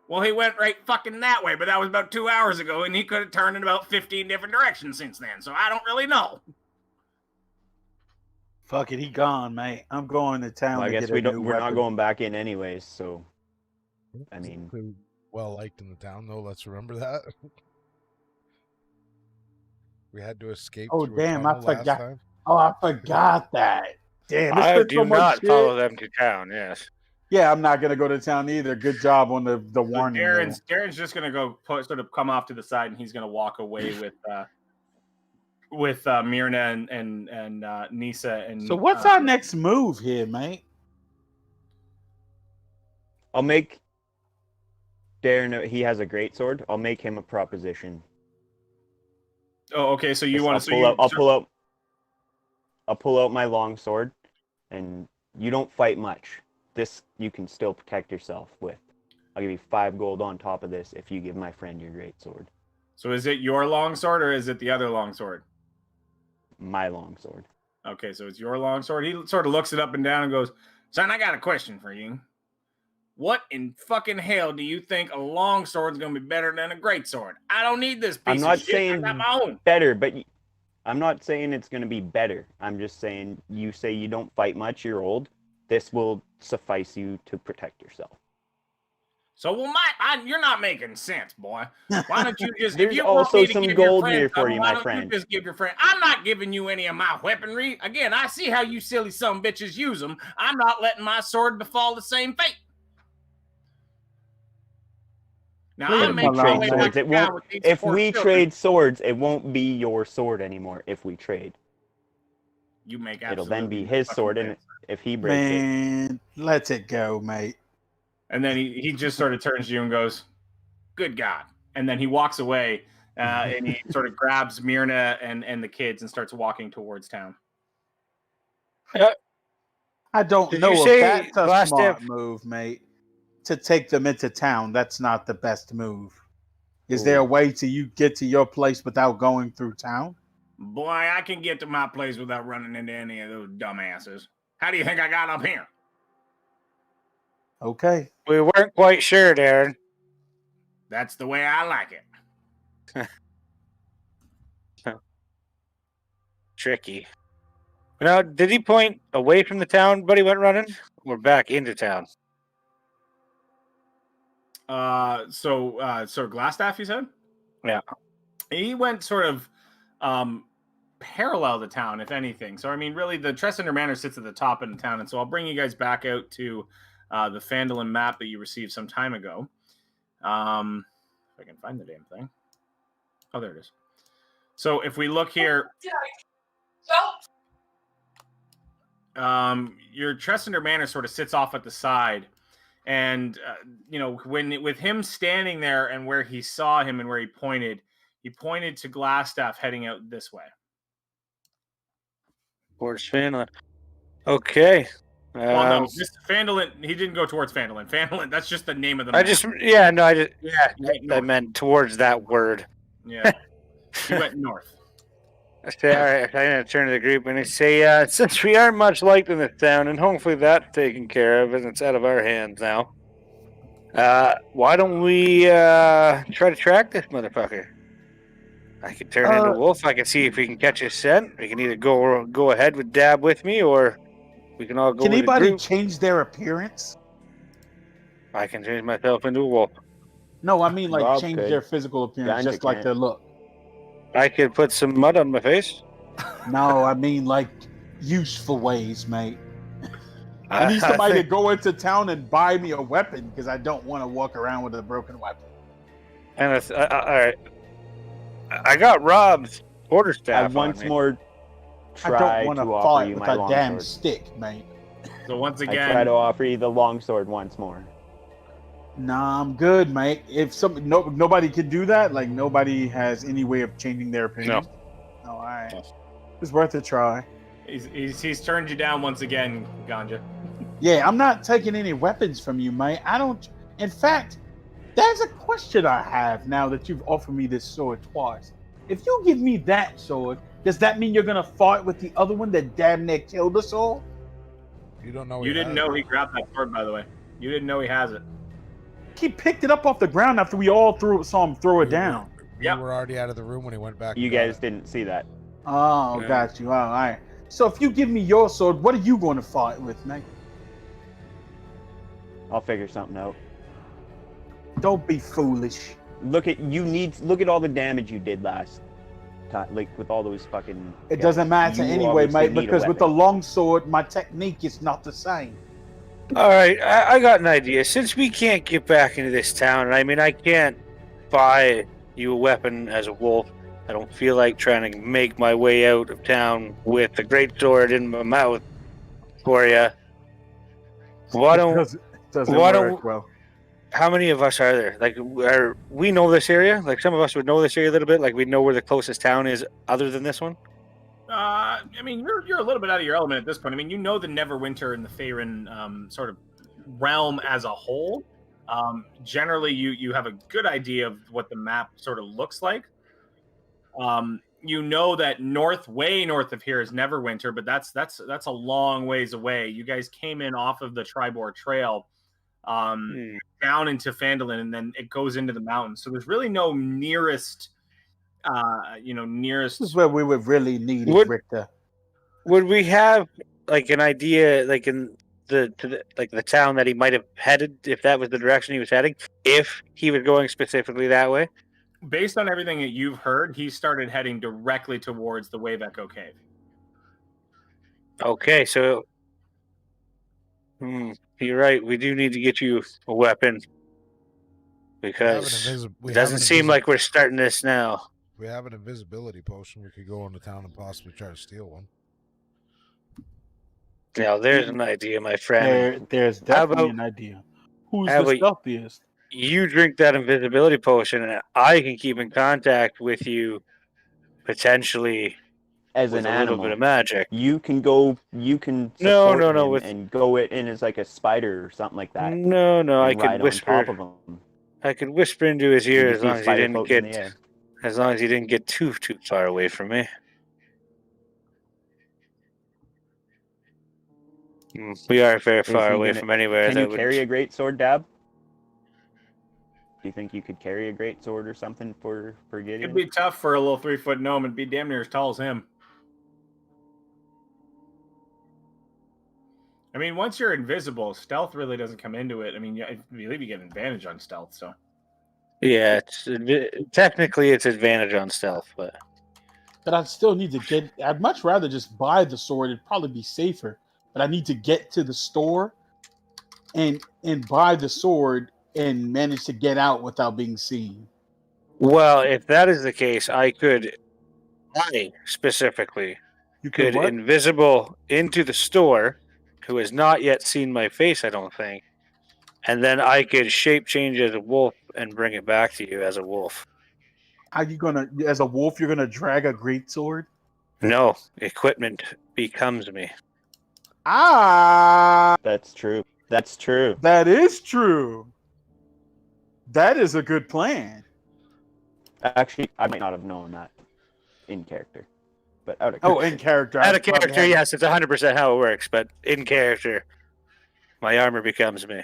Speaker 2: Well, he went right fucking that way, but that was about 2 hours ago, and he could have turned in about 15 different directions since then, so I don't really know.
Speaker 3: Fuck it, he gone, mate. I'm going to town
Speaker 5: Well, I
Speaker 3: to
Speaker 5: guess
Speaker 3: get a
Speaker 5: we don't.
Speaker 3: new
Speaker 5: We're not
Speaker 3: weapon.
Speaker 5: going back in anyways. So, I mean,
Speaker 1: Pretty well liked in the town, though. Let's remember that. We had to escape.
Speaker 3: Oh,
Speaker 1: through
Speaker 3: damn,
Speaker 1: a
Speaker 3: I
Speaker 1: tunnel last
Speaker 3: forgot.
Speaker 1: time.
Speaker 3: Oh, I forgot that. Damn, this
Speaker 4: I
Speaker 3: been
Speaker 4: do
Speaker 3: so much
Speaker 4: not
Speaker 3: shit.
Speaker 4: follow them to town, yes.
Speaker 3: Yeah, I'm not gonna go to town either. Good job on the
Speaker 2: So
Speaker 3: warning.
Speaker 2: Darren's just gonna go sort of come off to the side, and he's gonna walk away with Myrna and Nisa and.
Speaker 3: So what's our next move here, mate?
Speaker 5: I'll make Darren. He has a great sword. I'll make him a proposition.
Speaker 2: Oh, okay. So you want to?
Speaker 5: I'll pull out my long sword, and you don't fight much. This you can still protect yourself with. I'll give you 5 gold on top of this if you give my friend your great sword.
Speaker 2: So is it your long sword or is it the other long sword?
Speaker 5: my longsword.
Speaker 2: Okay, so it's your longsword. He sort of looks it up and down and goes, "Son, I got a question for you. What in fucking hell do you think a longsword's gonna be better than a greatsword? I don't need this piece
Speaker 5: I'm not
Speaker 2: of shit. I
Speaker 5: saying
Speaker 2: got my own."
Speaker 5: better, but I'm not saying it's going to be better. I'm just saying you say you don't fight much, you're old. This will suffice you to protect yourself.
Speaker 2: So, well, you're not making sense, boy. Why don't you just, if
Speaker 5: There's
Speaker 2: you want
Speaker 5: also
Speaker 2: me to
Speaker 5: some
Speaker 2: give your
Speaker 5: gold
Speaker 2: friend
Speaker 5: here for
Speaker 2: something,
Speaker 5: you,
Speaker 2: why
Speaker 5: my
Speaker 2: don't
Speaker 5: friend.
Speaker 2: you just give your friend? I'm not giving you any of my weaponry. Again, I see how you silly some bitches use them. I'm not letting my sword befall the same fate. Now,
Speaker 3: Leave
Speaker 2: I'm
Speaker 3: him
Speaker 2: making my
Speaker 3: alone,
Speaker 2: way
Speaker 3: man.
Speaker 2: back
Speaker 5: It
Speaker 2: to
Speaker 5: won't.
Speaker 2: town with these
Speaker 5: If
Speaker 2: poor
Speaker 5: we
Speaker 2: children.
Speaker 5: trade swords, it won't be your sword anymore. If we trade,
Speaker 2: You make
Speaker 5: it'll
Speaker 2: absolutely
Speaker 5: then be
Speaker 2: no
Speaker 5: his
Speaker 2: fucking
Speaker 5: sword, and
Speaker 2: sense.
Speaker 5: if he breaks it,
Speaker 3: Man, let it go, mate.
Speaker 2: And then he just sort of turns to you and goes, "Good God." And then he walks away and he sort of grabs Myrna and the kids and starts walking towards town.
Speaker 3: I don't
Speaker 4: Did you
Speaker 3: know if
Speaker 4: say
Speaker 3: that's a
Speaker 4: last
Speaker 3: smart
Speaker 4: step?
Speaker 3: move, mate. To take them into town, that's not the best move. Is there a
Speaker 5: Ooh.
Speaker 3: way to you get to your place without going through town?
Speaker 2: Boy, I can get to my place without running into any of those dumbasses. How do you think I got up here?
Speaker 3: Okay.
Speaker 4: We weren't quite sure, Darren.
Speaker 2: That's the way I like it.
Speaker 4: Tricky. Now, did he point away from the town, but he went running, or back into town?
Speaker 2: So Glassstaff, you said?
Speaker 4: Yeah.
Speaker 2: He went sort of parallel to town, if anything. So I mean, really, the Tressender Manor sits at the top of the town, and so I'll bring you guys back out to the Phandelver map that you received some time ago. If I can find the damn thing. Oh, there it is. So if we look here, your Tressender Manor sort of sits off at the side, and with him standing there and where he saw him and where he pointed to Glassstaff heading out this way.
Speaker 4: Towards Finland. Okay.
Speaker 2: Well, no, this Phandelver, he didn't go towards Phandelver. Phandelver, that's just the name of the map.
Speaker 4: I meant towards that word.
Speaker 2: Yeah. He went north.
Speaker 4: I say, all right, I'm going to turn to the group and I say, since we aren't much liked in this town, and hopefully that's taken care of and it's out of our hands now, why don't we try to track this motherfucker? I can turn into Wolf. I can see if we can catch his scent. We can either go ahead with Dab with me, or we can all go
Speaker 3: Can
Speaker 4: with the
Speaker 3: anybody
Speaker 4: group.
Speaker 3: change their appearance?
Speaker 4: I can change myself into a wolf.
Speaker 3: No, I mean like
Speaker 5: Rob
Speaker 3: change
Speaker 5: could.
Speaker 3: their physical appearance,
Speaker 5: Ganja
Speaker 3: just like
Speaker 5: can't.
Speaker 3: their look.
Speaker 4: I could put some mud on my face.
Speaker 3: No, I mean like useful ways, mate. I need somebody to go into town and buy me a weapon because I don't want to walk around with a broken weapon.
Speaker 4: And all right, I got Rob's quarterstaff.
Speaker 5: I once
Speaker 4: on me.
Speaker 5: more
Speaker 3: I
Speaker 5: try
Speaker 3: don't want
Speaker 5: to
Speaker 3: to
Speaker 5: offer
Speaker 3: fight
Speaker 5: you
Speaker 3: with
Speaker 5: my
Speaker 3: a damn
Speaker 5: longsword.
Speaker 3: stick, mate.
Speaker 2: So once
Speaker 5: I try
Speaker 2: again,
Speaker 5: to offer you the longsword once more.
Speaker 3: Nah, I'm good, mate. If nobody could do that, like nobody has any way of changing their opinion. No, all right.
Speaker 4: No.
Speaker 3: It's worth a try.
Speaker 2: he's turned you down once again, Ganja.
Speaker 3: Yeah, I'm not taking any weapons from you, mate. I don't. In fact, there's a question I have now that you've offered me this sword twice. If you give me that sword, does that mean you're gonna fight with the other one that damn near killed us all?
Speaker 1: You don't know.
Speaker 2: You didn't know he grabbed that sword, by the way. You didn't know he has it.
Speaker 3: He picked it up off the ground after we all saw him throw it down.
Speaker 1: We
Speaker 2: Yep.
Speaker 1: were already out of the room when he went back.
Speaker 5: You
Speaker 1: and got
Speaker 5: guys
Speaker 1: it.
Speaker 5: didn't see that.
Speaker 3: Oh,
Speaker 4: Yeah.
Speaker 3: got you. All right. So if you give me your sword, what are you going to fight with, mate?
Speaker 5: I'll figure something out.
Speaker 3: Don't be foolish.
Speaker 5: Look at all the damage you did last time, like with all those fucking.
Speaker 3: It doesn't matter
Speaker 5: You
Speaker 3: anyway,
Speaker 5: obviously
Speaker 3: mate,
Speaker 5: need a
Speaker 3: because with the
Speaker 5: weapon.
Speaker 3: long sword, my technique is not the same.
Speaker 4: All right, I got an idea. Since we can't get back into this town, and I mean, I can't buy you a weapon as a wolf. I don't feel like trying to make my way out of town with a great sword in my mouth for you. Why don't?
Speaker 3: Doesn't
Speaker 4: why
Speaker 3: work
Speaker 4: don't-
Speaker 3: well.
Speaker 4: How many of us are there? Like, we know this area? Like, some of us would know this area a little bit. Like, we know where the closest town is other than this one.
Speaker 2: I mean, you're a little bit out of your element at this point. I mean, you know the Neverwinter and the Faerun sort of realm as a whole. Generally, you have a good idea of what the map sort of looks like. you know that way north of here is Neverwinter, but that's a long ways away. You guys came in off of the Tribor Trail down into Phandelver, and then it goes into the mountains. So there's really no nearest.
Speaker 3: This is where we would really need it, Richter.
Speaker 4: Would we have like an idea, like in the town that he might have headed, if that was the direction he was heading, if he was going specifically that way?
Speaker 2: Based on everything that you've heard, he started heading directly towards the Wave Echo Cave.
Speaker 4: Okay, so you're right. We do need to get you a weapon because it doesn't seem like we're starting this now.
Speaker 1: We have an invisibility potion. We could go into town and possibly try to steal one.
Speaker 4: Now, there's an idea, my friend.
Speaker 3: There's definitely an idea. Who's the stealthiest?
Speaker 4: You drink that invisibility potion, and I can keep in contact with you, potentially
Speaker 5: as
Speaker 4: with
Speaker 5: an
Speaker 4: a
Speaker 5: animal.
Speaker 4: little bit of magic.
Speaker 5: You can go. You can
Speaker 4: no,
Speaker 5: and go in as like a spider or something like that.
Speaker 4: No, I could whisper.
Speaker 5: On top of him.
Speaker 4: I could whisper into his ear as long as he didn't get too far away from me. We are very far away from anywhere.
Speaker 5: Can you carry a great sword, Dab? Do you think you could carry a great sword or something for Gideon?
Speaker 2: It'd be tough for a little 3-foot gnome. It'd be damn near as tall as him. I mean, once you're invisible, stealth really doesn't come into it. I mean, I believe you get an advantage on stealth, so.
Speaker 4: Yeah, technically it's advantage on stealth, but
Speaker 3: I'd still need to get. I'd much rather just buy the sword. It'd probably be safer. But I need to get to the store and buy the sword and manage to get out without being seen.
Speaker 4: Well, if that is the case, I specifically could invisible into the store, who has not yet seen my face, I don't think, and then I could shape change as a wolf and bring it back to you as a wolf.
Speaker 3: Are you gonna, as a wolf, you're gonna drag a greatsword?
Speaker 4: No, equipment becomes me.
Speaker 5: That's true. That's true.
Speaker 3: That is true. That is a good plan.
Speaker 5: Actually, I might not have known that in character, but out of character.
Speaker 3: Oh, in character.
Speaker 4: Out of character, yes, it's 100% how it works. But in character, my armor becomes me.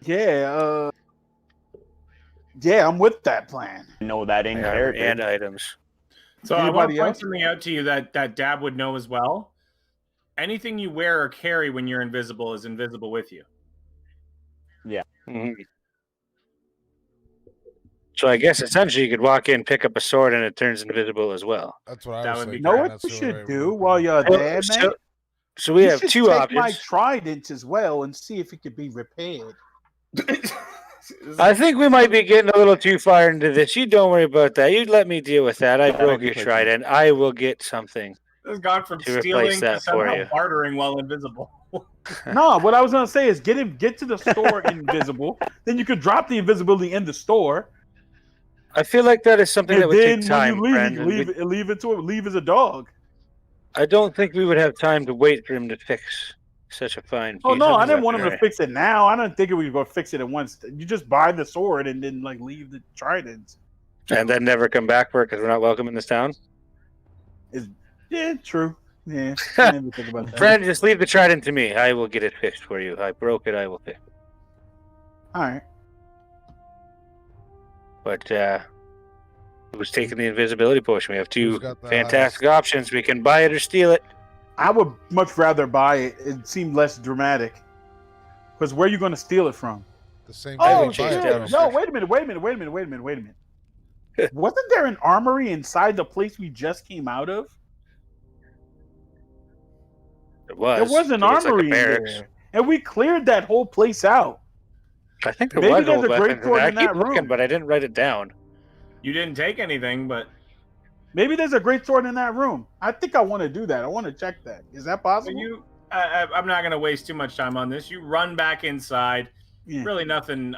Speaker 3: Yeah. Yeah, I'm with that plan.
Speaker 5: Know that in character
Speaker 4: and items.
Speaker 2: So I want to point something out to you that Dab would know as well. Anything you wear or carry when you're invisible is invisible with you.
Speaker 5: Yeah.
Speaker 4: Mm-hmm. So I guess essentially you could walk in, pick up a sword, and it turns invisible as well.
Speaker 1: That's what I was thinking.
Speaker 3: You know what you should do while you're there, man?
Speaker 4: So we have two options.
Speaker 3: Take my trident as well and see if it could be repaired.
Speaker 4: I think we might be getting a little too far into this. You don't worry about that. You let me deal with that. I broke your trident. I will get something.
Speaker 2: This has gone from stealing to somehow bartering while invisible.
Speaker 3: No, what I was gonna say is get to the store invisible. Then you could drop the invisibility in the store.
Speaker 4: I feel like that is something that would take time.
Speaker 3: When you leave it to him. Leave as a dog.
Speaker 4: I don't think we would have time to wait for him to fix such a fine piece.
Speaker 3: Oh no, I didn't want him to fix it now. I didn't think we were going to fix it at once. You just buy the sword and then leave the trident.
Speaker 4: And then never come back for it because we're not welcome in this town?
Speaker 3: Yeah, true. Yeah. I didn't even think about that.
Speaker 4: Friend, just leave the trident to me. I will get it fixed for you. I broke it, I will fix it.
Speaker 3: Alright.
Speaker 4: But who's taking the invisibility potion? We have two fantastic options. We can buy it or steal it.
Speaker 3: I would much rather buy it. It seemed less dramatic. Because where are you going to steal it from?
Speaker 1: The same.
Speaker 3: Oh shit! No, wait a minute. Wasn't there an armory inside the place we just came out of?
Speaker 4: There was.
Speaker 3: There was an armory in there, and we cleared that whole place out.
Speaker 4: I think there was a great sword in that room, but I didn't write it down.
Speaker 2: You didn't take anything, but
Speaker 3: maybe there's a great sword in that room. I think I want to do that. I want to check that. Is that possible?
Speaker 2: I'm not going to waste too much time on this. You run back inside. Yeah. Really, nothing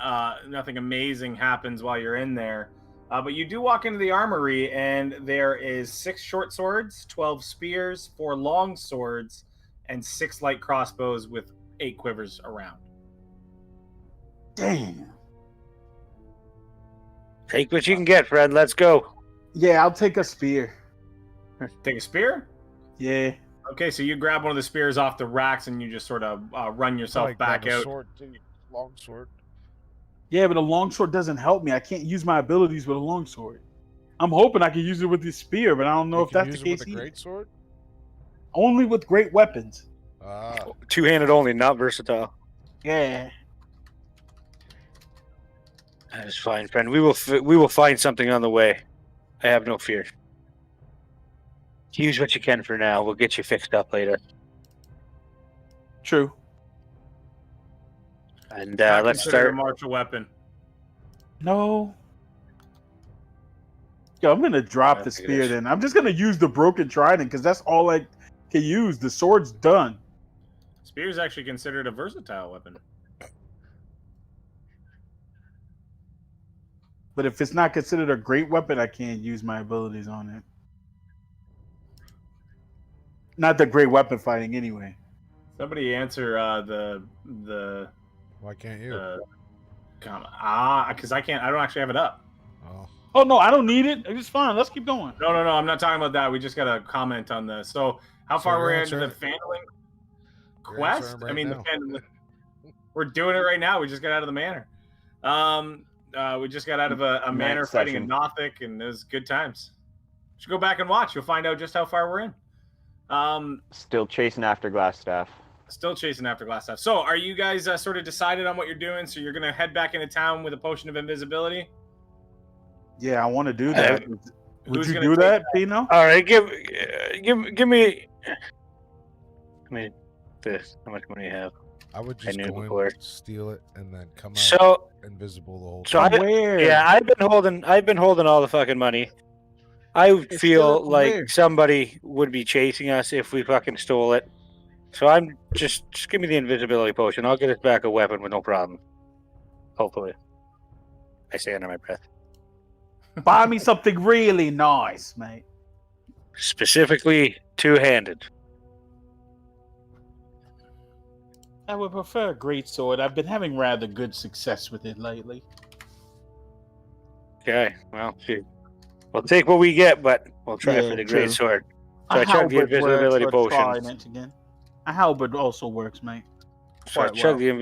Speaker 2: amazing happens while you're in there. But you do walk into the armory, and there is 6 short swords, 12 spears, 4 long swords, and 6 light crossbows with 8 quivers around.
Speaker 3: Damn.
Speaker 4: Take what you can get, friend. Let's go.
Speaker 3: Yeah, I'll take a spear.
Speaker 2: Take a spear?
Speaker 3: Yeah.
Speaker 2: Okay, so you grab one of the spears off the racks and you just sort of run yourself
Speaker 1: Probably
Speaker 2: back
Speaker 1: grab a
Speaker 2: out.
Speaker 1: sword too. Long sword.
Speaker 3: Yeah, but a longsword doesn't help me. I can't use my abilities with a longsword. I'm hoping I can use it with this spear, but I don't know
Speaker 1: You
Speaker 3: if
Speaker 1: can
Speaker 3: that's the
Speaker 1: use it
Speaker 3: case
Speaker 1: with a
Speaker 3: either.
Speaker 1: great sword.
Speaker 3: Only with great weapons.
Speaker 1: Ah,
Speaker 4: Two-handed only, not versatile.
Speaker 3: Yeah.
Speaker 4: That is fine, friend. We will find something on the way. I have no fear. Use what you can for now. We'll get you fixed up later.
Speaker 3: True.
Speaker 4: And
Speaker 2: Not
Speaker 4: let's
Speaker 2: considered
Speaker 4: start.
Speaker 2: a martial weapon.
Speaker 3: No. Yo, I'm gonna drop
Speaker 4: I
Speaker 3: the
Speaker 4: think it
Speaker 3: spear
Speaker 4: is.
Speaker 3: then. I'm just gonna use the broken trident because that's all I can use. The sword's done.
Speaker 2: Spear is actually considered a versatile weapon.
Speaker 3: But if it's not considered a great weapon, I can't use my abilities on it. Not the great weapon fighting anyway.
Speaker 2: Somebody answer the
Speaker 1: why can't you?
Speaker 2: comment. Because I can't. I don't actually have it up.
Speaker 1: Oh,
Speaker 3: Oh no, I don't need it. It's fine. Let's keep going.
Speaker 2: No. I'm not talking about that. We just got a comment on this. So how
Speaker 1: So
Speaker 2: far
Speaker 1: you're
Speaker 2: we're into the
Speaker 1: answering-
Speaker 2: Phandelver
Speaker 1: you're
Speaker 2: quest?
Speaker 1: answering
Speaker 2: I
Speaker 1: right
Speaker 2: mean,
Speaker 1: now.
Speaker 2: we're doing it right now. We just got out of the manor. We just got out of a manor
Speaker 5: Night
Speaker 2: fighting a
Speaker 5: session.
Speaker 2: Nothic, and it was good times. You should go back and watch. You'll find out just how far we're in.
Speaker 5: Still chasing after glass staff.
Speaker 2: Still chasing after glass stuff. So, are you guys sort of decided on what you're doing? So you're gonna head back into town with a potion of invisibility.
Speaker 3: Yeah, I want to do that. Would
Speaker 2: Who's
Speaker 3: you
Speaker 2: gonna
Speaker 3: do
Speaker 2: take
Speaker 3: that, Pino?
Speaker 4: All right, give me. I mean, this. How much money you have?
Speaker 1: I would just
Speaker 4: knew
Speaker 1: go
Speaker 4: before.
Speaker 1: in, steal it, and then come out
Speaker 4: So,
Speaker 1: invisible the whole
Speaker 4: so
Speaker 1: time.
Speaker 4: I,
Speaker 3: Where?
Speaker 4: yeah, I've been holding all the fucking money. I
Speaker 3: Steal
Speaker 4: feel
Speaker 3: it from
Speaker 4: like
Speaker 3: where?
Speaker 4: somebody would be chasing us if we fucking stole it. So I'm just give me the invisibility potion. I'll get us back a weapon with no problem. Hopefully. I say under my breath.
Speaker 3: Buy me something really nice, mate.
Speaker 4: Specifically two-handed.
Speaker 3: I would prefer a great sword. I've been having rather good success with it lately.
Speaker 4: Okay, well, shoot. We'll take what we get, but we'll try
Speaker 3: Yeah,
Speaker 4: for the
Speaker 3: true.
Speaker 4: great sword. So
Speaker 3: A
Speaker 4: I chugged the
Speaker 3: halberd
Speaker 4: invisibility
Speaker 3: works, or
Speaker 4: potion.
Speaker 3: trident again. A halberd also works, mate.
Speaker 4: So I
Speaker 3: Quite
Speaker 4: chugged
Speaker 3: well.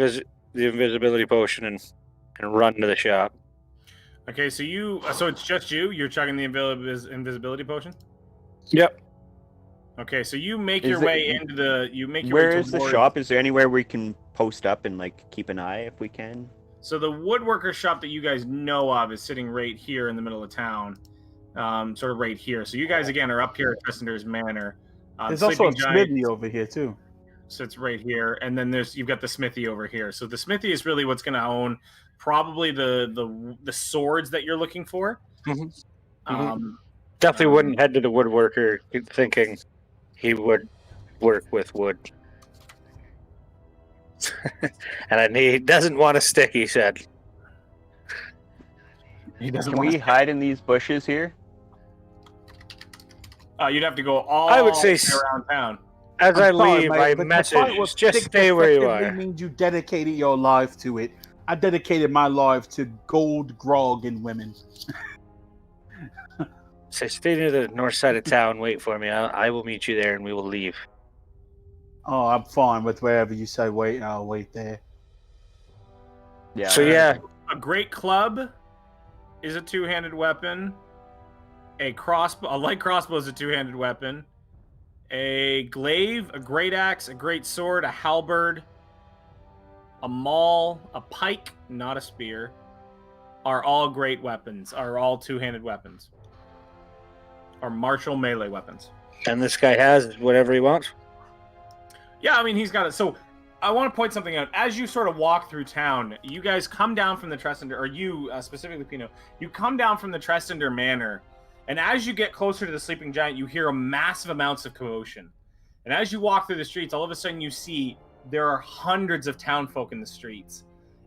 Speaker 4: the invisibility potion and run to the shop.
Speaker 2: Okay, so it's just you. You're chugging the invisibility potion.
Speaker 4: Yep.
Speaker 2: Okay, so you make
Speaker 5: Is
Speaker 2: your
Speaker 5: it-
Speaker 2: way into the. You make your
Speaker 5: Where
Speaker 2: way
Speaker 5: is the
Speaker 2: towards-
Speaker 5: shop? Is there anywhere we can post up and like keep an eye if we can?
Speaker 2: So the woodworker shop that you guys know of is sitting right here in the middle of town, sort of right here. So you guys again are up here at Tressender's Manor.
Speaker 3: There's also a
Speaker 2: Sleeping Giant
Speaker 3: smithy over here too.
Speaker 2: sits right here, and then you've got the smithy over here. So the smithy is really what's going to own probably the swords that you're looking for.
Speaker 4: Mhm.
Speaker 2: Um,
Speaker 4: Definitely wouldn't head to the woodworker thinking he would work with wood. And he doesn't want a stick, he said.
Speaker 2: He doesn't
Speaker 5: Can
Speaker 2: want
Speaker 5: we hide in these bushes here?
Speaker 2: You'd have to go all
Speaker 4: I would say
Speaker 2: the way around town.
Speaker 4: As I
Speaker 3: I'm sorry,
Speaker 4: leave,
Speaker 3: mate,
Speaker 4: I
Speaker 3: but the
Speaker 4: message,
Speaker 3: fight with
Speaker 4: just
Speaker 3: stick
Speaker 4: stay where you
Speaker 3: effectively
Speaker 4: are.
Speaker 3: means you dedicated your life to it. I dedicated my life to gold, grog, and women.
Speaker 4: So stay near the north side of town, wait for me. I will meet you there and we will leave.
Speaker 3: Oh, I'm fine with wherever you say wait. I'll wait there.
Speaker 5: Yeah.
Speaker 4: So yeah,
Speaker 2: A great club is a two-handed weapon. A light crossbow is a two-handed weapon. A glaive, a great axe, a great sword, a halberd, a maul, a pike, not a spear, are all great weapons. Are all two-handed weapons. Or martial melee weapons.
Speaker 4: and this guy has whatever he wants.
Speaker 2: Yeah, I mean, he's got it. So I want to point something out. As you sort of walk through town, you guys come down from the Tressender, or you specifically, Pino, you come down from the Tressender Manor, and as you get closer to the Sleeping Giant, you hear a massive amounts of commotion. And as you walk through the streets, all of a sudden you see there are hundreds of townfolk in the streets.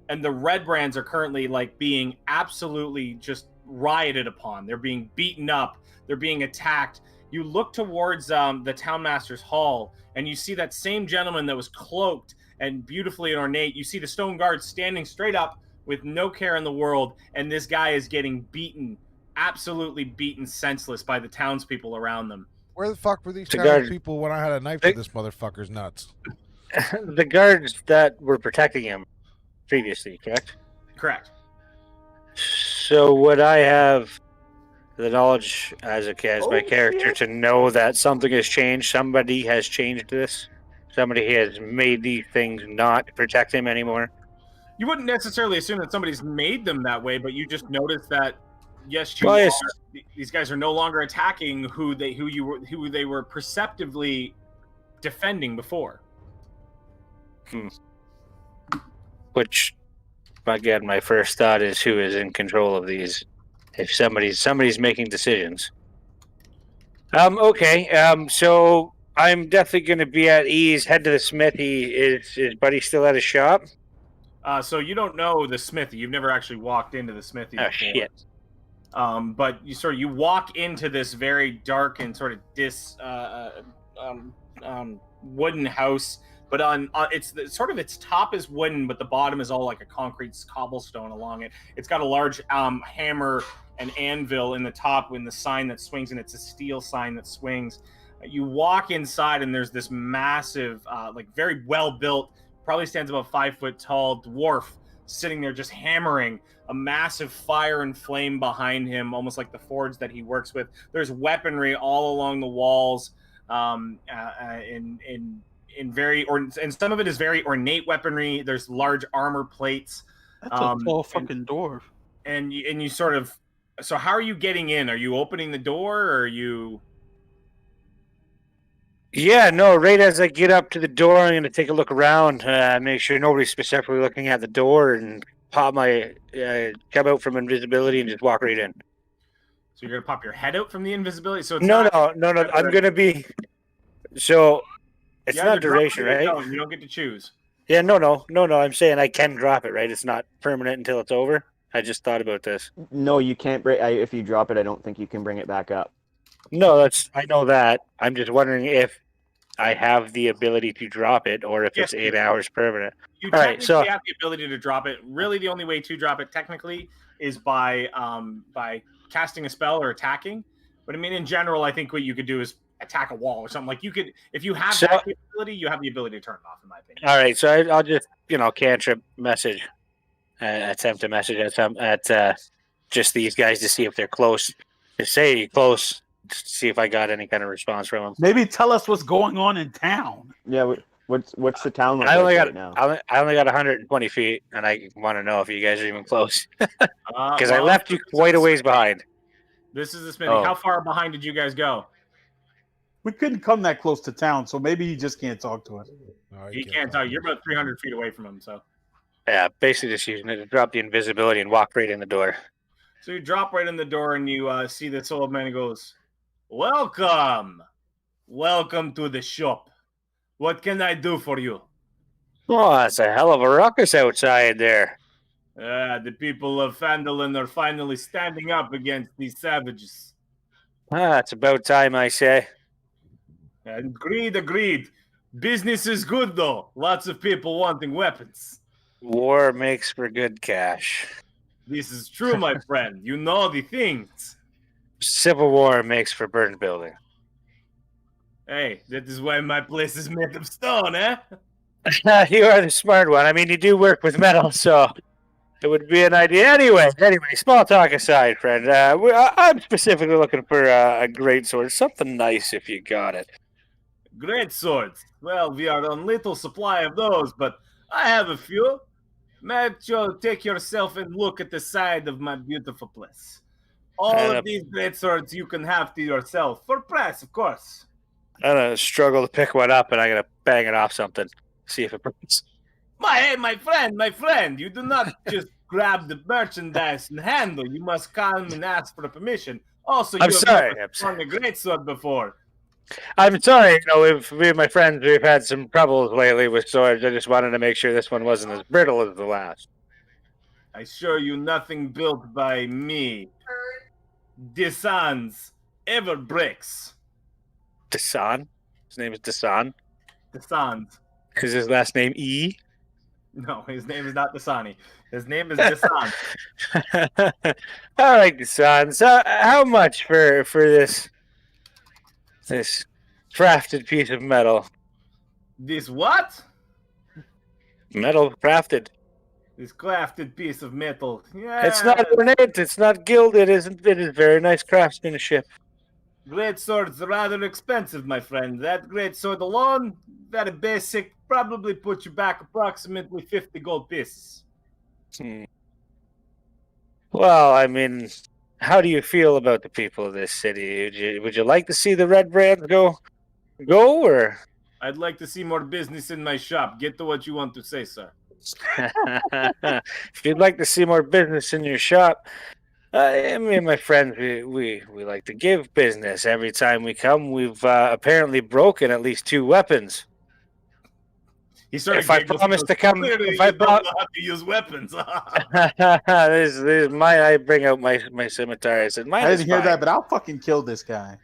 Speaker 2: And the Red Brands are currently like being absolutely just rioted upon. They're being beaten up. They're being attacked. You look towards the Townmaster's Hall, and you see that same gentleman that was cloaked and beautifully ornate. You see the stone guard standing straight up with no care in the world, and this guy is getting beaten, absolutely beaten senseless by the townspeople around them.
Speaker 1: Where the fuck were these
Speaker 4: The
Speaker 1: kind of
Speaker 4: guards-
Speaker 1: people when I had a knife to this motherfucker's nuts?
Speaker 4: The guards that were protecting him previously, correct?
Speaker 2: Correct.
Speaker 4: So would I have the knowledge as my character
Speaker 6: shit.
Speaker 4: to know that something has changed? Somebody has changed this. Somebody has made these things not protect him anymore.
Speaker 2: You wouldn't necessarily assume that somebody's made them that way, but you just notice that yes, these guys are no longer attacking who they were perceptively defending before.
Speaker 4: Which, again, my first thought is who is in control of these. If somebody's making decisions. Okay. So I'm definitely going to be at ease. Head to the smithy. Is Buddy still at his shop?
Speaker 2: So you don't know the smithy. You've never actually walked into the smithy
Speaker 4: Oh
Speaker 2: before.
Speaker 4: shit.
Speaker 2: But you walk into this very dark and sort of wooden house. But on its top is wooden, but the bottom is all like a concrete cobblestone along it. It's got a large hammer and anvil in the top, with the sign that swings, and it's a steel sign that swings. You walk inside, and there's this massive, very well built, probably stands about 5 foot tall dwarf sitting there just hammering, a massive fire and flame behind him, almost like the forge that he works with. There's weaponry all along the walls, and some of it is very ornate weaponry. There's large armor plates.
Speaker 3: That's a tall fucking dwarf.
Speaker 2: And you sort of. So how are you getting in? Are you opening the door, or are you?
Speaker 4: Yeah, no, right as I get up to the door, I'm going to take a look around, make sure nobody's specifically looking at the door, and come out from invisibility and just walk right in.
Speaker 2: So you're going to pop your head out from the invisibility? So it's
Speaker 4: no. I'm going to be... So, it's not duration, right?
Speaker 2: You don't get to choose.
Speaker 4: Yeah, no. I'm saying I can drop it, right? It's not permanent until it's over. I just thought about this.
Speaker 5: No, you can't break. If you drop it, I don't think you can bring it back up.
Speaker 4: No, I know that. I'm just wondering if I have the ability to drop it, or if it's 8 hours permanent.
Speaker 2: You
Speaker 4: All
Speaker 2: technically
Speaker 4: right, so
Speaker 2: have the ability to drop it. Really, the only way to drop it technically is by casting a spell or attacking. But I mean, in general, I think what you could do is attack a wall or something. Like you could, if you have that capability, you have the ability to turn it off. In my opinion.
Speaker 4: All right, so I'll just cantrip message, attempt to message at just these guys to see if they're close. To say close. See if I got any kind of response from them.
Speaker 3: Maybe tell us what's going on in town.
Speaker 5: Yeah, what's the town like
Speaker 4: I only
Speaker 5: right now?
Speaker 4: I only got 120 feet, and I want to know if you guys are even close. Because I
Speaker 2: Well,
Speaker 4: left you quite a ways behind.
Speaker 2: This is the smithy.
Speaker 5: Oh.
Speaker 2: How far behind did you guys go?
Speaker 3: We couldn't come that close to town, so maybe he just can't talk to us.
Speaker 1: No,
Speaker 2: You can't tell. You're about 300 feet away from him, so.
Speaker 4: Yeah, basically just using it to drop the invisibility and walk right in the door.
Speaker 2: So you drop right in the door, and you see this old man. He goes, "Welcome to the shop. What can I do for you?"
Speaker 4: Oh, that's a hell of a ruckus outside there.
Speaker 2: The people of Phandelver are finally standing up against these savages.
Speaker 4: It's about time, I say.
Speaker 2: Agreed. Business is good, though. Lots of people wanting weapons.
Speaker 4: War makes for good cash.
Speaker 2: This is true, my friend. You know the things.
Speaker 4: Civil war makes for burnt building.
Speaker 2: Hey, that is why my place is made of stone, eh?
Speaker 4: You are the smart one. I mean, you do work with metal, so it would be an idea. Anyway, small talk aside, friend. I'm specifically looking for a great sword. Something nice if you got it.
Speaker 2: Great swords. Well, we are on little supply of those, but I have a few. May you take yourself and look at the side of my beautiful place. All of these great swords you can have to yourself, for price, of course.
Speaker 4: I'm going to struggle to pick one up, and I'm going to bang it off something. See if it breaks.
Speaker 2: My friend, you do not just grab the merchandise and handle. You must come and ask for permission. Also,
Speaker 4: I'm sorry.
Speaker 2: never swung a great sword before.
Speaker 4: I'm sorry. If me and my friends, we've had some troubles lately with swords. I just wanted to make sure this one wasn't as brittle as the last.
Speaker 2: I assure you nothing built by me. Desan's ever breaks.
Speaker 4: Desan? His name is Desan?
Speaker 2: Desan's.
Speaker 4: Is his last name E?
Speaker 2: No, his name is not Dasani. His name is Desan.
Speaker 4: All right, Desan. So how much for this This crafted piece of metal.
Speaker 2: This what?
Speaker 4: Metal crafted.
Speaker 2: This crafted piece of metal. Yeah.
Speaker 4: It's not ornate. It's not gilded. It is very nice craftsmanship.
Speaker 2: Great sword's rather expensive, my friend. That great sword alone, very basic, probably put you back approximately 50 gold pieces.
Speaker 4: Well, I mean, how do you feel about the people of this city? Would you like to see the Red Brands go, or?
Speaker 2: I'd like to see more business in my shop. Get to what you want to say, sir.
Speaker 4: If you'd like to see more business in your shop, me and my friends, we like to give business every time we come. We've apparently broken at least 2 weapons.
Speaker 2: He started
Speaker 4: If I promise to come, if I
Speaker 2: don't know how to use weapons.
Speaker 4: this is mine. I bring out my scimitar. I said, mine
Speaker 3: I
Speaker 4: is
Speaker 3: didn't hear
Speaker 4: fine.
Speaker 3: that, but I'll fucking kill this guy.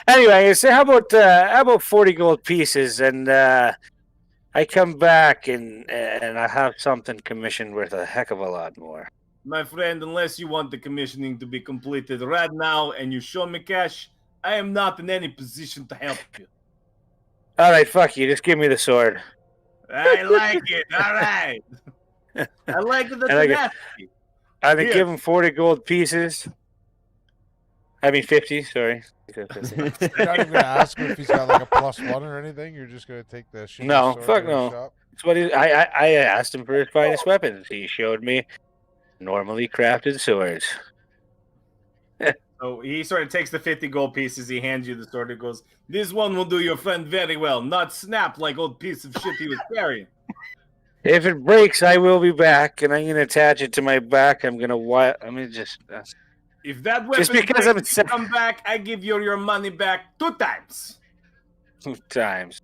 Speaker 4: Anyway, so how about 40 gold pieces, and I come back and I have something commissioned worth a heck of a lot more.
Speaker 2: My friend, unless you want the commissioning to be completed right now and you show me cash, I am not in any position to help you.
Speaker 4: All right, fuck you. Just give me the sword.
Speaker 2: I like it. All right. I like the tenacity.
Speaker 4: I'm gonna give him 40 gold pieces. I mean 50. Sorry.
Speaker 1: You're not even gonna ask him if he's got like a +1 or anything. You're just gonna take the shitty
Speaker 4: No,
Speaker 1: sword
Speaker 4: fuck
Speaker 1: to the
Speaker 4: no.
Speaker 1: shop?
Speaker 4: That's what I asked him for his finest weapons. He showed me normally crafted swords.
Speaker 2: So he sort of takes the 50 gold pieces, he hands you the sword, and goes, this one will do your friend very well, not snap like old piece of shit he was carrying.
Speaker 4: If it breaks, I will be back, and I'm gonna attach it to my back. I'm gonna just.
Speaker 2: If that weapon
Speaker 4: Just because
Speaker 2: breaks,
Speaker 4: I'm
Speaker 2: you come back, I give you your money back 2 times.
Speaker 4: 2 times.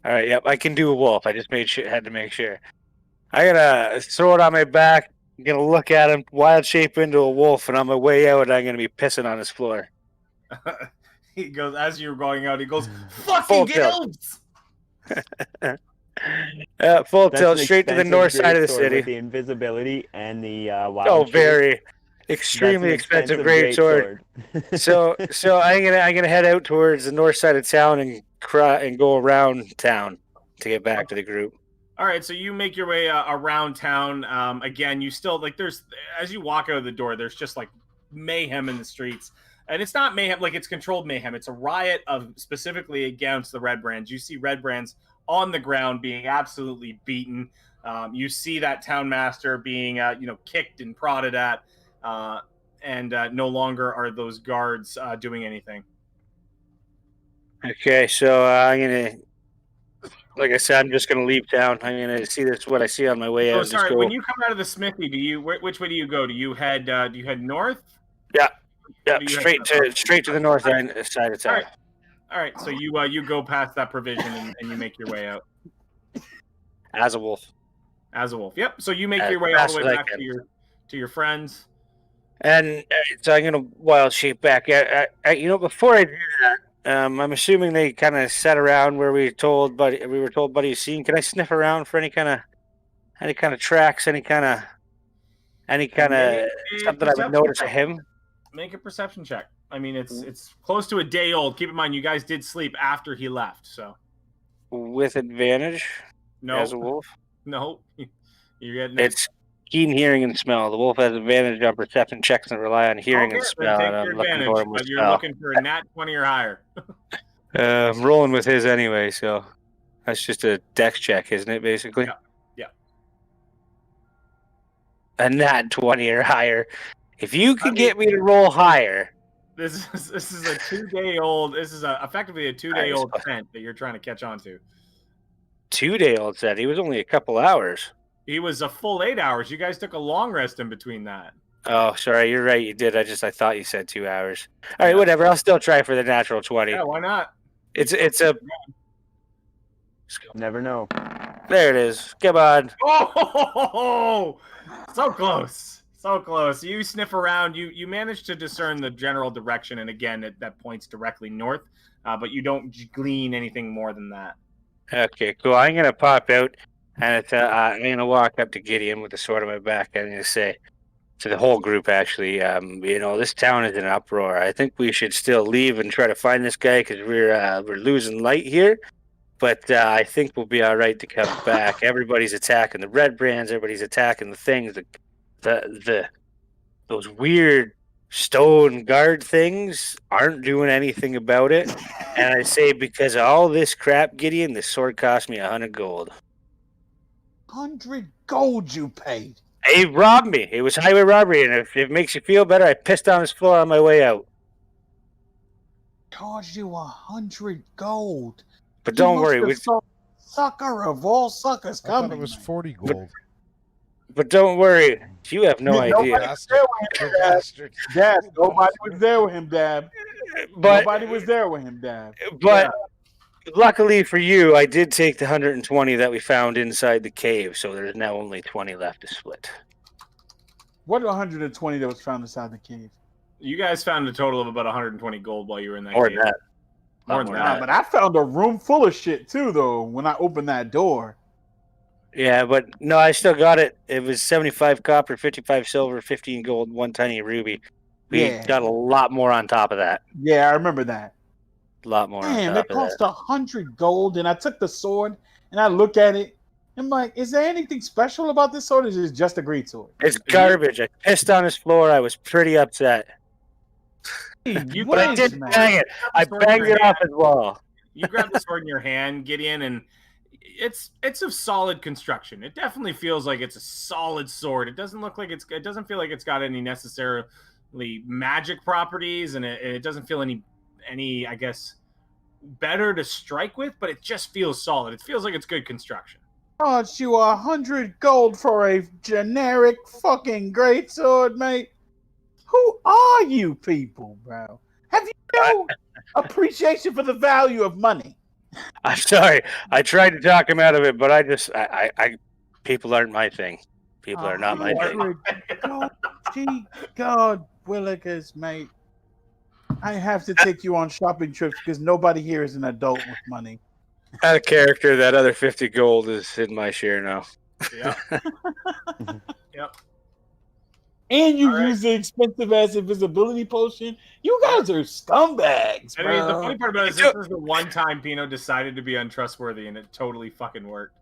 Speaker 4: All right, yep, I can do a wolf. I just had to make sure. I gotta throw it on my back. I'm gonna look at him, wild shape into a wolf, and on my way out, I'm gonna be pissing on his floor.
Speaker 2: He goes, as you're going out, he goes, fucking
Speaker 4: Full
Speaker 2: get
Speaker 4: tilt.
Speaker 2: elves!
Speaker 4: Full
Speaker 5: That's
Speaker 4: tilt
Speaker 5: an
Speaker 4: straight to the
Speaker 5: expensive
Speaker 4: north side of the
Speaker 5: greatsword
Speaker 4: city.
Speaker 5: with the invisibility and the wild.
Speaker 4: Oh,
Speaker 5: shape.
Speaker 4: very extremely
Speaker 5: That's an
Speaker 4: expensive great sword. So I'm gonna head out towards the north side of town and go around town to get back to the group.
Speaker 2: All right, so you make your way around town. Again, you still, like, there's, as you walk out of the door, there's just, like, mayhem in the streets. And it's not mayhem, like, it's controlled mayhem. It's a riot of specifically against the Red Brands. You see Red Brands on the ground being absolutely beaten. You see that town master being, kicked and prodded at. And no longer are those guards doing anything.
Speaker 4: Okay, so I'm gonna, like I said, I'm just gonna leave town. I'm gonna see what I see on my way out.
Speaker 2: Oh, sorry. When you come out of the smithy, which way do you go? Do you head north?
Speaker 4: Yeah,
Speaker 2: you
Speaker 4: straight to the north side of town.
Speaker 2: All right. So you go past that provision and you make your way out
Speaker 4: As a wolf.
Speaker 2: as a wolf. Yep. So you make your way all the way back to your friends.
Speaker 4: And so I'm gonna wild shape back. Before I do that, I'm assuming they kind of sat around where we were told Buddy's seen. Can I sniff around for any kind of tracks, any kind of something I would notice of him?
Speaker 2: Make a perception check. I mean, it's close to a day old. Keep in mind, you guys did sleep after he left, so
Speaker 4: with advantage.
Speaker 2: No,
Speaker 4: as a wolf.
Speaker 2: No, you're getting
Speaker 4: it's keen hearing and smell. The wolf has advantage on perception checks and rely on hearing and smell.
Speaker 2: Take
Speaker 4: And I'm
Speaker 2: your
Speaker 4: looking
Speaker 2: advantage,
Speaker 4: for him with
Speaker 2: but you're
Speaker 4: smell.
Speaker 2: looking for a nat 20 or higher.
Speaker 4: I'm rolling with his anyway, so that's just a dex check, isn't it? Basically.
Speaker 2: Yeah.
Speaker 4: A nat 20 or higher. If you can get me to roll higher.
Speaker 2: This is a 2-day old. This is effectively a 2-day old scent that you're trying to catch on to.
Speaker 4: 2-day old scent. He was only a couple hours.
Speaker 2: He was a full 8 hours. You guys took a long rest in between that.
Speaker 4: Oh, sorry. You're right. You did. I thought you said 2 hours. All right, whatever. I'll still try for the natural 20.
Speaker 2: Yeah, why not?
Speaker 4: It's a.
Speaker 5: Never know.
Speaker 4: There it is. Come on.
Speaker 2: Oh, so close. So close. You sniff around. You manage to discern the general direction, and again, that points directly north, but you don't glean anything more than that.
Speaker 4: Okay, cool. I'm going to pop out, and I'm going to walk up to Gideon with the sword on my back, and I'm going to say, to the whole group, actually. This town is in an uproar. I think we should still leave and try to find this guy because we're losing light here. But I think we'll be all right to come back. Everybody's attacking the red brands. Everybody's attacking the things. Those weird stone guard things aren't doing anything about it. And I say because of all this crap, Gideon, this sword cost me 100 gold.
Speaker 3: 100 gold you paid.
Speaker 4: He robbed me. It was highway robbery, and if it makes you feel better, I pissed on his floor on my way out.
Speaker 3: Charged you 100 gold.
Speaker 4: But don't worry,
Speaker 3: sucker of all suckers
Speaker 1: I thought
Speaker 3: coming.
Speaker 1: it was
Speaker 3: man.
Speaker 1: 40 gold.
Speaker 4: but don't worry. You have no
Speaker 3: Nobody
Speaker 4: idea.
Speaker 3: was there with him, Dab.
Speaker 1: Bastard.
Speaker 3: Dab. Nobody was there with him, Dab.
Speaker 4: But
Speaker 3: Nobody was there with him, Dab.
Speaker 4: luckily for you, I did take the 120 that we found inside the cave, so there's now only 20 left to split.
Speaker 3: What 120 that was found inside the cave?
Speaker 2: You guys found a total of about 120 gold while you were in that
Speaker 4: More
Speaker 2: cave.
Speaker 4: than that.
Speaker 2: More than
Speaker 3: Nah,
Speaker 2: that.
Speaker 3: but I found a room full of shit too, though. When I opened that door,
Speaker 4: Yeah, but no, I still got it. It was 75 copper, 55 silver, 15 gold, 1 tiny ruby. We
Speaker 3: Yeah.
Speaker 4: got a lot more on top of that.
Speaker 3: yeah, I remember that.
Speaker 4: A lot more
Speaker 3: Damn,
Speaker 4: on
Speaker 3: it
Speaker 4: top of
Speaker 3: cost
Speaker 4: that.
Speaker 3: 100 gold, and I took the sword and I look at it. I'm like, is there anything special about this sword? Or is it just a great sword?
Speaker 4: It's garbage. I pissed on his floor. I was pretty upset.
Speaker 2: You
Speaker 4: But I
Speaker 3: Whiz,
Speaker 4: did
Speaker 3: man.
Speaker 4: bang it. I banged it off his wall.
Speaker 2: You grab the sword in your hand, Gideon, and it's of solid construction. It definitely feels like it's a solid sword. It doesn't look like it doesn't feel like it's got any necessarily magic properties, and it doesn't feel any I guess better to strike with, but it just feels solid. It feels like it's good construction.
Speaker 3: Charged you 100 gold for a generic fucking great sword, mate. Who are you people, bro? Have you no appreciation for the value of money?
Speaker 4: I'm sorry. I tried to talk him out of it, but I people aren't my thing. People are not my thing.
Speaker 3: 100 gold. Gee, God, Willikers, mate. I have to take you on shopping trips because nobody here is an adult with money.
Speaker 4: Out of character, that other 50 gold is in my share now.
Speaker 2: Yeah. Yep.
Speaker 3: And you
Speaker 2: All right.
Speaker 3: use the expensive ass invisibility potion. You guys are scumbags,
Speaker 2: I
Speaker 3: bro.
Speaker 2: mean, the funny part about it is this is the one time Pino decided to be untrustworthy, and it totally fucking worked.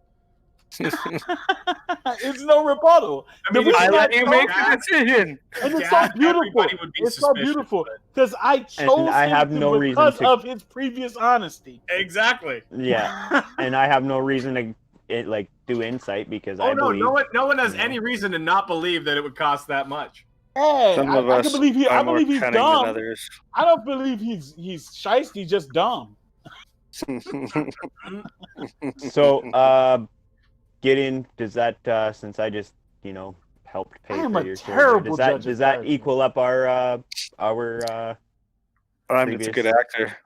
Speaker 3: It's no rebuttal.
Speaker 2: I mean,
Speaker 3: The
Speaker 4: I
Speaker 3: reason
Speaker 4: let
Speaker 3: I
Speaker 4: you
Speaker 3: chose
Speaker 4: make
Speaker 3: that-
Speaker 4: the decision.
Speaker 3: And it's
Speaker 2: Yeah,
Speaker 3: so beautiful.
Speaker 2: everybody would be
Speaker 3: It's so
Speaker 2: suspicious,
Speaker 3: beautiful
Speaker 2: but-
Speaker 3: because I chose
Speaker 5: I
Speaker 3: him
Speaker 5: have no reason
Speaker 3: because
Speaker 5: to-
Speaker 3: of his previous honesty.
Speaker 2: Exactly.
Speaker 5: Yeah, and I have no reason to do insight because
Speaker 2: Oh
Speaker 5: I
Speaker 2: no,
Speaker 5: believe.
Speaker 2: no one has
Speaker 5: you know.
Speaker 2: any reason to not believe that it would cost that much.
Speaker 3: Yeah,
Speaker 4: Some of
Speaker 3: I
Speaker 4: us
Speaker 3: can believe he. I
Speaker 4: are more
Speaker 3: believe he's
Speaker 4: cunning than
Speaker 3: dumb.
Speaker 4: others.
Speaker 3: I don't believe he's shiesty, just dumb.
Speaker 5: So, Gideon, does that since I just helped pay
Speaker 3: I am
Speaker 5: for
Speaker 3: a
Speaker 5: your
Speaker 3: terrible
Speaker 5: surgery,
Speaker 3: judge of
Speaker 5: does that
Speaker 3: character.
Speaker 5: equal up our
Speaker 4: I'm just a good actor.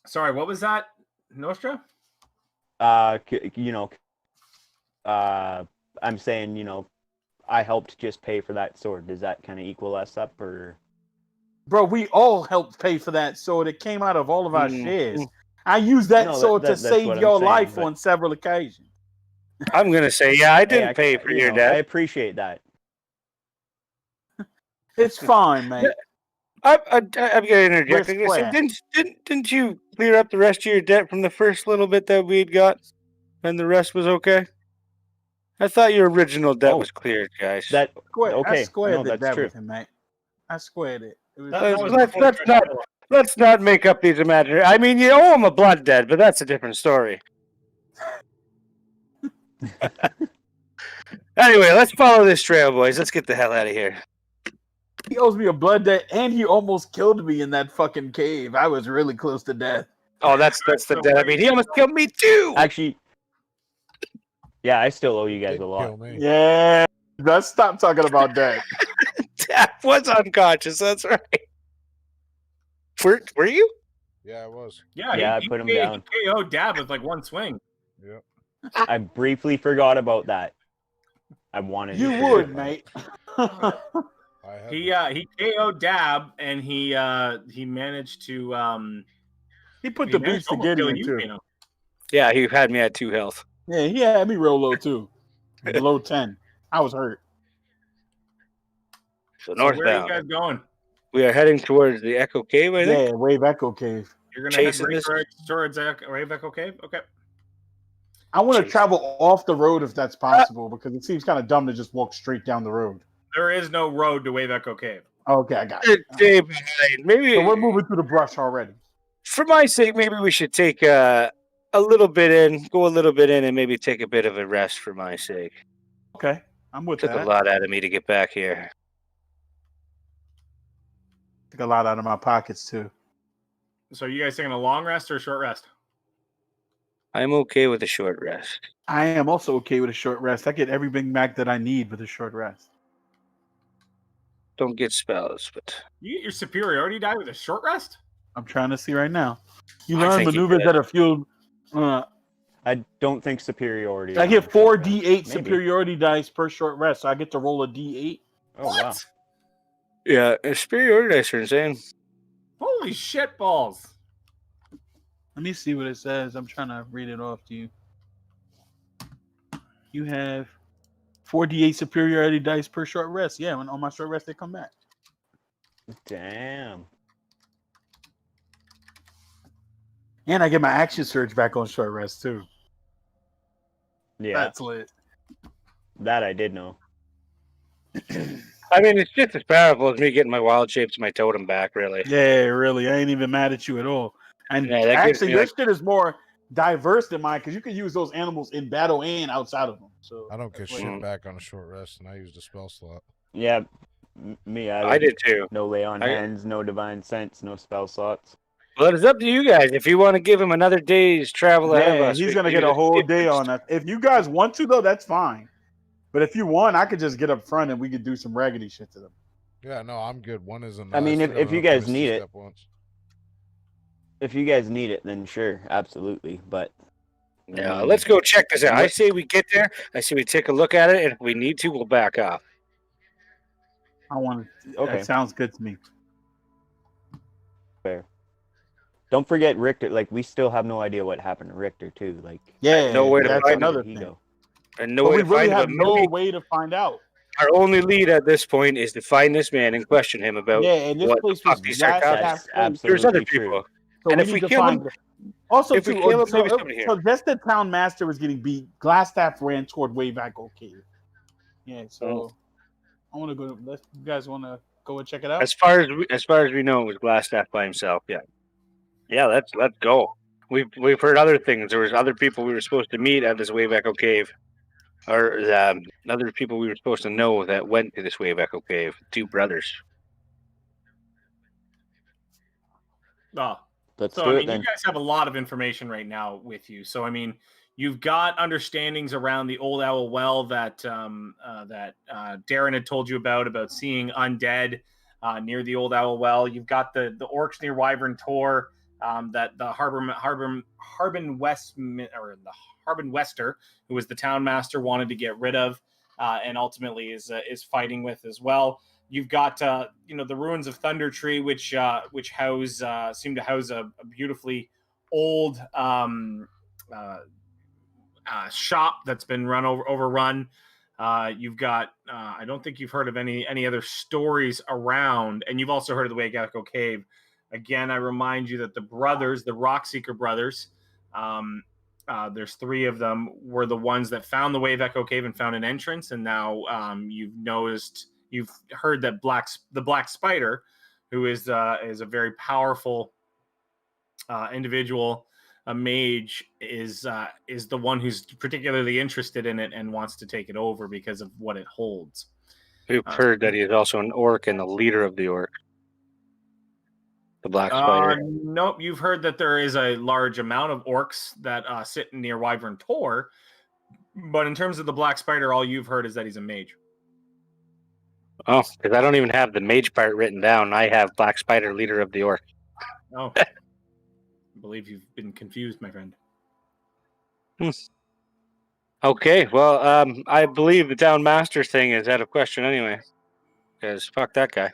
Speaker 2: Sorry, what was that, Nostra?
Speaker 5: I'm saying I helped just pay for that sword. Does that kind of equal us up or?
Speaker 3: Bro, we all helped pay for that sword. It came out of all of our
Speaker 4: Mm.
Speaker 3: shares. I used that
Speaker 5: No,
Speaker 3: sword to
Speaker 5: that's
Speaker 3: save
Speaker 5: what I'm
Speaker 3: your
Speaker 5: saying,
Speaker 3: life
Speaker 5: but-
Speaker 3: on several occasions.
Speaker 4: I'm gonna say, yeah, I didn't
Speaker 5: Hey,
Speaker 4: pay for your
Speaker 5: I
Speaker 4: debt.
Speaker 5: appreciate that.
Speaker 3: It's fine, mate.
Speaker 4: I'm gonna interject.
Speaker 3: We're
Speaker 4: I'm gonna say,
Speaker 3: square.
Speaker 4: didn't you clear up the rest of your debt from the first little bit that we'd got, and the rest was okay? I thought your original debt
Speaker 5: Oh,
Speaker 4: was cleared, guys.
Speaker 3: I
Speaker 5: Okay,
Speaker 3: squared
Speaker 5: no,
Speaker 3: the
Speaker 5: that's
Speaker 3: debt
Speaker 5: true.
Speaker 3: with him, mate. I squared it. It was,
Speaker 4: Let's not make up these imaginary. I mean, you owe him a blood debt, but that's a different story. Anyway, let's follow this trail, boys. Let's get the hell out of here.
Speaker 3: he owes me a blood debt, and he almost killed me in that fucking cave. I was really close to death.
Speaker 4: Oh, that's the debt. I mean, he almost killed me too.
Speaker 5: Actually, yeah, I still owe you guys
Speaker 1: Did
Speaker 5: a lot.
Speaker 1: kill me.
Speaker 3: Yeah, let's stop talking about that.
Speaker 4: Tap was unconscious. That's right. Were you?
Speaker 1: Yeah, I was.
Speaker 5: Yeah, I put him down.
Speaker 2: He KO'd Dab with like one swing.
Speaker 1: Yep.
Speaker 5: I briefly forgot about that. I wanted
Speaker 3: You
Speaker 5: to
Speaker 3: would,
Speaker 5: forget.
Speaker 3: mate.
Speaker 1: I had
Speaker 2: He KO'd Dab, and he managed to
Speaker 3: He put
Speaker 2: he
Speaker 3: the
Speaker 2: managed
Speaker 3: beats
Speaker 2: to
Speaker 3: to
Speaker 2: almost kill
Speaker 3: Gideon
Speaker 2: you,
Speaker 3: too.
Speaker 2: Pino.
Speaker 4: Yeah, he had me at 2 health.
Speaker 3: Yeah, he had me real low too, below 10. I was hurt.
Speaker 4: So
Speaker 2: So where are you
Speaker 4: northbound.
Speaker 2: guys going?
Speaker 4: We are heading towards the Echo Cave, I think.
Speaker 3: Yeah, Wave Echo Cave.
Speaker 2: You're gonna head
Speaker 4: Chasing
Speaker 2: right
Speaker 4: this-
Speaker 2: towards Wave Echo Cave. Okay.
Speaker 3: I want to
Speaker 4: Jeez.
Speaker 3: travel off the road if that's possible because it seems kind of dumb to just walk straight down the road.
Speaker 2: There is no road to Wave Echo Cave.
Speaker 3: Okay, I got it.
Speaker 4: Stay behind. Maybe
Speaker 3: So we're moving through the brush already.
Speaker 4: for my sake, maybe we should take a little bit in, go a little bit in, and maybe take a bit of a rest for my sake.
Speaker 3: Okay, I'm with
Speaker 4: Took
Speaker 3: that.
Speaker 4: a lot out of me to get back here.
Speaker 3: Took a lot out of my pockets too.
Speaker 2: So you guys taking a long rest or a short rest?
Speaker 4: I'm okay with a short rest.
Speaker 3: I am also okay with a short rest. I get everything back that I need with a short rest.
Speaker 4: Don't get spells, but
Speaker 2: You get your superiority die with a short rest?
Speaker 3: I'm trying to see right now. You
Speaker 4: I
Speaker 3: learn
Speaker 4: think you
Speaker 3: maneuvers
Speaker 4: could.
Speaker 3: that are fueled.
Speaker 5: I don't think superiority.
Speaker 3: I
Speaker 5: is
Speaker 3: get
Speaker 5: on
Speaker 3: 4
Speaker 5: short rest.
Speaker 3: D8
Speaker 5: Maybe.
Speaker 3: superiority dice per short rest, so I get to roll a D8.
Speaker 5: Oh wow.
Speaker 4: yeah, superiority dice are insane.
Speaker 2: Holy shit balls.
Speaker 3: Let me see what it says. I'm trying to read it off to you. You have 4 D8 superiority dice per short rest. Yeah, when on my short rest they come back.
Speaker 5: Damn.
Speaker 3: And I get my action surge back on short rest too.
Speaker 5: Yeah,
Speaker 3: That's lit.
Speaker 5: that I did know.
Speaker 4: I mean, it's just as powerful as me getting my wild shapes and my totem back, really.
Speaker 3: Yeah, really. I ain't even mad at you at all. And
Speaker 4: Yeah, that gives
Speaker 3: actually,
Speaker 4: me,
Speaker 3: your
Speaker 4: like-
Speaker 3: shit is more diverse than mine because you can use those animals in battle and outside of them. So
Speaker 1: I don't get
Speaker 3: that's what-
Speaker 1: shit back on a short rest, and I used a spell slot.
Speaker 5: Yeah, me either.
Speaker 4: I did too.
Speaker 5: No lay on
Speaker 4: I-
Speaker 5: hands, no divine sense, no spell slots.
Speaker 4: But it's up to you guys. If you want to give him another day's travel ahead of
Speaker 3: Yeah,
Speaker 4: us,
Speaker 3: he's
Speaker 4: we
Speaker 3: gonna
Speaker 4: can
Speaker 3: get
Speaker 4: do
Speaker 3: a
Speaker 4: the
Speaker 3: whole day
Speaker 4: difference.
Speaker 3: on that. If you guys want to, though, that's fine. But if you want, I could just get up front and we could do some raggedy shit to them.
Speaker 1: Yeah, no, I'm good. One isn't.
Speaker 5: I mean,
Speaker 1: still
Speaker 5: if
Speaker 1: got
Speaker 5: you
Speaker 1: enough
Speaker 5: guys
Speaker 1: Misty
Speaker 5: need it.
Speaker 1: Step once.
Speaker 5: If you guys need it, then sure, absolutely. But
Speaker 4: Yeah, let's go check this out. I
Speaker 5: What-
Speaker 4: say we get there. I say we take a look at it, and if we need to, we'll back off.
Speaker 3: I want to.
Speaker 5: Okay.
Speaker 3: That sounds good to me.
Speaker 5: fair. Don't forget Richter. Like we still have no idea what happened to Richter too. Like
Speaker 3: Yeah,
Speaker 4: no way to
Speaker 3: that's
Speaker 4: find
Speaker 3: another
Speaker 5: where did he
Speaker 3: thing.
Speaker 5: go?
Speaker 4: And no
Speaker 3: But
Speaker 4: way
Speaker 3: we
Speaker 4: to
Speaker 3: really
Speaker 4: find
Speaker 3: have
Speaker 4: him.
Speaker 3: no
Speaker 4: Maybe
Speaker 3: way to find out.
Speaker 4: our only lead at this point is to find this man and question him about
Speaker 3: Yeah, and this
Speaker 4: what
Speaker 3: place
Speaker 4: the
Speaker 3: was
Speaker 4: fuck these
Speaker 3: glass
Speaker 4: sarcastic.
Speaker 3: half
Speaker 5: That's
Speaker 3: full.
Speaker 5: absolutely
Speaker 4: There's other
Speaker 5: true.
Speaker 4: people.
Speaker 3: So
Speaker 4: And
Speaker 3: we
Speaker 4: if
Speaker 3: need
Speaker 4: we
Speaker 3: to
Speaker 4: kill
Speaker 3: find.
Speaker 4: him-
Speaker 3: Also,
Speaker 4: if we
Speaker 3: too,
Speaker 4: kill him,
Speaker 3: so,
Speaker 4: maybe somebody here.
Speaker 3: so just the town master was getting beat. Glassstaff ran toward way back. Okay. Yeah. So I want to go. You guys want to go and check it out?
Speaker 4: As far as we know, it was Glassstaff by himself. Yeah, yeah. Let's go. We've heard other things. There was other people we were supposed to meet at this Wave Echo Cave, or other people we were supposed to know that went to this Wave Echo Cave. 2 brothers.
Speaker 2: Oh,
Speaker 5: Let's
Speaker 2: so
Speaker 5: do
Speaker 2: I
Speaker 5: it
Speaker 2: mean,
Speaker 5: then.
Speaker 2: you guys have a lot of information right now with you. So I mean, you've got understandings around the Old Owl Well that Darren had told you about seeing undead near the Old Owl Well. You've got the orcs near Wyvern Tor, that the Harbin Wester, who was the town master, wanted to get rid of, and ultimately is fighting with as well. You've got the ruins of Thunder Tree, which seem to house a beautifully old shop that's been overrun. You've got I don't think you've heard of any other stories around, and you've also heard of the Wave Echo Cave. Again, I remind you that the Rockseeker brothers, there's 3 of them, were the ones that found the Wave Echo Cave and found an entrance, and now you've heard that the Black Spider, who is a very powerful individual, a mage, is the one who's particularly interested in it and wants to take it over because of what it holds.
Speaker 4: We've heard that he is also an orc and the leader of the orc, the Black Spider.
Speaker 2: Nope, you've heard that there is a large amount of orcs that sit near Wyvern Tor, but in terms of the Black Spider, all you've heard is that he's a mage.
Speaker 4: Oh, because I don't even have the mage part written down. I have Black Spider, leader of the orc.
Speaker 2: Oh, I believe you've been confused, my friend.
Speaker 4: Okay, well, I believe the town master thing is out of question anyway. Because fuck that guy.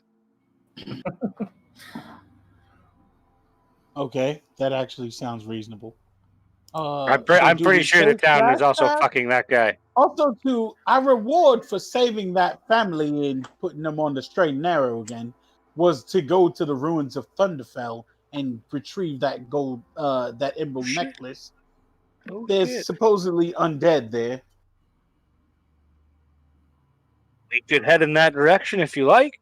Speaker 3: Okay, that actually sounds reasonable.
Speaker 4: I'm
Speaker 3: so do
Speaker 4: pretty
Speaker 3: we
Speaker 4: sure the
Speaker 3: take
Speaker 4: town
Speaker 3: that
Speaker 4: is also
Speaker 3: staff?
Speaker 4: fucking that guy.
Speaker 3: Also, our reward for saving that family and putting them on the straight and narrow again was to go to the ruins of Thunderfell and retrieve that gold, that emerald
Speaker 4: Shit.
Speaker 3: necklace.
Speaker 4: Oh
Speaker 3: There's
Speaker 4: shit.
Speaker 3: supposedly undead there.
Speaker 4: We could head in that direction if you like.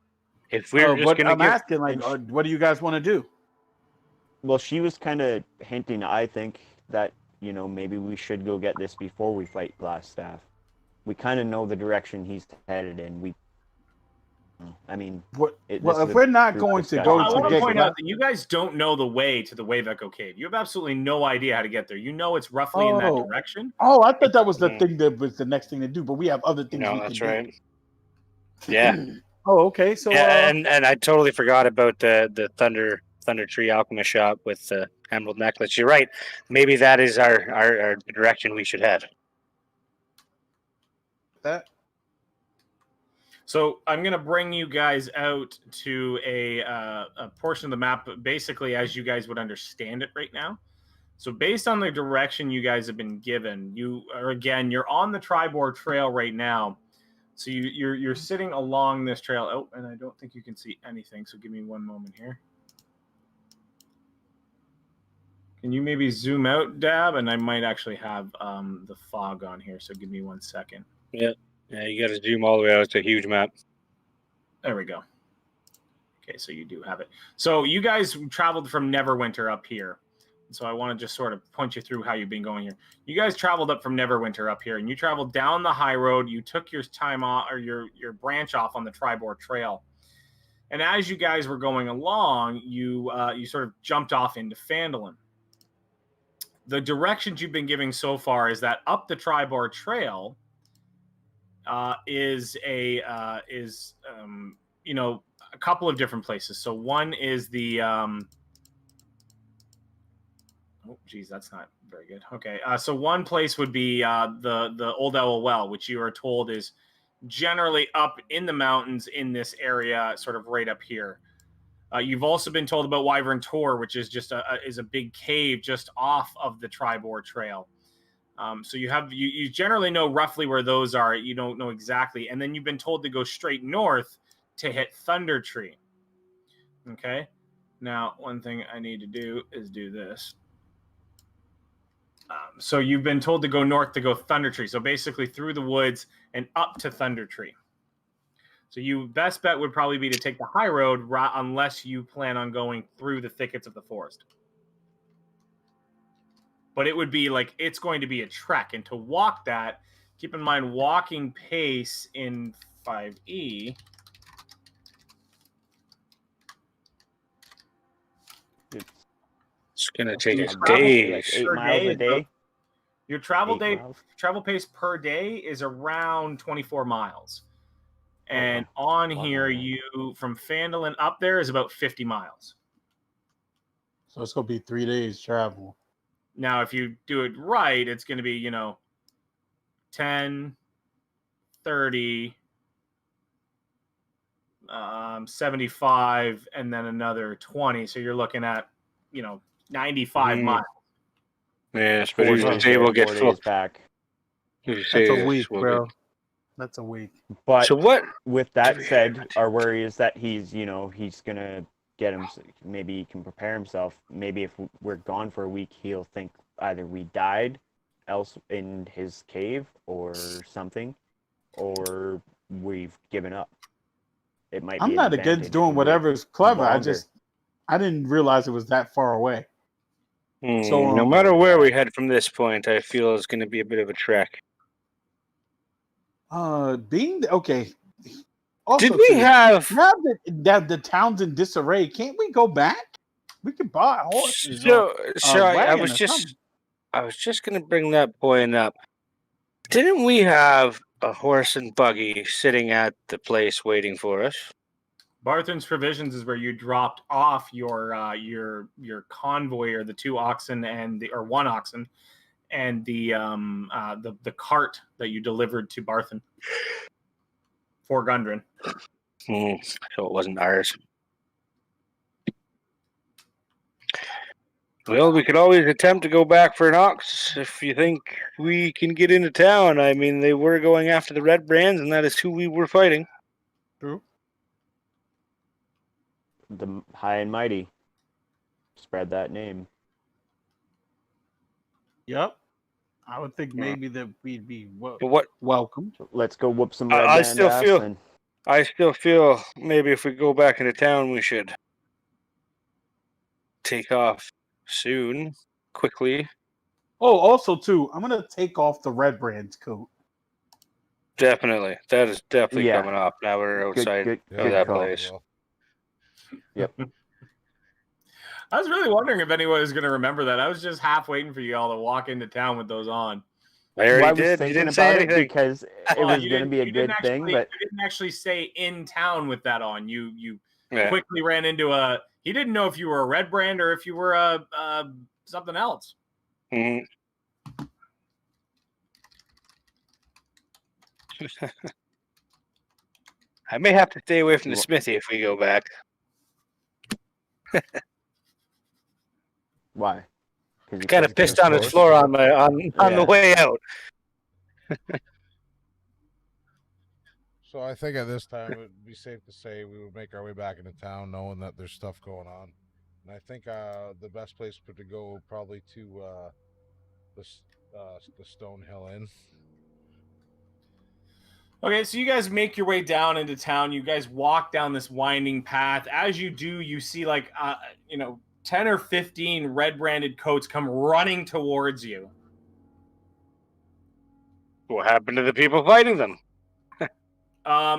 Speaker 4: If we're just
Speaker 3: But
Speaker 4: gonna
Speaker 3: I'm
Speaker 4: give.
Speaker 3: asking, like, what do you guys want to do?
Speaker 5: Well, she was kind of hinting, I think, that, you know, maybe we should go get this before we fight Glassstaff. We kind of know the direction he's headed in. I mean,
Speaker 3: Well,
Speaker 5: this
Speaker 3: if
Speaker 5: is a
Speaker 3: we're not
Speaker 5: group
Speaker 3: going to
Speaker 5: discussion,
Speaker 3: go
Speaker 2: I
Speaker 3: to
Speaker 2: want to
Speaker 3: get
Speaker 2: point
Speaker 3: Gla-
Speaker 2: out that you guys don't know the way to the Wave Echo Cave. You have absolutely no idea how to get there. You know it's roughly in that
Speaker 3: Oh.
Speaker 2: direction.
Speaker 3: Oh, I thought that was the thing that was the next thing to do, but we have other things
Speaker 4: No,
Speaker 3: we
Speaker 4: that's
Speaker 3: can
Speaker 4: right.
Speaker 3: do.
Speaker 4: Yeah.
Speaker 3: Oh, okay. So,
Speaker 4: Yeah, and I totally forgot about the Thunder Tree Alchemist shop with the emerald necklace. You're right. Maybe that is our direction we should head.
Speaker 3: that
Speaker 2: So I'm going to bring you guys out to a portion of the map, basically as you guys would understand it right now. So based on the direction you guys have been given, you're on the Tribor Trail right now. So you're sitting along this trail. Oh, and I don't think you can see anything. So give me one moment here. Can you maybe zoom out, Dab? And I might actually have the fog on here. So give me 1 second.
Speaker 4: Yeah, you got to zoom all the way out. It's a huge map.
Speaker 2: There we go. Okay, so you do have it. So you guys traveled from Neverwinter up here. So I want to just sort of point you through how you've been going here. You guys traveled up from Neverwinter up here, and you traveled down the high road. You took your time off, or your branch off on the Tribor Trail. And as you guys were going along, you sort of jumped off into Phandelver. The directions you've been giving so far is that up the Tribor Trail is a couple of different places. So one is the oh, geez, that's not very good. Okay, so one place would be the Old Owl Well, which you are told is generally up in the mountains in this area, sort of right up here. You've also been told about Wyvern Tor, which is just a big cave just off of the Tribor Trail. So you generally know roughly where those are. You don't know exactly, and then you've been told to go straight north to hit Thunder Tree. Okay. Now, one thing I need to do is do this. So you've been told to go north to go Thunder Tree. So basically through the woods and up to Thunder Tree. So your best bet would probably be to take the high road unless you plan on going through the thickets of the forest. But it would be it's going to be a trek. And to walk that, keep in mind walking pace in 5e.
Speaker 4: It's gonna take us
Speaker 5: days.
Speaker 4: days.
Speaker 5: 8 miles a day.
Speaker 2: Your travel pace per day is around 24 miles. And on here, you from Phandelver up there is about 50 miles.
Speaker 3: So it's gonna be 3 days travel.
Speaker 2: Now, if you do it right, it's going to be 10, 30, 75, and then another 20. So you're looking at 95 miles.
Speaker 4: Yeah, but usually say we'll get
Speaker 5: 4
Speaker 4: full
Speaker 5: days back.
Speaker 3: That's a week, bro. That's a week.
Speaker 5: But
Speaker 4: so what?
Speaker 5: With that said, our worry is that he's gonna get him. Maybe he can prepare himself. Maybe if we're gone for a week, he'll think either we died else in his cave or something, or we've given up. It might.
Speaker 3: I'm not against doing whatever's clever.
Speaker 5: longer.
Speaker 3: I didn't realize it was that far away.
Speaker 4: So no matter where we head from this point, I feel it's going to be a bit of a trek.
Speaker 3: Okay. Also,
Speaker 4: Did we have
Speaker 3: now that the town's in disarray? Can't we go back? We could buy horses.
Speaker 4: I was just going to bring that point up. Didn't we have a horse and buggy sitting at the place waiting for us?
Speaker 2: Barthen's Provisions is where you dropped off your convoy, or the 2 oxen or 1 oxen, and the cart that you delivered to Barthen for Gundren.
Speaker 4: So it wasn't ours. Well, we could always attempt to go back for an ox if you think we can get into town. I mean, they were going after the Red Brands, and that is who we were fighting.
Speaker 3: True.
Speaker 5: The high and mighty. Spread that name.
Speaker 3: Yep. I would think maybe that we'd be
Speaker 4: But what?
Speaker 3: welcomed.
Speaker 5: Let's go whoop some
Speaker 4: I-
Speaker 5: red
Speaker 4: I
Speaker 5: band
Speaker 4: still
Speaker 5: ass
Speaker 4: feel-
Speaker 5: and
Speaker 4: I still feel maybe if we go back into town, we should take off soon, quickly.
Speaker 3: Oh, also too, I'm gonna take off the Red Brand's coat.
Speaker 4: Definitely, that is definitely
Speaker 5: Yeah.
Speaker 4: coming off. Now we're outside
Speaker 5: good
Speaker 4: of that
Speaker 5: call.
Speaker 4: place.
Speaker 2: I was really wondering if anyone was going to remember that. I was just half waiting for you all to walk into town with those on.
Speaker 4: I
Speaker 5: Well, I
Speaker 4: already
Speaker 5: was
Speaker 4: did. You
Speaker 5: thinking
Speaker 4: didn't say
Speaker 5: about it
Speaker 4: anything.
Speaker 5: because it
Speaker 2: Well,
Speaker 5: was
Speaker 2: you
Speaker 5: going to
Speaker 2: didn't-
Speaker 5: be a
Speaker 2: you
Speaker 5: good
Speaker 2: didn't
Speaker 5: thing,
Speaker 2: actually-
Speaker 5: but
Speaker 2: you didn't actually say in town with that on. You
Speaker 4: Yeah.
Speaker 2: quickly ran into a. He didn't know if you were a Red Brand or if you were a something else.
Speaker 4: Mhm. I may have to stay away from the smithy if we go back.
Speaker 5: why? 'Cause you
Speaker 4: Kind
Speaker 5: can't
Speaker 4: of pissed
Speaker 5: get
Speaker 4: on his
Speaker 5: close?
Speaker 4: floor on my on the
Speaker 5: Yeah.
Speaker 4: way out.
Speaker 1: So I think at this time it would be safe to say we would make our way back into town, knowing that there's stuff going on. And I think the best place to go probably to the Stonehill Inn.
Speaker 2: Okay, so you guys make your way down into town. You guys walk down this winding path. As you do, you see like 10 or 15 red branded coats come running towards you.
Speaker 4: What happened to the people fighting them?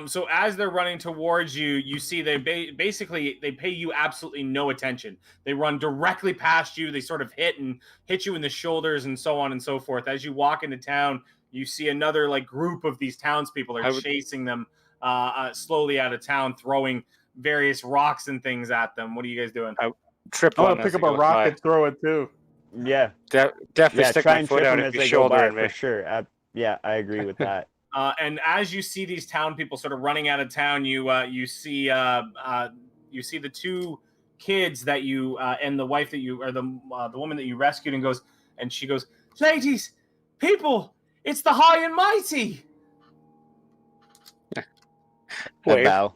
Speaker 2: So as they're running towards you, you see they basically they pay you absolutely no attention. They run directly past you. They sort of hit you in the shoulders and so on and so forth. As you walk into town, you see another like group of these townspeople are chasing them slowly out of town, throwing various rocks and things at them. What are you guys doing?
Speaker 4: Trip
Speaker 3: I'm
Speaker 4: on
Speaker 3: gonna
Speaker 4: as
Speaker 3: pick up
Speaker 4: they
Speaker 3: a
Speaker 4: go
Speaker 3: rock
Speaker 4: by.
Speaker 3: and throw it too.
Speaker 5: Yeah,
Speaker 4: Definitely
Speaker 5: yeah.
Speaker 4: stick
Speaker 5: Try
Speaker 4: my
Speaker 5: and
Speaker 4: foot
Speaker 5: trip
Speaker 4: out
Speaker 5: them
Speaker 4: if
Speaker 5: as
Speaker 4: you're
Speaker 5: they go by
Speaker 4: shouldering me.
Speaker 5: for sure. Yeah, I agree with that.
Speaker 2: And as you see these town people sort of running out of town, you see the two kids that you and the wife that you or the woman that you rescued, and she goes, "Ladies, people, it's the high and mighty."
Speaker 5: I
Speaker 4: Wave.
Speaker 5: bow.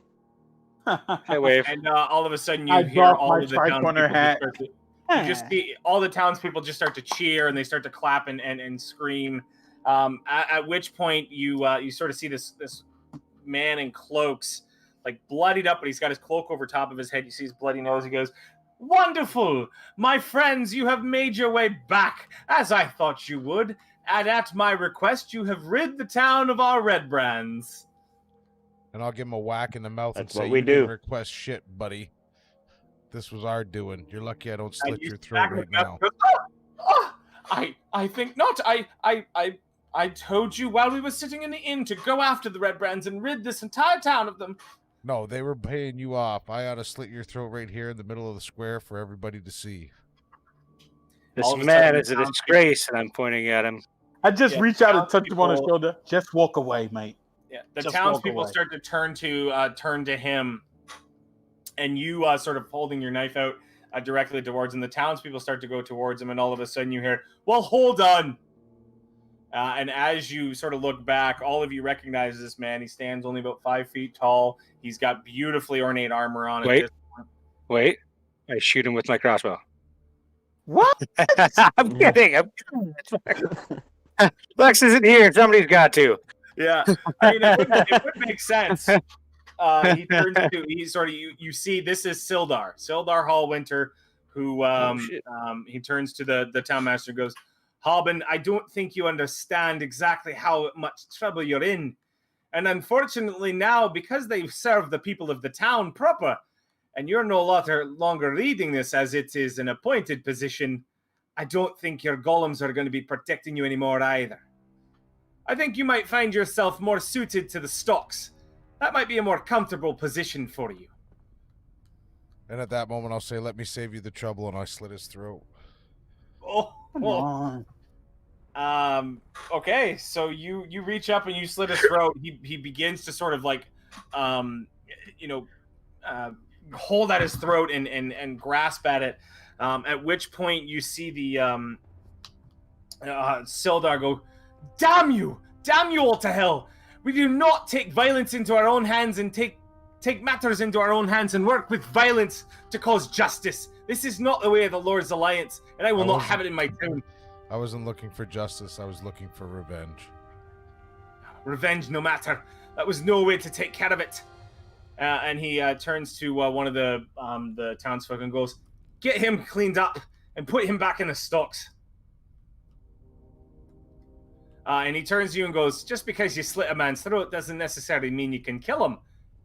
Speaker 4: Hey, wave.
Speaker 2: And all of a sudden, you
Speaker 3: I
Speaker 2: hear
Speaker 3: doff
Speaker 2: all
Speaker 3: my
Speaker 2: of the
Speaker 3: tri-corner
Speaker 2: townspeople
Speaker 3: hat.
Speaker 2: you just see all the townspeople just start to cheer and they start to clap and scream. At which point you sort of see this man in cloaks, like bloodied up, but he's got his cloak over top of his head. You see his bloody nose. He goes, "Wonderful, my friends, you have made your way back as I thought you would, and at my request, you have rid the town of our red brands."
Speaker 1: And I'll give him a whack in the mouth
Speaker 5: That's
Speaker 1: and say,
Speaker 5: what we
Speaker 1: "You didn't
Speaker 5: do."
Speaker 1: request shit, buddy. This was our doing. You're lucky I don't
Speaker 2: And
Speaker 1: slit
Speaker 2: you
Speaker 1: your
Speaker 2: see
Speaker 1: throat
Speaker 2: back
Speaker 1: right
Speaker 2: and forth,
Speaker 1: now."
Speaker 2: goes, "Oh, I think not. I told you while we were sitting in the inn to go after the red brands and rid this entire town of them."
Speaker 1: No, they were paying you off. I ought to slit your throat right here in the middle of the square for everybody to see.
Speaker 4: This
Speaker 2: All of a
Speaker 4: man
Speaker 2: sudden,
Speaker 4: is a
Speaker 2: the
Speaker 4: disgrace, and I'm pointing at him.
Speaker 3: I just
Speaker 2: Yeah,
Speaker 3: reach out and touch him on the
Speaker 2: townspeople-
Speaker 3: shoulder. Just walk away, mate.
Speaker 2: Yeah, the
Speaker 3: Just
Speaker 2: townspeople
Speaker 3: walk away.
Speaker 2: start to turn to him, and you sort of holding your knife out directly towards him. The townspeople start to go towards him, and all of a sudden you hear, "Well, hold on!" And as you sort of look back, all of you recognize this man. He stands only about 5 feet tall. He's got beautifully ornate armor on.
Speaker 4: Wait. I shoot him with my crossbow.
Speaker 3: What?
Speaker 4: I'm kidding. Lex isn't here. Somebody's got to.
Speaker 2: Yeah, I mean, it would make sense. He turns to you see this is Sildar Hallwinter, who he turns to the townmaster and goes, "Harbin, I don't think you understand exactly how much trouble you're in, and unfortunately now, because they serve the people of the town proper, and you're no longer leading this as it is an appointed position, I don't think your golems are going to be protecting you anymore either. I think you might find yourself more suited to the stocks. That might be a more comfortable position for you."
Speaker 1: And at that moment, I'll say, "Let me save you the trouble," and I slit his throat.
Speaker 2: Oh,
Speaker 3: Come
Speaker 2: well,
Speaker 3: on.
Speaker 2: okay, so you reach up and you slit his throat. He begins to sort of like hold at his throat and grasp at it. At which point you see the Sildar go, "Damn you! Damn you all to hell! We do not take violence into our own hands and take matters into our own hands and work with violence to cause justice. This is not the way of the Lord's Alliance, and I will not have it in my town."
Speaker 1: I wasn't looking for justice. I was looking for revenge.
Speaker 2: Revenge, no matter. That was no way to take care of it. And he turns to one of the townsfolk and goes, "Get him cleaned up and put him back in the stocks." And he turns to you and goes, "Just because you slit a man's throat doesn't necessarily mean you can kill him.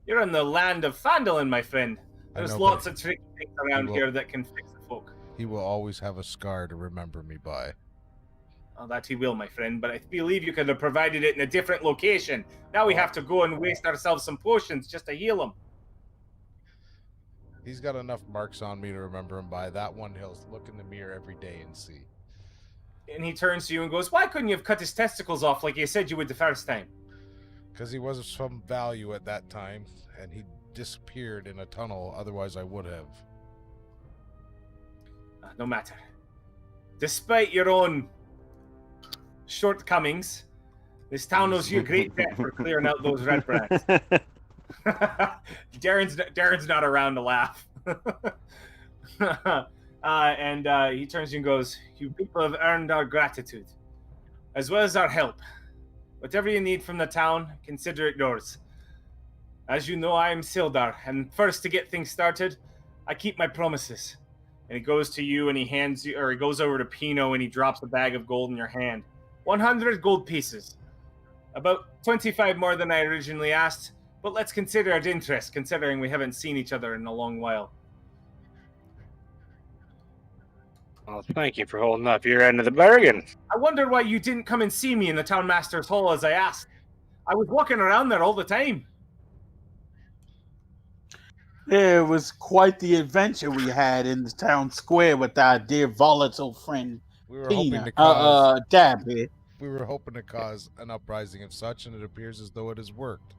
Speaker 2: You're in the land of Phandelver, my friend. There's lots of tricky things around here that can fix the folk."
Speaker 1: He will always have a scar to remember me by.
Speaker 2: Oh, that he will, my friend, but I believe you could have provided it in a different location. Now we have to go and waste ourselves some potions just to heal him.
Speaker 1: He's got enough marks on me to remember him by. That one he'll look in the mirror every day and see.
Speaker 2: And he turns to you and goes, "Why couldn't you have cut his testicles off like you said you would the first time?"
Speaker 1: Because he was of some value at that time, and he disappeared in a tunnel, otherwise I would have.
Speaker 2: No matter. Despite your own shortcomings, this town owes you a great debt for clearing out those red brands. Darren's not around to laugh. And he turns to you and goes, "You people have earned our gratitude, as well as our help. Whatever you need from the town, consider it yours. As you know, I am Sildar, and first to get things started, I keep my promises." And he goes to you and he hands you, or he goes over to Pino and he drops a bag of gold in your hand. 100 gold pieces. About 25 more than I originally asked, but let's consider it interest, considering we haven't seen each other in a long while.
Speaker 4: Well, thank you for holding up your end of the bargain.
Speaker 2: I wondered why you didn't come and see me in the town master's hall as I asked. I was walking around there all the time.
Speaker 3: It was quite the adventure we had in the town square with our dear volatile friend
Speaker 1: We were hoping
Speaker 3: Pina.
Speaker 1: to cause
Speaker 3: Dabby.
Speaker 1: we were hoping to cause an uprising of such, and it appears as though it has worked.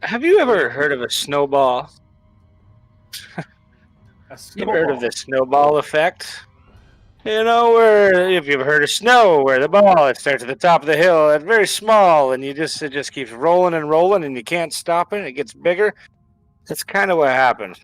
Speaker 4: Have you ever heard of a snowball?
Speaker 2: A
Speaker 4: You ever heard of
Speaker 2: snowball.
Speaker 4: the snowball effect? You know, where if you've heard of snow, where the ball it starts at the top of the hill, it's very small, and it just keeps rolling and rolling, and you can't stop it. It gets bigger. That's kind of what happened.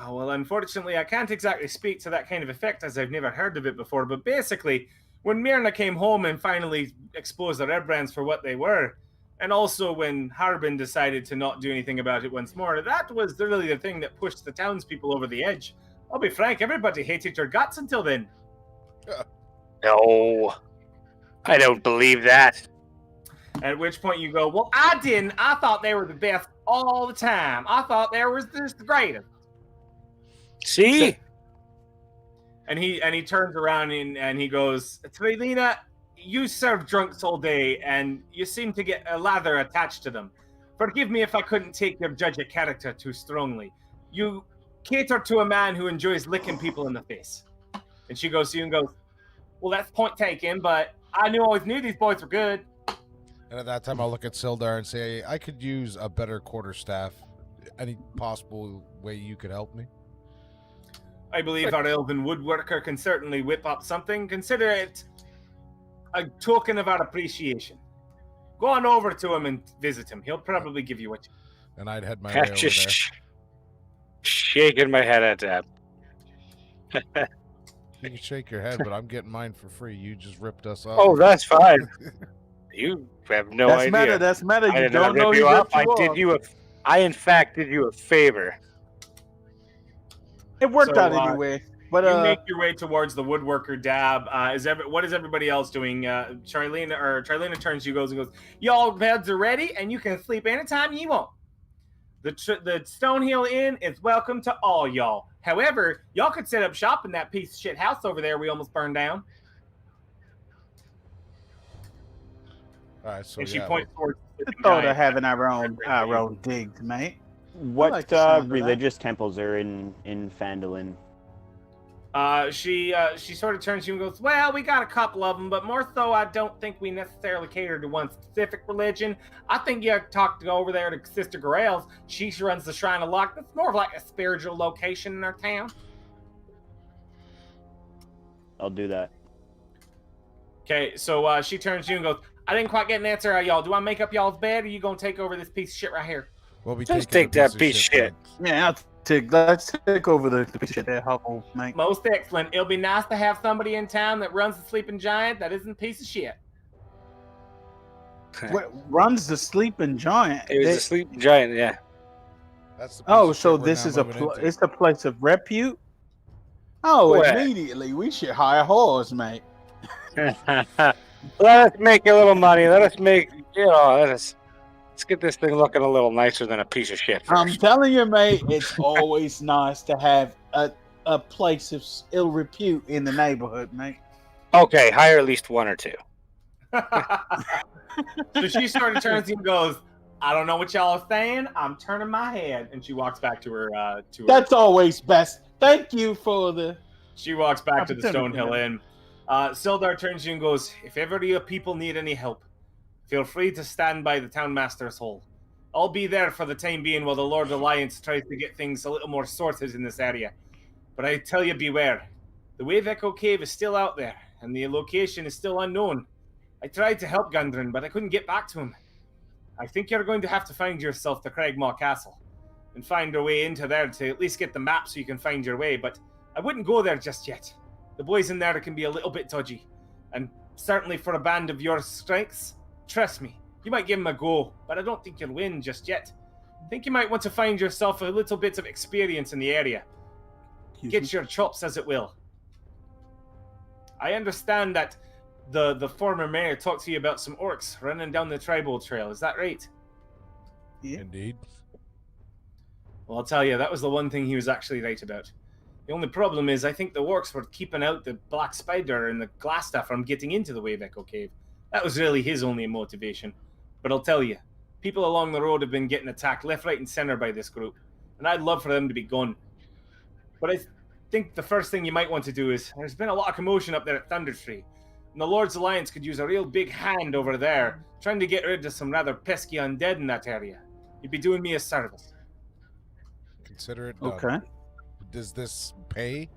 Speaker 2: Well, unfortunately, I can't exactly speak to that kind of effect as I've never heard of it before, but basically, when Myrna came home and finally exposed the red brands for what they were, and also when Harbin decided to not do anything about it once more, that was really the thing that pushed the townspeople over the edge. I'll be frank, everybody hated your guts until then.
Speaker 4: No, I don't believe that.
Speaker 2: At which point you go, "Well, I didn't. I thought they were the best all the time. I thought they were just the greatest."
Speaker 4: See?
Speaker 2: And he turns around and he goes, "Trilina, you serve drunks all day, and you seem to get a lather attached to them. Forgive me if I couldn't take your judge of character too strongly. You cater to a man who enjoys licking people in the face." And she goes to you and goes, "Well, that's point taken, but I always knew these boys were good."
Speaker 1: And at that time, I'll look at Sildar and say, "I could use a better quarterstaff. Any possible way you could help me?"
Speaker 2: I believe our elven woodworker can certainly whip up something. Consider it a token of our appreciation. Go on over to him and visit him. He'll probably give you what you...
Speaker 1: And I'd head my way over there.
Speaker 4: Just shaking my head at that.
Speaker 1: You can shake your head, but I'm getting mine for free. You just ripped us off.
Speaker 4: Oh, that's fine. You have no
Speaker 3: That's
Speaker 4: idea.
Speaker 3: meta. That's meta.
Speaker 4: I
Speaker 3: You
Speaker 4: did not
Speaker 3: don't know
Speaker 4: rip
Speaker 3: he
Speaker 4: you off.
Speaker 3: ripped you off.
Speaker 4: I in fact did you a favor.
Speaker 3: It worked
Speaker 2: So,
Speaker 3: out anyway. But
Speaker 2: you make your way towards the woodworker dab. What is everybody else doing? Charlene turns to you, goes and goes, "Y'all beds are ready, and you can sleep anytime you want. The Stonehill Inn is welcome to all y'all. However, y'all could set up shop in that piece of shit house over there we almost burned down."
Speaker 1: All right, so
Speaker 2: And she
Speaker 1: yeah,
Speaker 2: points towards the
Speaker 3: thought
Speaker 2: guy.
Speaker 3: of having our own digs, mate.
Speaker 5: What
Speaker 3: like the sound of that.
Speaker 5: religious temples are in Phandelver?
Speaker 2: She sort of turns to you and goes, "Well, we got a couple of them, but more so, I don't think we necessarily cater to one specific religion. I think you talk to go over there to Sister Grails. She runs the Shrine of Luck. That's more of like a spiritual location in our town."
Speaker 5: I'll do that.
Speaker 2: Okay, so she turns to you and goes, I didn't quite get an answer out of y'all. Do I make up y'all's bed, or you gonna take over this piece of shit right here?
Speaker 1: We'll be
Speaker 4: Just
Speaker 1: taking
Speaker 4: take
Speaker 1: the
Speaker 4: that piece of shit.
Speaker 1: then.
Speaker 3: Yeah, let's take over the piece of shit there, Huckle, mate.
Speaker 2: Most excellent. It'll be nice to have somebody in town that runs the sleeping giant that isn't a piece of shit.
Speaker 3: What runs the sleeping giant?
Speaker 4: It was a sleeping giant, yeah.
Speaker 1: That's the piece
Speaker 3: Oh,
Speaker 1: of
Speaker 3: so
Speaker 1: shit we're
Speaker 3: this
Speaker 1: now
Speaker 3: is a
Speaker 1: moving into.
Speaker 3: it's a place of repute. Oh,
Speaker 4: What?
Speaker 3: immediately we should hire whores, mate.
Speaker 4: Let us make a little money. Let's get this thing looking a little nicer than a piece of shit
Speaker 3: I'm
Speaker 4: first.
Speaker 3: telling you, mate, it's always nice to have a place of ill repute in the neighborhood, mate.
Speaker 4: Okay, hire at least one or two.
Speaker 2: So she sort of turns to you and goes, I don't know what y'all are saying. I'm turning my head. And she walks back to her.
Speaker 3: That's always best. Thank you for the.
Speaker 2: She walks back to the
Speaker 3: Opportunity,
Speaker 2: Stonehill
Speaker 3: man.
Speaker 2: Inn. Sildar turns to you and goes, if ever your people need any help, feel free to stand by the townmaster's hall. I'll be there for the time being while the Lord Alliance tries to get things a little more sorted in this area. But I tell you, beware. The Wave Echo Cave is still out there, and the location is still unknown. I tried to help Gundren, but I couldn't get back to him. I think you're going to have to find yourself the Cragmaw Castle, and find your way into there to at least get the map so you can find your way, but I wouldn't go there just yet. The boys in there can be a little bit dodgy, and certainly for a band of your strengths, trust me, you might give them a go, but I don't think you'll win just yet. I think you might want to find yourself a little bit of experience in the area. Get your chops, as it will. I understand that the former mayor talked to you about some orcs running down the tribal trail. Is that right?
Speaker 3: Yeah.
Speaker 1: Indeed.
Speaker 2: Well, I'll tell you, that was the one thing he was actually right about. The only problem is I think the orcs were keeping out the black spider and the glass stuff from getting into the Wave Echo Cave. That was really his only motivation. But I'll tell you, people along the road have been getting attacked left, right, and center by this group, and I'd love for them to be gone. But I think the first thing you might want to do is, there's been a lot of commotion up there at Thundertree, and the Lord's Alliance could use a real big hand over there, trying to get rid of some rather pesky undead in that area. You'd be doing me a service.
Speaker 1: Consider it done.
Speaker 3: Okay.
Speaker 1: Does this pay?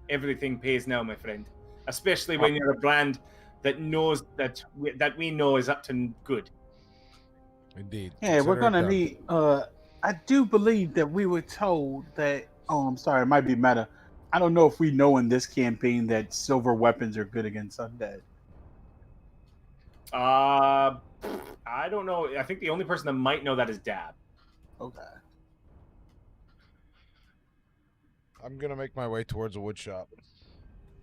Speaker 2: Everything pays now, my friend. Especially when you're a brand that knows that we know is up to good.
Speaker 1: Indeed.
Speaker 3: Yeah, we're
Speaker 1: Consider it
Speaker 3: gonna
Speaker 1: done.
Speaker 3: need. I do believe that we were told that. Oh, I'm sorry, it might be meta. I don't know if we know in this campaign that silver weapons are good against undead.
Speaker 2: I don't know. I think the only person that might know that is Dab.
Speaker 3: Okay.
Speaker 1: I'm gonna make my way towards a wood shop.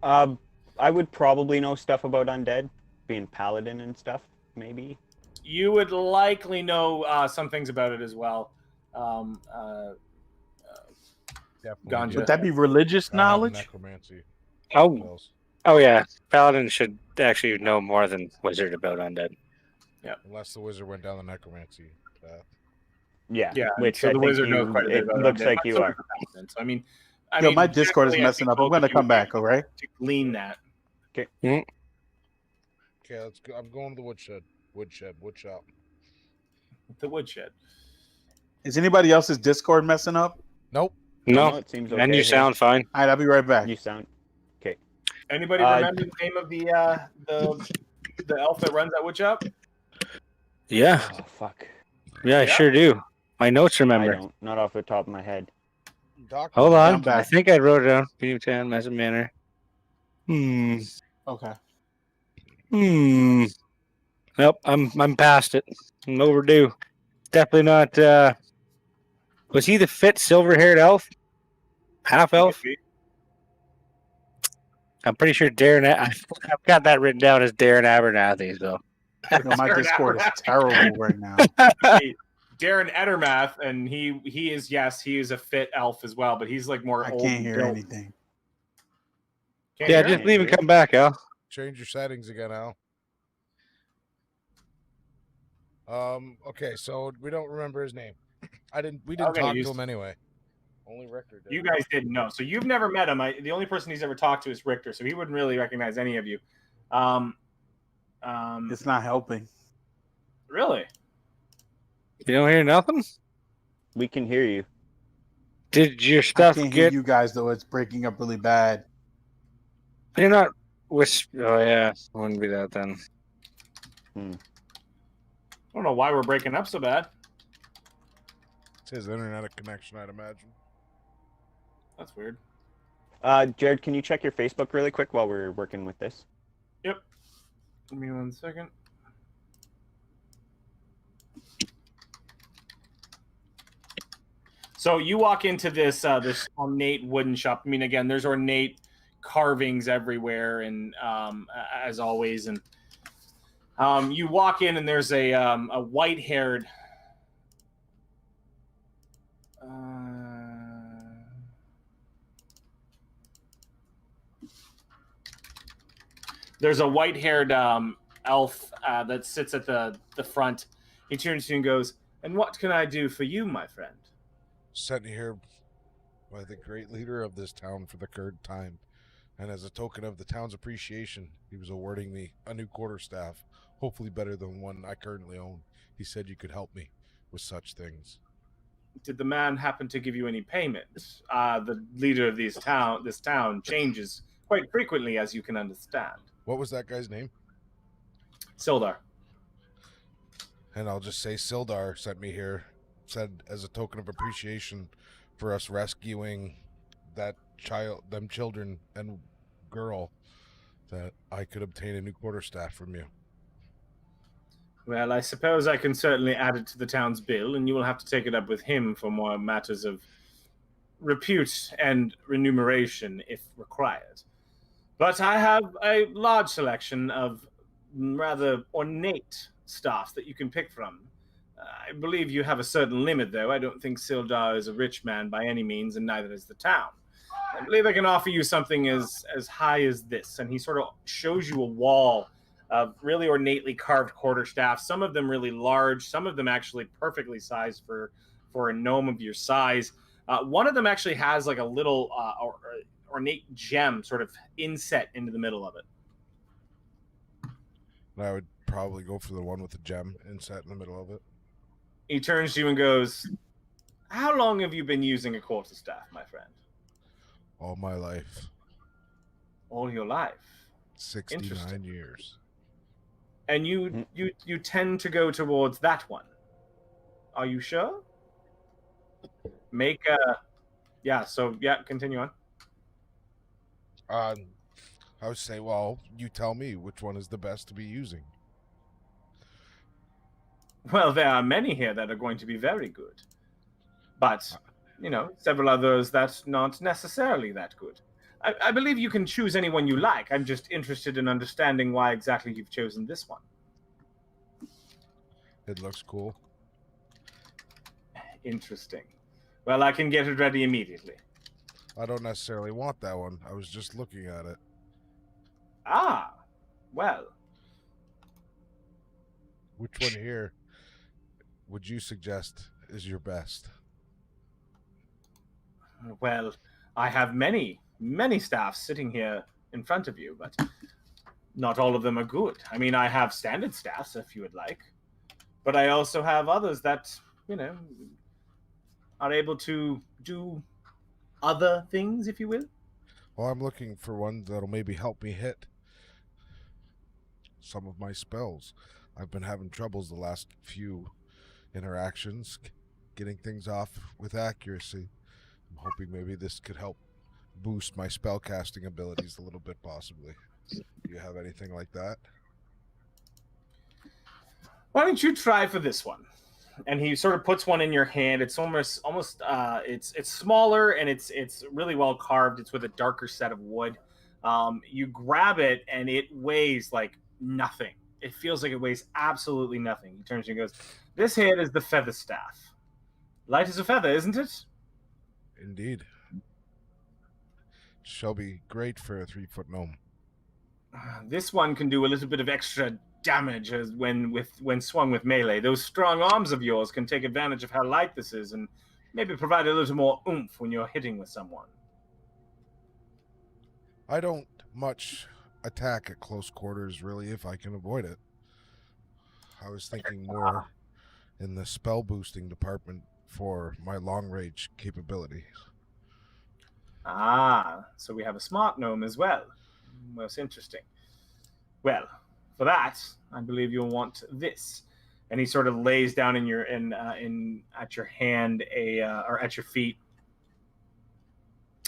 Speaker 5: I would probably know stuff about undead, being paladin and stuff, maybe.
Speaker 2: You would likely know some things about it as well.
Speaker 1: Definitely.
Speaker 2: Ganja.
Speaker 3: Would that be religious
Speaker 1: I have
Speaker 3: knowledge?
Speaker 1: necromancy.
Speaker 4: Oh,
Speaker 1: spells,
Speaker 4: oh yeah. Paladin should actually know more than wizard about undead.
Speaker 1: unless the wizard went down the necromancy path.
Speaker 5: Yeah.
Speaker 2: Yeah,
Speaker 5: Which
Speaker 2: so
Speaker 5: I
Speaker 2: the
Speaker 5: think
Speaker 2: wizard knows quite a bit
Speaker 5: it
Speaker 2: about
Speaker 5: looks
Speaker 2: undead,
Speaker 5: like
Speaker 2: but
Speaker 5: you
Speaker 2: so
Speaker 5: are.
Speaker 2: does the paladin. So, I mean,
Speaker 3: Yo, my Discord is
Speaker 2: generally, I
Speaker 3: messing
Speaker 2: think
Speaker 3: up. I'm
Speaker 2: both
Speaker 3: gonna
Speaker 2: of you
Speaker 3: come
Speaker 2: would be
Speaker 3: back. All right.
Speaker 2: able to glean that.
Speaker 1: Okay, let's go. I'm going to the woodshed. Wood shop.
Speaker 2: The woodshed.
Speaker 3: Is anybody else's Discord messing up?
Speaker 1: Nope.
Speaker 4: No,
Speaker 5: it seems okay.
Speaker 4: and you
Speaker 5: here.
Speaker 4: sound fine.
Speaker 3: All right, I'll be right back.
Speaker 5: You sound.
Speaker 2: Anybody remember the name of the elf that runs that woodshop?
Speaker 4: Yeah,
Speaker 5: Oh fuck.
Speaker 4: yeah, I
Speaker 2: Yeah.
Speaker 4: sure do. My notes
Speaker 5: I
Speaker 4: remember.
Speaker 5: don't. Not off the top of my head.
Speaker 1: Doctor.
Speaker 4: Hold
Speaker 3: I'm
Speaker 4: on,
Speaker 3: back.
Speaker 4: I think I wrote it down. Town, Massive Manor.
Speaker 3: Okay.
Speaker 4: Nope, I'm past it. I'm overdue. Definitely not. Was he the fit silver-haired elf? Half elf? I'm pretty sure Darren. I've got that written down as Darren Abernathy. So
Speaker 3: No, my Discord is terrible right now.
Speaker 2: Darren Edermath, and he is a fit elf as well, but he's like more
Speaker 3: I
Speaker 2: old
Speaker 3: can't hear
Speaker 2: built.
Speaker 3: anything.
Speaker 2: Can't
Speaker 4: yeah,
Speaker 2: hear
Speaker 4: just
Speaker 2: him?
Speaker 4: leave and come back, Al.
Speaker 1: Change your settings again, Al. Okay, so we don't remember his name. We didn't
Speaker 2: Okay,
Speaker 1: talk to him anyway. Only Richter did.
Speaker 2: You guys didn't know, so you've never met him. The only person he's ever talked to is Richter, so he wouldn't really recognize any of you.
Speaker 3: It's not helping.
Speaker 2: Really?
Speaker 4: You don't hear nothing?
Speaker 5: We can hear you.
Speaker 4: Did your
Speaker 3: I
Speaker 4: stuff
Speaker 3: can't hear
Speaker 4: get?
Speaker 3: you guys though. It's breaking up really bad.
Speaker 4: You're not Oh yeah, wouldn't be that then.
Speaker 2: I don't know why we're breaking up so bad.
Speaker 1: It's his internet connection, I'd imagine.
Speaker 2: That's weird.
Speaker 5: Jared, can you check your Facebook really quick while we're working with this?
Speaker 2: Yep. Give me 1 second. So you walk into this ornate wooden shop. I mean, again, there's ornate carvings everywhere, and as always, and you walk in, and there's a white-haired. There's a white-haired elf that sits at the front. He turns to you and goes, "And what can I do for you, my friend?"
Speaker 1: Sent here by the great leader of this town for the third time, and as a token of the town's appreciation, he was awarding me a new quarterstaff, hopefully better than one I currently own. He said you could help me with such things.
Speaker 2: Did the man happen to give you any payment? The leader of this town changes quite frequently, as you can understand.
Speaker 1: What was that guy's name?
Speaker 2: Sildar.
Speaker 1: And I'll just say Sildar sent me here, said as a token of appreciation for us rescuing them children and girl, that I could obtain a new quarterstaff from you.
Speaker 2: Well, I suppose I can certainly add it to the town's bill, and you will have to take it up with him for more matters of repute and remuneration if required. But I have a large selection of rather ornate staffs that you can pick from. I believe you have a certain limit, though. I don't think Sildar is a rich man by any means, and neither is the town. I believe I can offer you something as high as this. And he sort of shows you a wall of really ornately carved quarterstaffs, some of them really large, some of them actually perfectly sized for a gnome of your size. One of them actually has like a little ornate gem sort of inset into the middle of it.
Speaker 1: And I would probably go for the one with the gem inset in the middle of it.
Speaker 2: He turns to you and goes, "How long have you been using a quarterstaff, my friend?"
Speaker 1: All my life.
Speaker 2: All your life.
Speaker 1: 69 years.
Speaker 2: And you tend to go towards that one. Are you sure? Continue on.
Speaker 1: I would say, well, you tell me which one is the best to be using.
Speaker 2: Well, there are many here that are going to be very good. But, several others that's not necessarily that good. I believe you can choose any one you like. I'm just interested in understanding why exactly you've chosen this one.
Speaker 1: It looks cool.
Speaker 2: Interesting. Well, I can get it ready immediately.
Speaker 1: I don't necessarily want that one. I was just looking at it.
Speaker 2: Ah, well.
Speaker 1: Which one here would you suggest is your best?
Speaker 2: Well, I have many staffs sitting here in front of you, but not all of them are good. I mean, I have standard staffs, if you would like, but I also have others that, are able to do other things, if you will.
Speaker 1: Well, I'm looking for one that'll maybe help me hit some of my spells. I've been having troubles the last few interactions, getting things off with accuracy. I'm hoping maybe this could help boost my spellcasting abilities a little bit, possibly. Do you have anything like that?
Speaker 2: Why don't you try for this one? And he sort of puts one in your hand. It's almost it's smaller and it's really well carved. It's with a darker set of wood. You grab it and it weighs like nothing. It feels like it weighs absolutely nothing. He turns to you and goes, "This here is the feather staff. Light as a feather, isn't it?"
Speaker 1: Indeed. Shall be great for a 3-foot gnome.
Speaker 2: This one can do a little bit of extra damage when swung with melee. Those strong arms of yours can take advantage of how light this is and maybe provide a little more oomph when you're hitting with someone.
Speaker 1: I don't much attack at close quarters, really, if I can avoid it. I was thinking more in the spell boosting department for my long range capabilities.
Speaker 2: Ah, so we have a smart gnome as well. Most interesting. Well, for that, I believe you'll want this. And he sort of lays down in your at your hand or at your feet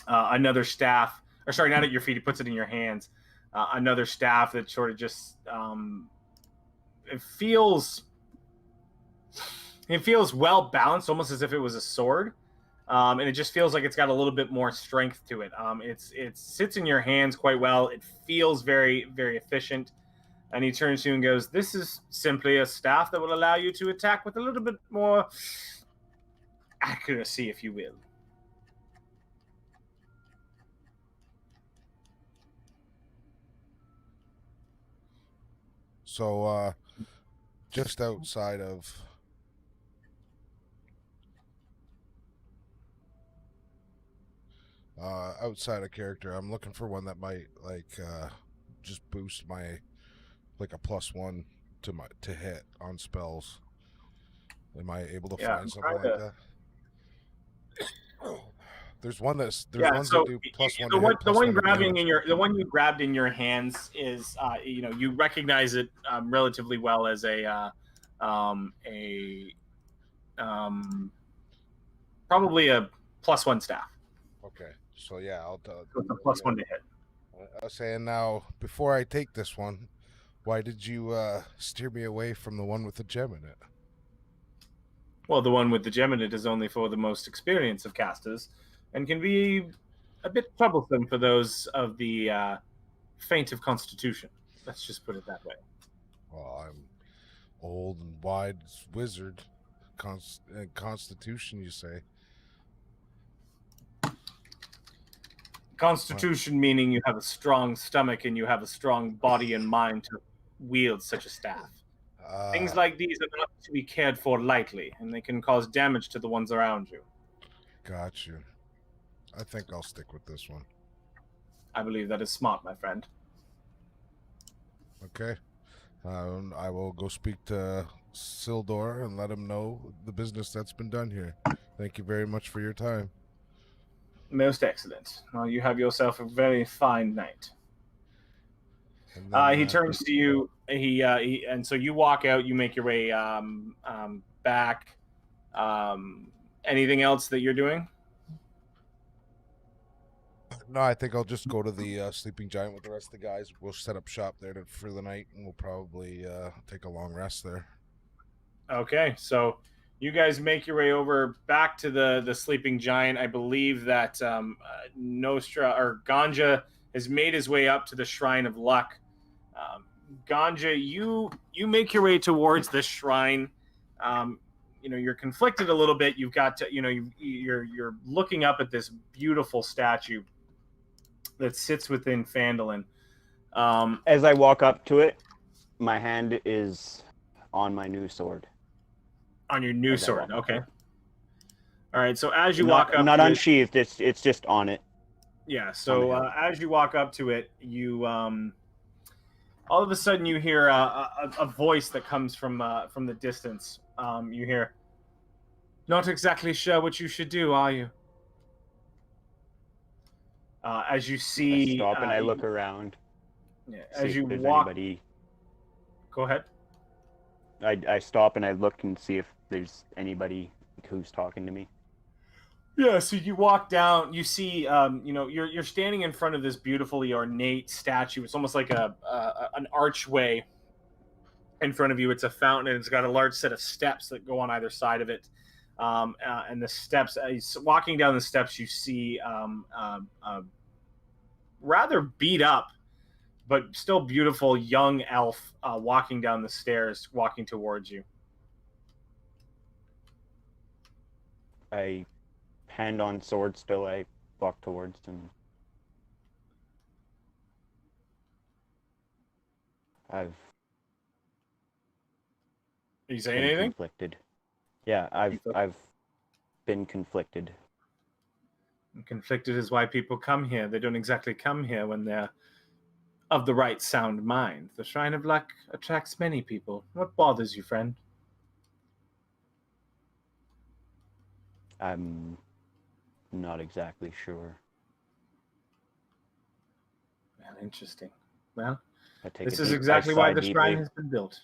Speaker 2: another staff, or sorry, not at your feet. He puts it in your hands. Another staff that sort of just it feels well balanced, almost as if it was a sword. And it just feels like it's got a little bit more strength to it. It sits in your hands quite well. It feels very, very efficient. And he turns to you and goes, "This is simply a staff that will allow you to attack with a little bit more accuracy, if you will."
Speaker 1: So, just outside of character, I'm looking for one that might just boost my a +1 to hit on spells. Am I able to find something like that? There's one ones that do +1 to hit.
Speaker 2: The one you grabbed in your hands is you recognize it relatively well as probably a +1 staff.
Speaker 1: Okay, so yeah, I'll.
Speaker 2: So it's a +1 to hit.
Speaker 1: I was saying now, before I take this one, why did you steer me away from the one with the gem in it?
Speaker 2: Well, the one with the gem in it is only for the most experienced of casters, and can be a bit troublesome for those of the faint of constitution. Let's just put it that way.
Speaker 1: Well, I'm old and wise wizard. Constitution, you say?
Speaker 2: Constitution meaning you have a strong stomach and you have a strong body and mind to wield such a staff. Things like these are not to be cared for lightly, and they can cause damage to the ones around you.
Speaker 1: Got you. I think I'll stick with this one.
Speaker 2: I believe that is smart, my friend.
Speaker 1: Okay. I will go speak to Sildor and let him know the business that's been done here. Thank you very much for your time.
Speaker 2: Most excellent. Well, you have yourself a very fine night. He turns to you. And so you walk out. You make your way back. Anything else that you're doing?
Speaker 1: No, I think I'll just go to the Sleeping Giant with the rest of the guys. We'll set up shop there for the night, and we'll probably take a long rest there.
Speaker 2: Okay, so you guys make your way over back to the Sleeping Giant. I believe that Nostra or Ganja has made his way up to the Shrine of Luck. Ganja, you make your way towards this shrine. You're conflicted a little bit. You've got to, you're looking up at this beautiful statue that sits within Phandelver.
Speaker 5: As I walk up to it, my hand is on my new sword.
Speaker 2: On your new sword, okay. All right, so as you walk up,
Speaker 5: not unsheathed. It's just on it.
Speaker 2: Yeah. So as you walk up to it, you all of a sudden you hear a voice that comes from the distance. You hear, "Not exactly sure what you should do, are you?" As you see,
Speaker 5: I stop and I look around.
Speaker 2: Yeah. As you walk,
Speaker 5: anybody...
Speaker 2: Go ahead.
Speaker 5: I stop and I look and see if there's anybody who's talking to me.
Speaker 2: Yeah, so you walk down, you see, you're standing in front of this beautifully ornate statue. It's almost like an archway in front of you. It's a fountain, and it's got a large set of steps that go on either side of it. And the steps, walking down the steps, you see rather beat up, but still beautiful young elf walking down the stairs, walking towards you.
Speaker 5: I hand on sword still, I walk towards him. Are
Speaker 2: you saying anything?
Speaker 5: Conflicted. Yeah, I've been conflicted.
Speaker 2: And conflicted is why people come here. They don't exactly come here when they're of the right sound mind. The Shrine of Luck attracts many people. What bothers you, friend?
Speaker 5: I'm not exactly sure.
Speaker 2: Interesting. Well,
Speaker 5: I take
Speaker 2: this
Speaker 5: a
Speaker 2: is
Speaker 5: deep,
Speaker 2: exactly
Speaker 5: I
Speaker 2: why
Speaker 5: sigh
Speaker 2: the shrine
Speaker 5: deeply.
Speaker 2: has been built.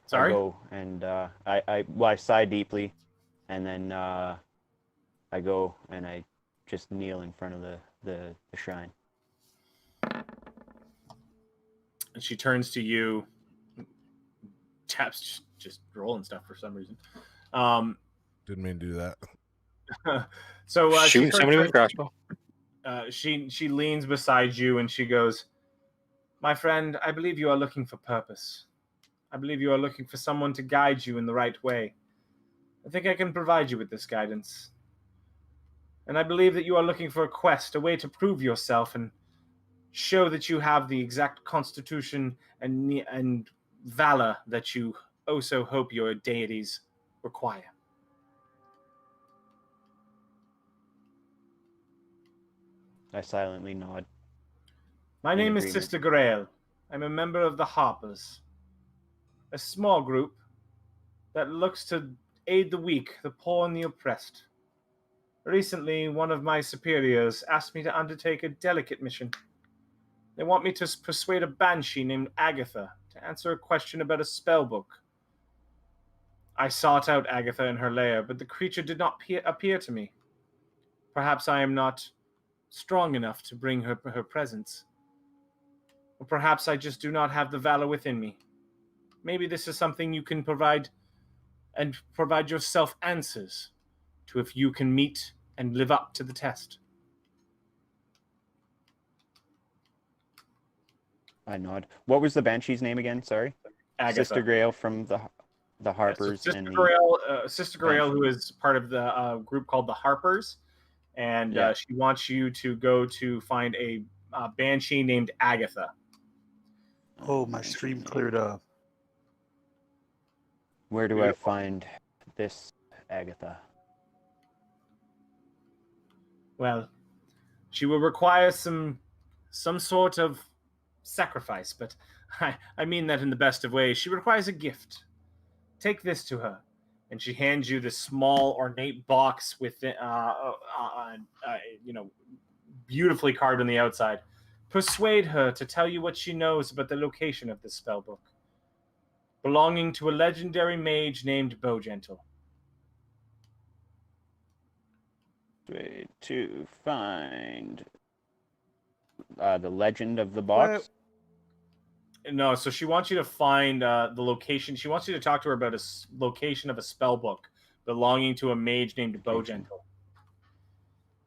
Speaker 2: Sorry?
Speaker 5: I go and I sigh deeply, and then I go and I just kneel in front of the shrine.
Speaker 2: And she turns to you, taps, just rolling stuff for some reason.
Speaker 1: Didn't mean to do that.
Speaker 2: So
Speaker 4: Shooting somebody with a crossbow.
Speaker 2: she leans beside you and she goes, "My friend, I believe you are looking for purpose. I believe you are looking for someone to guide you in the right way. I think I can provide you with this guidance. And I believe that you are looking for a quest, a way to prove yourself and show that you have the exact constitution and valor that you also hope your deities require."
Speaker 5: I silently nod.
Speaker 2: My
Speaker 5: In
Speaker 2: name is
Speaker 5: agreement.
Speaker 2: Sister Grail. I'm a member of the Harpers, a small group that looks to aid the weak, the poor, and the oppressed. Recently, one of my superiors asked me to undertake a delicate mission. They want me to persuade a banshee named Agatha to answer a question about a spell book. I sought out Agatha in her lair, but the creature did not appear to me. Perhaps I am not strong enough to bring her presence. Or perhaps I just do not have the valor within me. Maybe this is something you can provide and provide yourself answers to if you can meet and live up to the test.
Speaker 5: I nod. What was the banshee's name again? Sorry.
Speaker 2: Agatha.
Speaker 5: Sister Grail from the
Speaker 2: Yeah,
Speaker 5: Harpers
Speaker 2: so
Speaker 5: and
Speaker 2: Sister Grail, who
Speaker 5: Banshee.
Speaker 2: is part of the group called the Harpers, and
Speaker 5: Yeah.
Speaker 2: she wants you to go to find a banshee named Agatha.
Speaker 3: Oh, my stream cleared up.
Speaker 5: Where do I find this Agatha?
Speaker 2: Well, she will require some sort of sacrifice, but I mean that in the best of ways. She requires a gift. Take this to her. And she hands you this small, ornate box with, beautifully carved on the outside. Persuade her to tell you what she knows about the location of this spellbook, belonging to a legendary mage named Bowgentle.
Speaker 5: Way to find the legend of the box.
Speaker 2: No, so she wants you to find the location. She wants you to talk to her about a location of a spell book belonging to a mage named Bowgentle.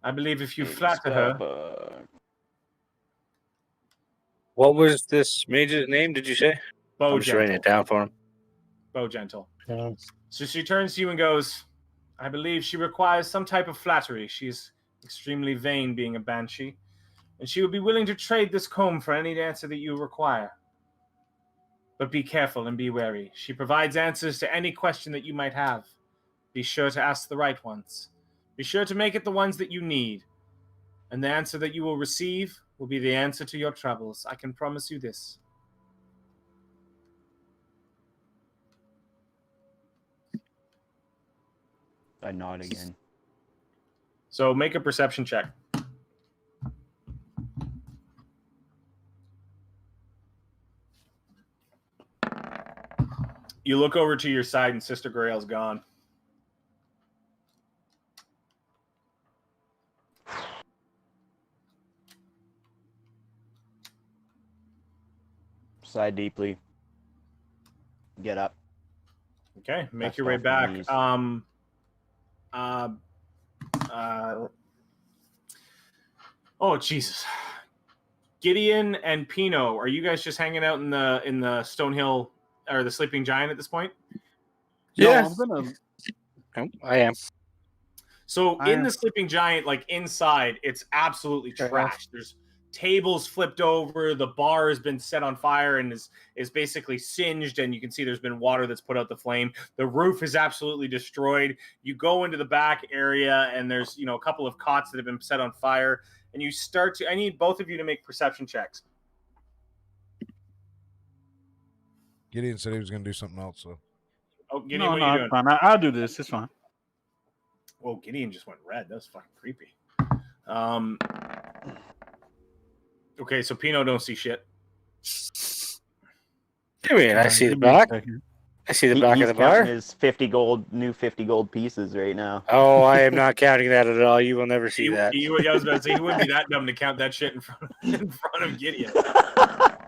Speaker 2: I believe if you flatter her...
Speaker 4: What was this mage's name, did you say? I'm just writing it down for him.
Speaker 2: Bowgentle. So she turns to you and goes, I believe she requires some type of flattery. She's extremely vain, being a banshee, and she would be willing to trade this comb for any answer that you require. But be careful and be wary. She provides answers to any question that you might have. Be sure to ask the right ones. Be sure to make it the ones that you need. And the answer that you will receive will be the answer to your troubles. I can promise you this.
Speaker 5: I nod again.
Speaker 2: So make a perception check. You look over to your side and Sister Grail's gone.
Speaker 5: Sigh deeply. Get up.
Speaker 2: Okay, make
Speaker 5: Dust
Speaker 2: your way
Speaker 5: off my
Speaker 2: back.
Speaker 5: knees.
Speaker 2: Oh Jesus. Gideon and Pino, are you guys just hanging out in the Stonehill or the Sleeping Giant at this point?
Speaker 4: Yeah.
Speaker 3: No, I'm gonna.
Speaker 4: I am.
Speaker 2: So
Speaker 3: I
Speaker 2: in
Speaker 3: am.
Speaker 2: the Sleeping Giant, like inside, it's absolutely trashed. There's tables flipped over, the bar has been set on fire and is basically singed, and you can see there's been water that's put out the flame. The roof is absolutely destroyed. You go into the back area and there's a couple of cots that have been set on fire, and you start to... I need both of you to make perception checks.
Speaker 1: Gideon said he was going to do something else, so.
Speaker 2: Oh, Gideon,
Speaker 3: No,
Speaker 2: what are you doing?
Speaker 3: it's fine. I'll do this. It's fine.
Speaker 2: Whoa, Gideon just went red. That was fucking creepy. Okay, so Pino don't see shit.
Speaker 4: I mean, I see the back. I see the back of
Speaker 5: He's
Speaker 4: the
Speaker 5: counting
Speaker 4: bar.
Speaker 5: his new 50 gold pieces right now.
Speaker 4: Oh, I am not counting that at all. You will never see that.
Speaker 2: I was about to say he wouldn't be that dumb to count that shit in front of Gideon.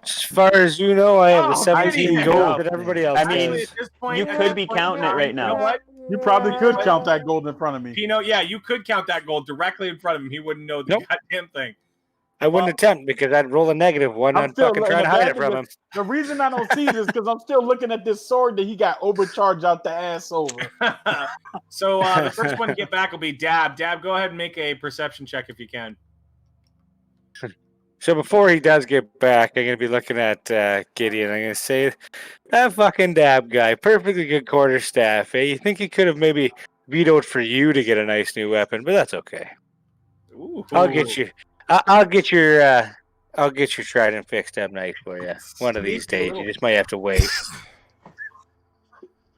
Speaker 4: As far as you know, I have the 17
Speaker 2: Gideon.
Speaker 4: gold that everybody else
Speaker 5: I mean,
Speaker 2: Actually,
Speaker 4: does.
Speaker 2: at this point,
Speaker 5: you could be counting it right
Speaker 2: You know
Speaker 5: now.
Speaker 2: what?
Speaker 3: You probably could count that gold in front of me.
Speaker 2: Pino, yeah, you could count that gold directly in front of him. He wouldn't know the
Speaker 4: Nope.
Speaker 2: goddamn thing.
Speaker 4: I wouldn't attempt because I'd roll a negative one and fucking try to hide it from him.
Speaker 3: The reason I don't see it is because I'm still looking at this sword that he got overcharged out the ass over.
Speaker 2: So the first one to get back will be Dab. Dab, go ahead and make a perception check if you can.
Speaker 4: So before he does get back, I'm going to be looking at Gideon. I'm going to say, that fucking Dab guy, perfectly good quarterstaff. Eh? You think he could have maybe vetoed for you to get a nice new weapon, but that's okay.
Speaker 2: Ooh.
Speaker 4: I'll get you. I'll get your trident fixed up nice for you. One of these days, you just might have to wait.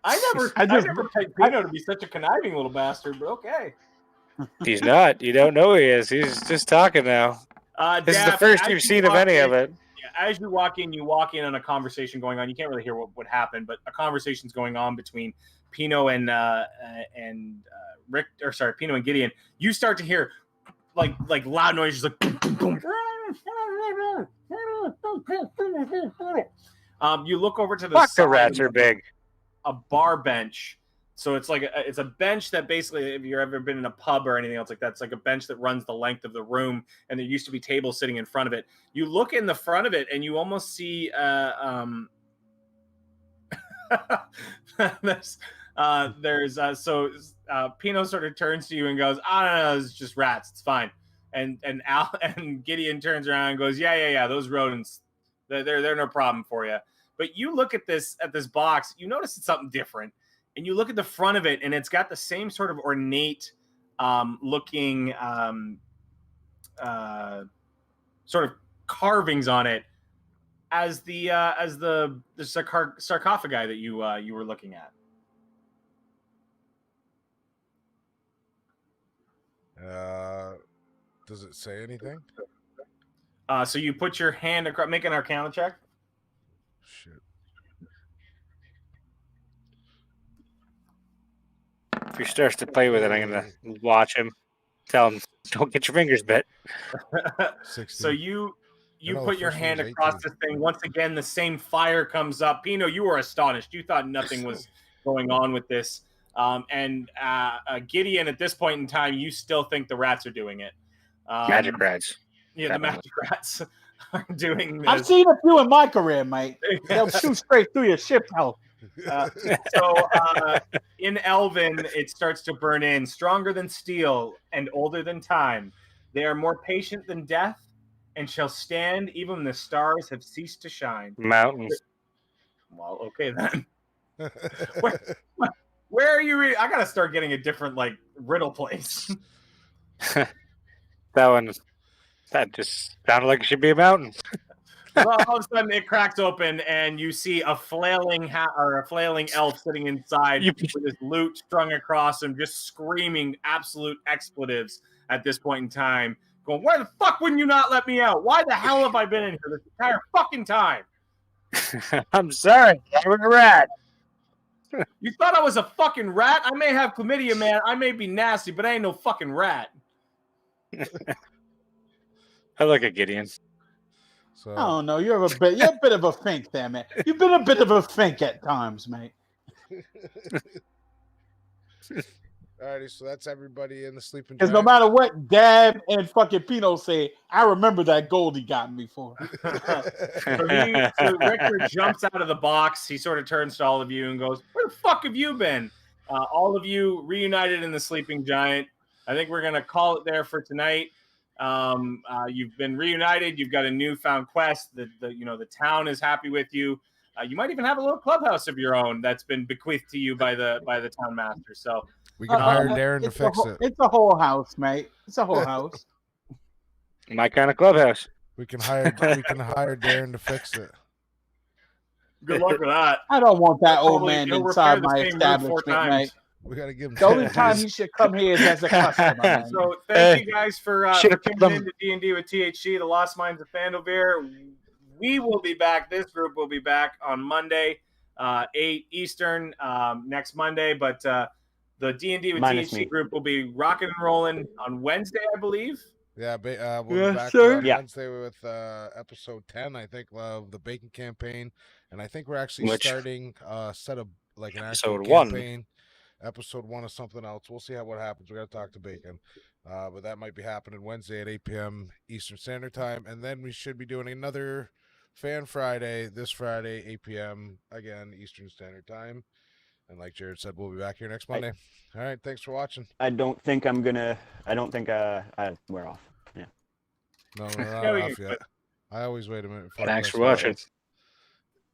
Speaker 2: I never picked Pino to be such a conniving little bastard, but okay.
Speaker 4: He's not. You don't know he is. He's just talking now. This is the first you've seen of any of it.
Speaker 2: As you walk in on a conversation going on. You can't really hear what happened, but a conversation's going on between Pino and Rick, or sorry, Pino and Gideon. You start to hear like loud noises, like boom, boom, boom. You look over to the
Speaker 4: Fuck,
Speaker 2: side.
Speaker 4: the rats are big.
Speaker 2: A bar bench. So it's like it's a bench that basically, if you've ever been in a pub or anything else like that, it's like a bench that runs the length of the room, and there used to be tables sitting in front of it. You look in the front of it, and you almost see Pino sort of turns to you and goes, "I don't know, it's just rats. It's fine." And Al and Gideon turns around and goes, "Yeah, those rodents, they're no problem for you." But you look at this box, you notice it's something different. And you look at the front of it, and it's got the same sort of ornate looking sort of carvings on it as the sarcophagi that you were looking at.
Speaker 1: Does it say anything?
Speaker 2: So you put your hand across, make an Arcana check.
Speaker 1: Shit.
Speaker 4: If he starts to play with it, I'm going to watch him. Tell him, don't get your fingers bit.
Speaker 1: 60.
Speaker 2: So you
Speaker 1: No,
Speaker 2: put your
Speaker 1: first
Speaker 2: hand
Speaker 1: one's
Speaker 2: across
Speaker 1: 18.
Speaker 2: this thing. Once again, the same fire comes up. Pino, you were astonished. You thought nothing was going on with this. And Gideon, at this point in time, you still think the rats are doing it.
Speaker 4: Magic rats.
Speaker 2: Yeah, the magic rats are doing this.
Speaker 3: I've seen a few in my career, mate. They'll shoot straight through your ship hull.
Speaker 2: In Elven, it starts to burn in. Stronger than steel and older than time. They are more patient than death and shall stand even when the stars have ceased to shine.
Speaker 4: Mountains.
Speaker 2: Well, okay then. Where are you? I gotta start getting a different riddle place.
Speaker 4: That just sounded like it should be a mountain.
Speaker 2: Well, all of a sudden it cracks open and you see a flailing elf sitting inside with his lute strung across him, just screaming absolute expletives at this point in time, going, "Why the fuck wouldn't you not let me out? Why the hell have I been in here this entire fucking time?
Speaker 4: I'm sorry, I was a rat."
Speaker 2: You thought I was a fucking rat? I may have chlamydia, man. I may be nasty, but I ain't no fucking rat.
Speaker 4: I look at Gideon.
Speaker 1: So,
Speaker 3: I don't know. You're a bit of a fink there, man. You've been a bit of a fink at times, mate.
Speaker 1: alrighty, so that's everybody in the sleeping
Speaker 3: Because
Speaker 1: giant.
Speaker 3: no matter what Dab and fucking Pino say, I remember that gold he got me for.
Speaker 2: So Richter jumps out of the box. He sort of turns to all of you and goes, "Where the fuck have you been?" All of you reunited in the sleeping giant. I think we're gonna call it there for tonight. You've been reunited. You've got a newfound quest. The town is happy with you. You might even have a little clubhouse of your own that's been bequeathed to you by the town master. So
Speaker 1: We can hire Darren to
Speaker 3: It's
Speaker 1: fix it.
Speaker 3: It's a whole house, mate. It's a whole house.
Speaker 4: My kind of clubhouse.
Speaker 1: We can hire Darren to fix it.
Speaker 2: good luck with that.
Speaker 3: I don't want that old
Speaker 2: Probably
Speaker 3: man
Speaker 2: he'll
Speaker 3: inside
Speaker 2: repair the
Speaker 3: my
Speaker 2: same roof 4
Speaker 3: establishment,
Speaker 2: times.
Speaker 3: mate.
Speaker 1: We gotta give him.
Speaker 3: The only time he should come here is as a customer, man.
Speaker 2: So thank you guys for
Speaker 4: should've
Speaker 2: tuning
Speaker 4: told
Speaker 2: in to D&D with THC, the Lost Minds of Phandelver. We will be back. This group will be back on Monday, 8 Eastern next Monday. But the D&D with
Speaker 5: Minus
Speaker 2: THC
Speaker 5: me.
Speaker 2: group will be rocking and rolling on Wednesday, I believe.
Speaker 1: Yeah, we'll be
Speaker 3: Yes,
Speaker 1: back
Speaker 3: sir.
Speaker 1: on
Speaker 5: Yeah.
Speaker 1: Wednesday with episode 10, I think, of the Bacon campaign, and I think we're actually
Speaker 4: Which-
Speaker 1: starting set of like an actual
Speaker 4: Episode 1.
Speaker 1: campaign. Episode 1 of something else. We'll see what happens. We got to talk to Bacon, but that might be happening Wednesday at 8 p.m. Eastern Standard Time, and then we should be doing another Fan Friday this Friday, 8 p.m. again Eastern Standard Time. And like Jared said, we'll be back here next Monday. All right, thanks for watching.
Speaker 5: I don't think we're off. Yeah.
Speaker 1: No, we're not
Speaker 2: Yeah, we
Speaker 1: off
Speaker 2: can
Speaker 1: yet. I always wait a minute. Before I
Speaker 4: Thanks
Speaker 1: press
Speaker 4: for watching.
Speaker 1: buttons.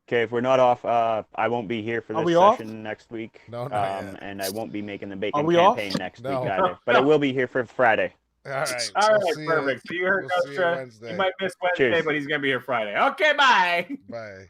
Speaker 5: Okay, if we're not off, I won't be here for
Speaker 3: Are
Speaker 5: this
Speaker 3: we off?
Speaker 5: session next week.
Speaker 1: No, not yet.
Speaker 5: And I won't be making the
Speaker 3: Are
Speaker 5: Bacon
Speaker 3: we off?
Speaker 5: campaign next
Speaker 1: No.
Speaker 5: week either. But I will be here for Friday.
Speaker 1: All right.
Speaker 2: All
Speaker 1: we'll
Speaker 2: right,
Speaker 1: see
Speaker 2: perfect. So you heard
Speaker 1: we'll see you
Speaker 2: Ghost.
Speaker 1: Wednesday.
Speaker 2: You might miss Wednesday,
Speaker 5: Cheers.
Speaker 2: but he's going to be here Friday. Okay, bye.
Speaker 1: Bye.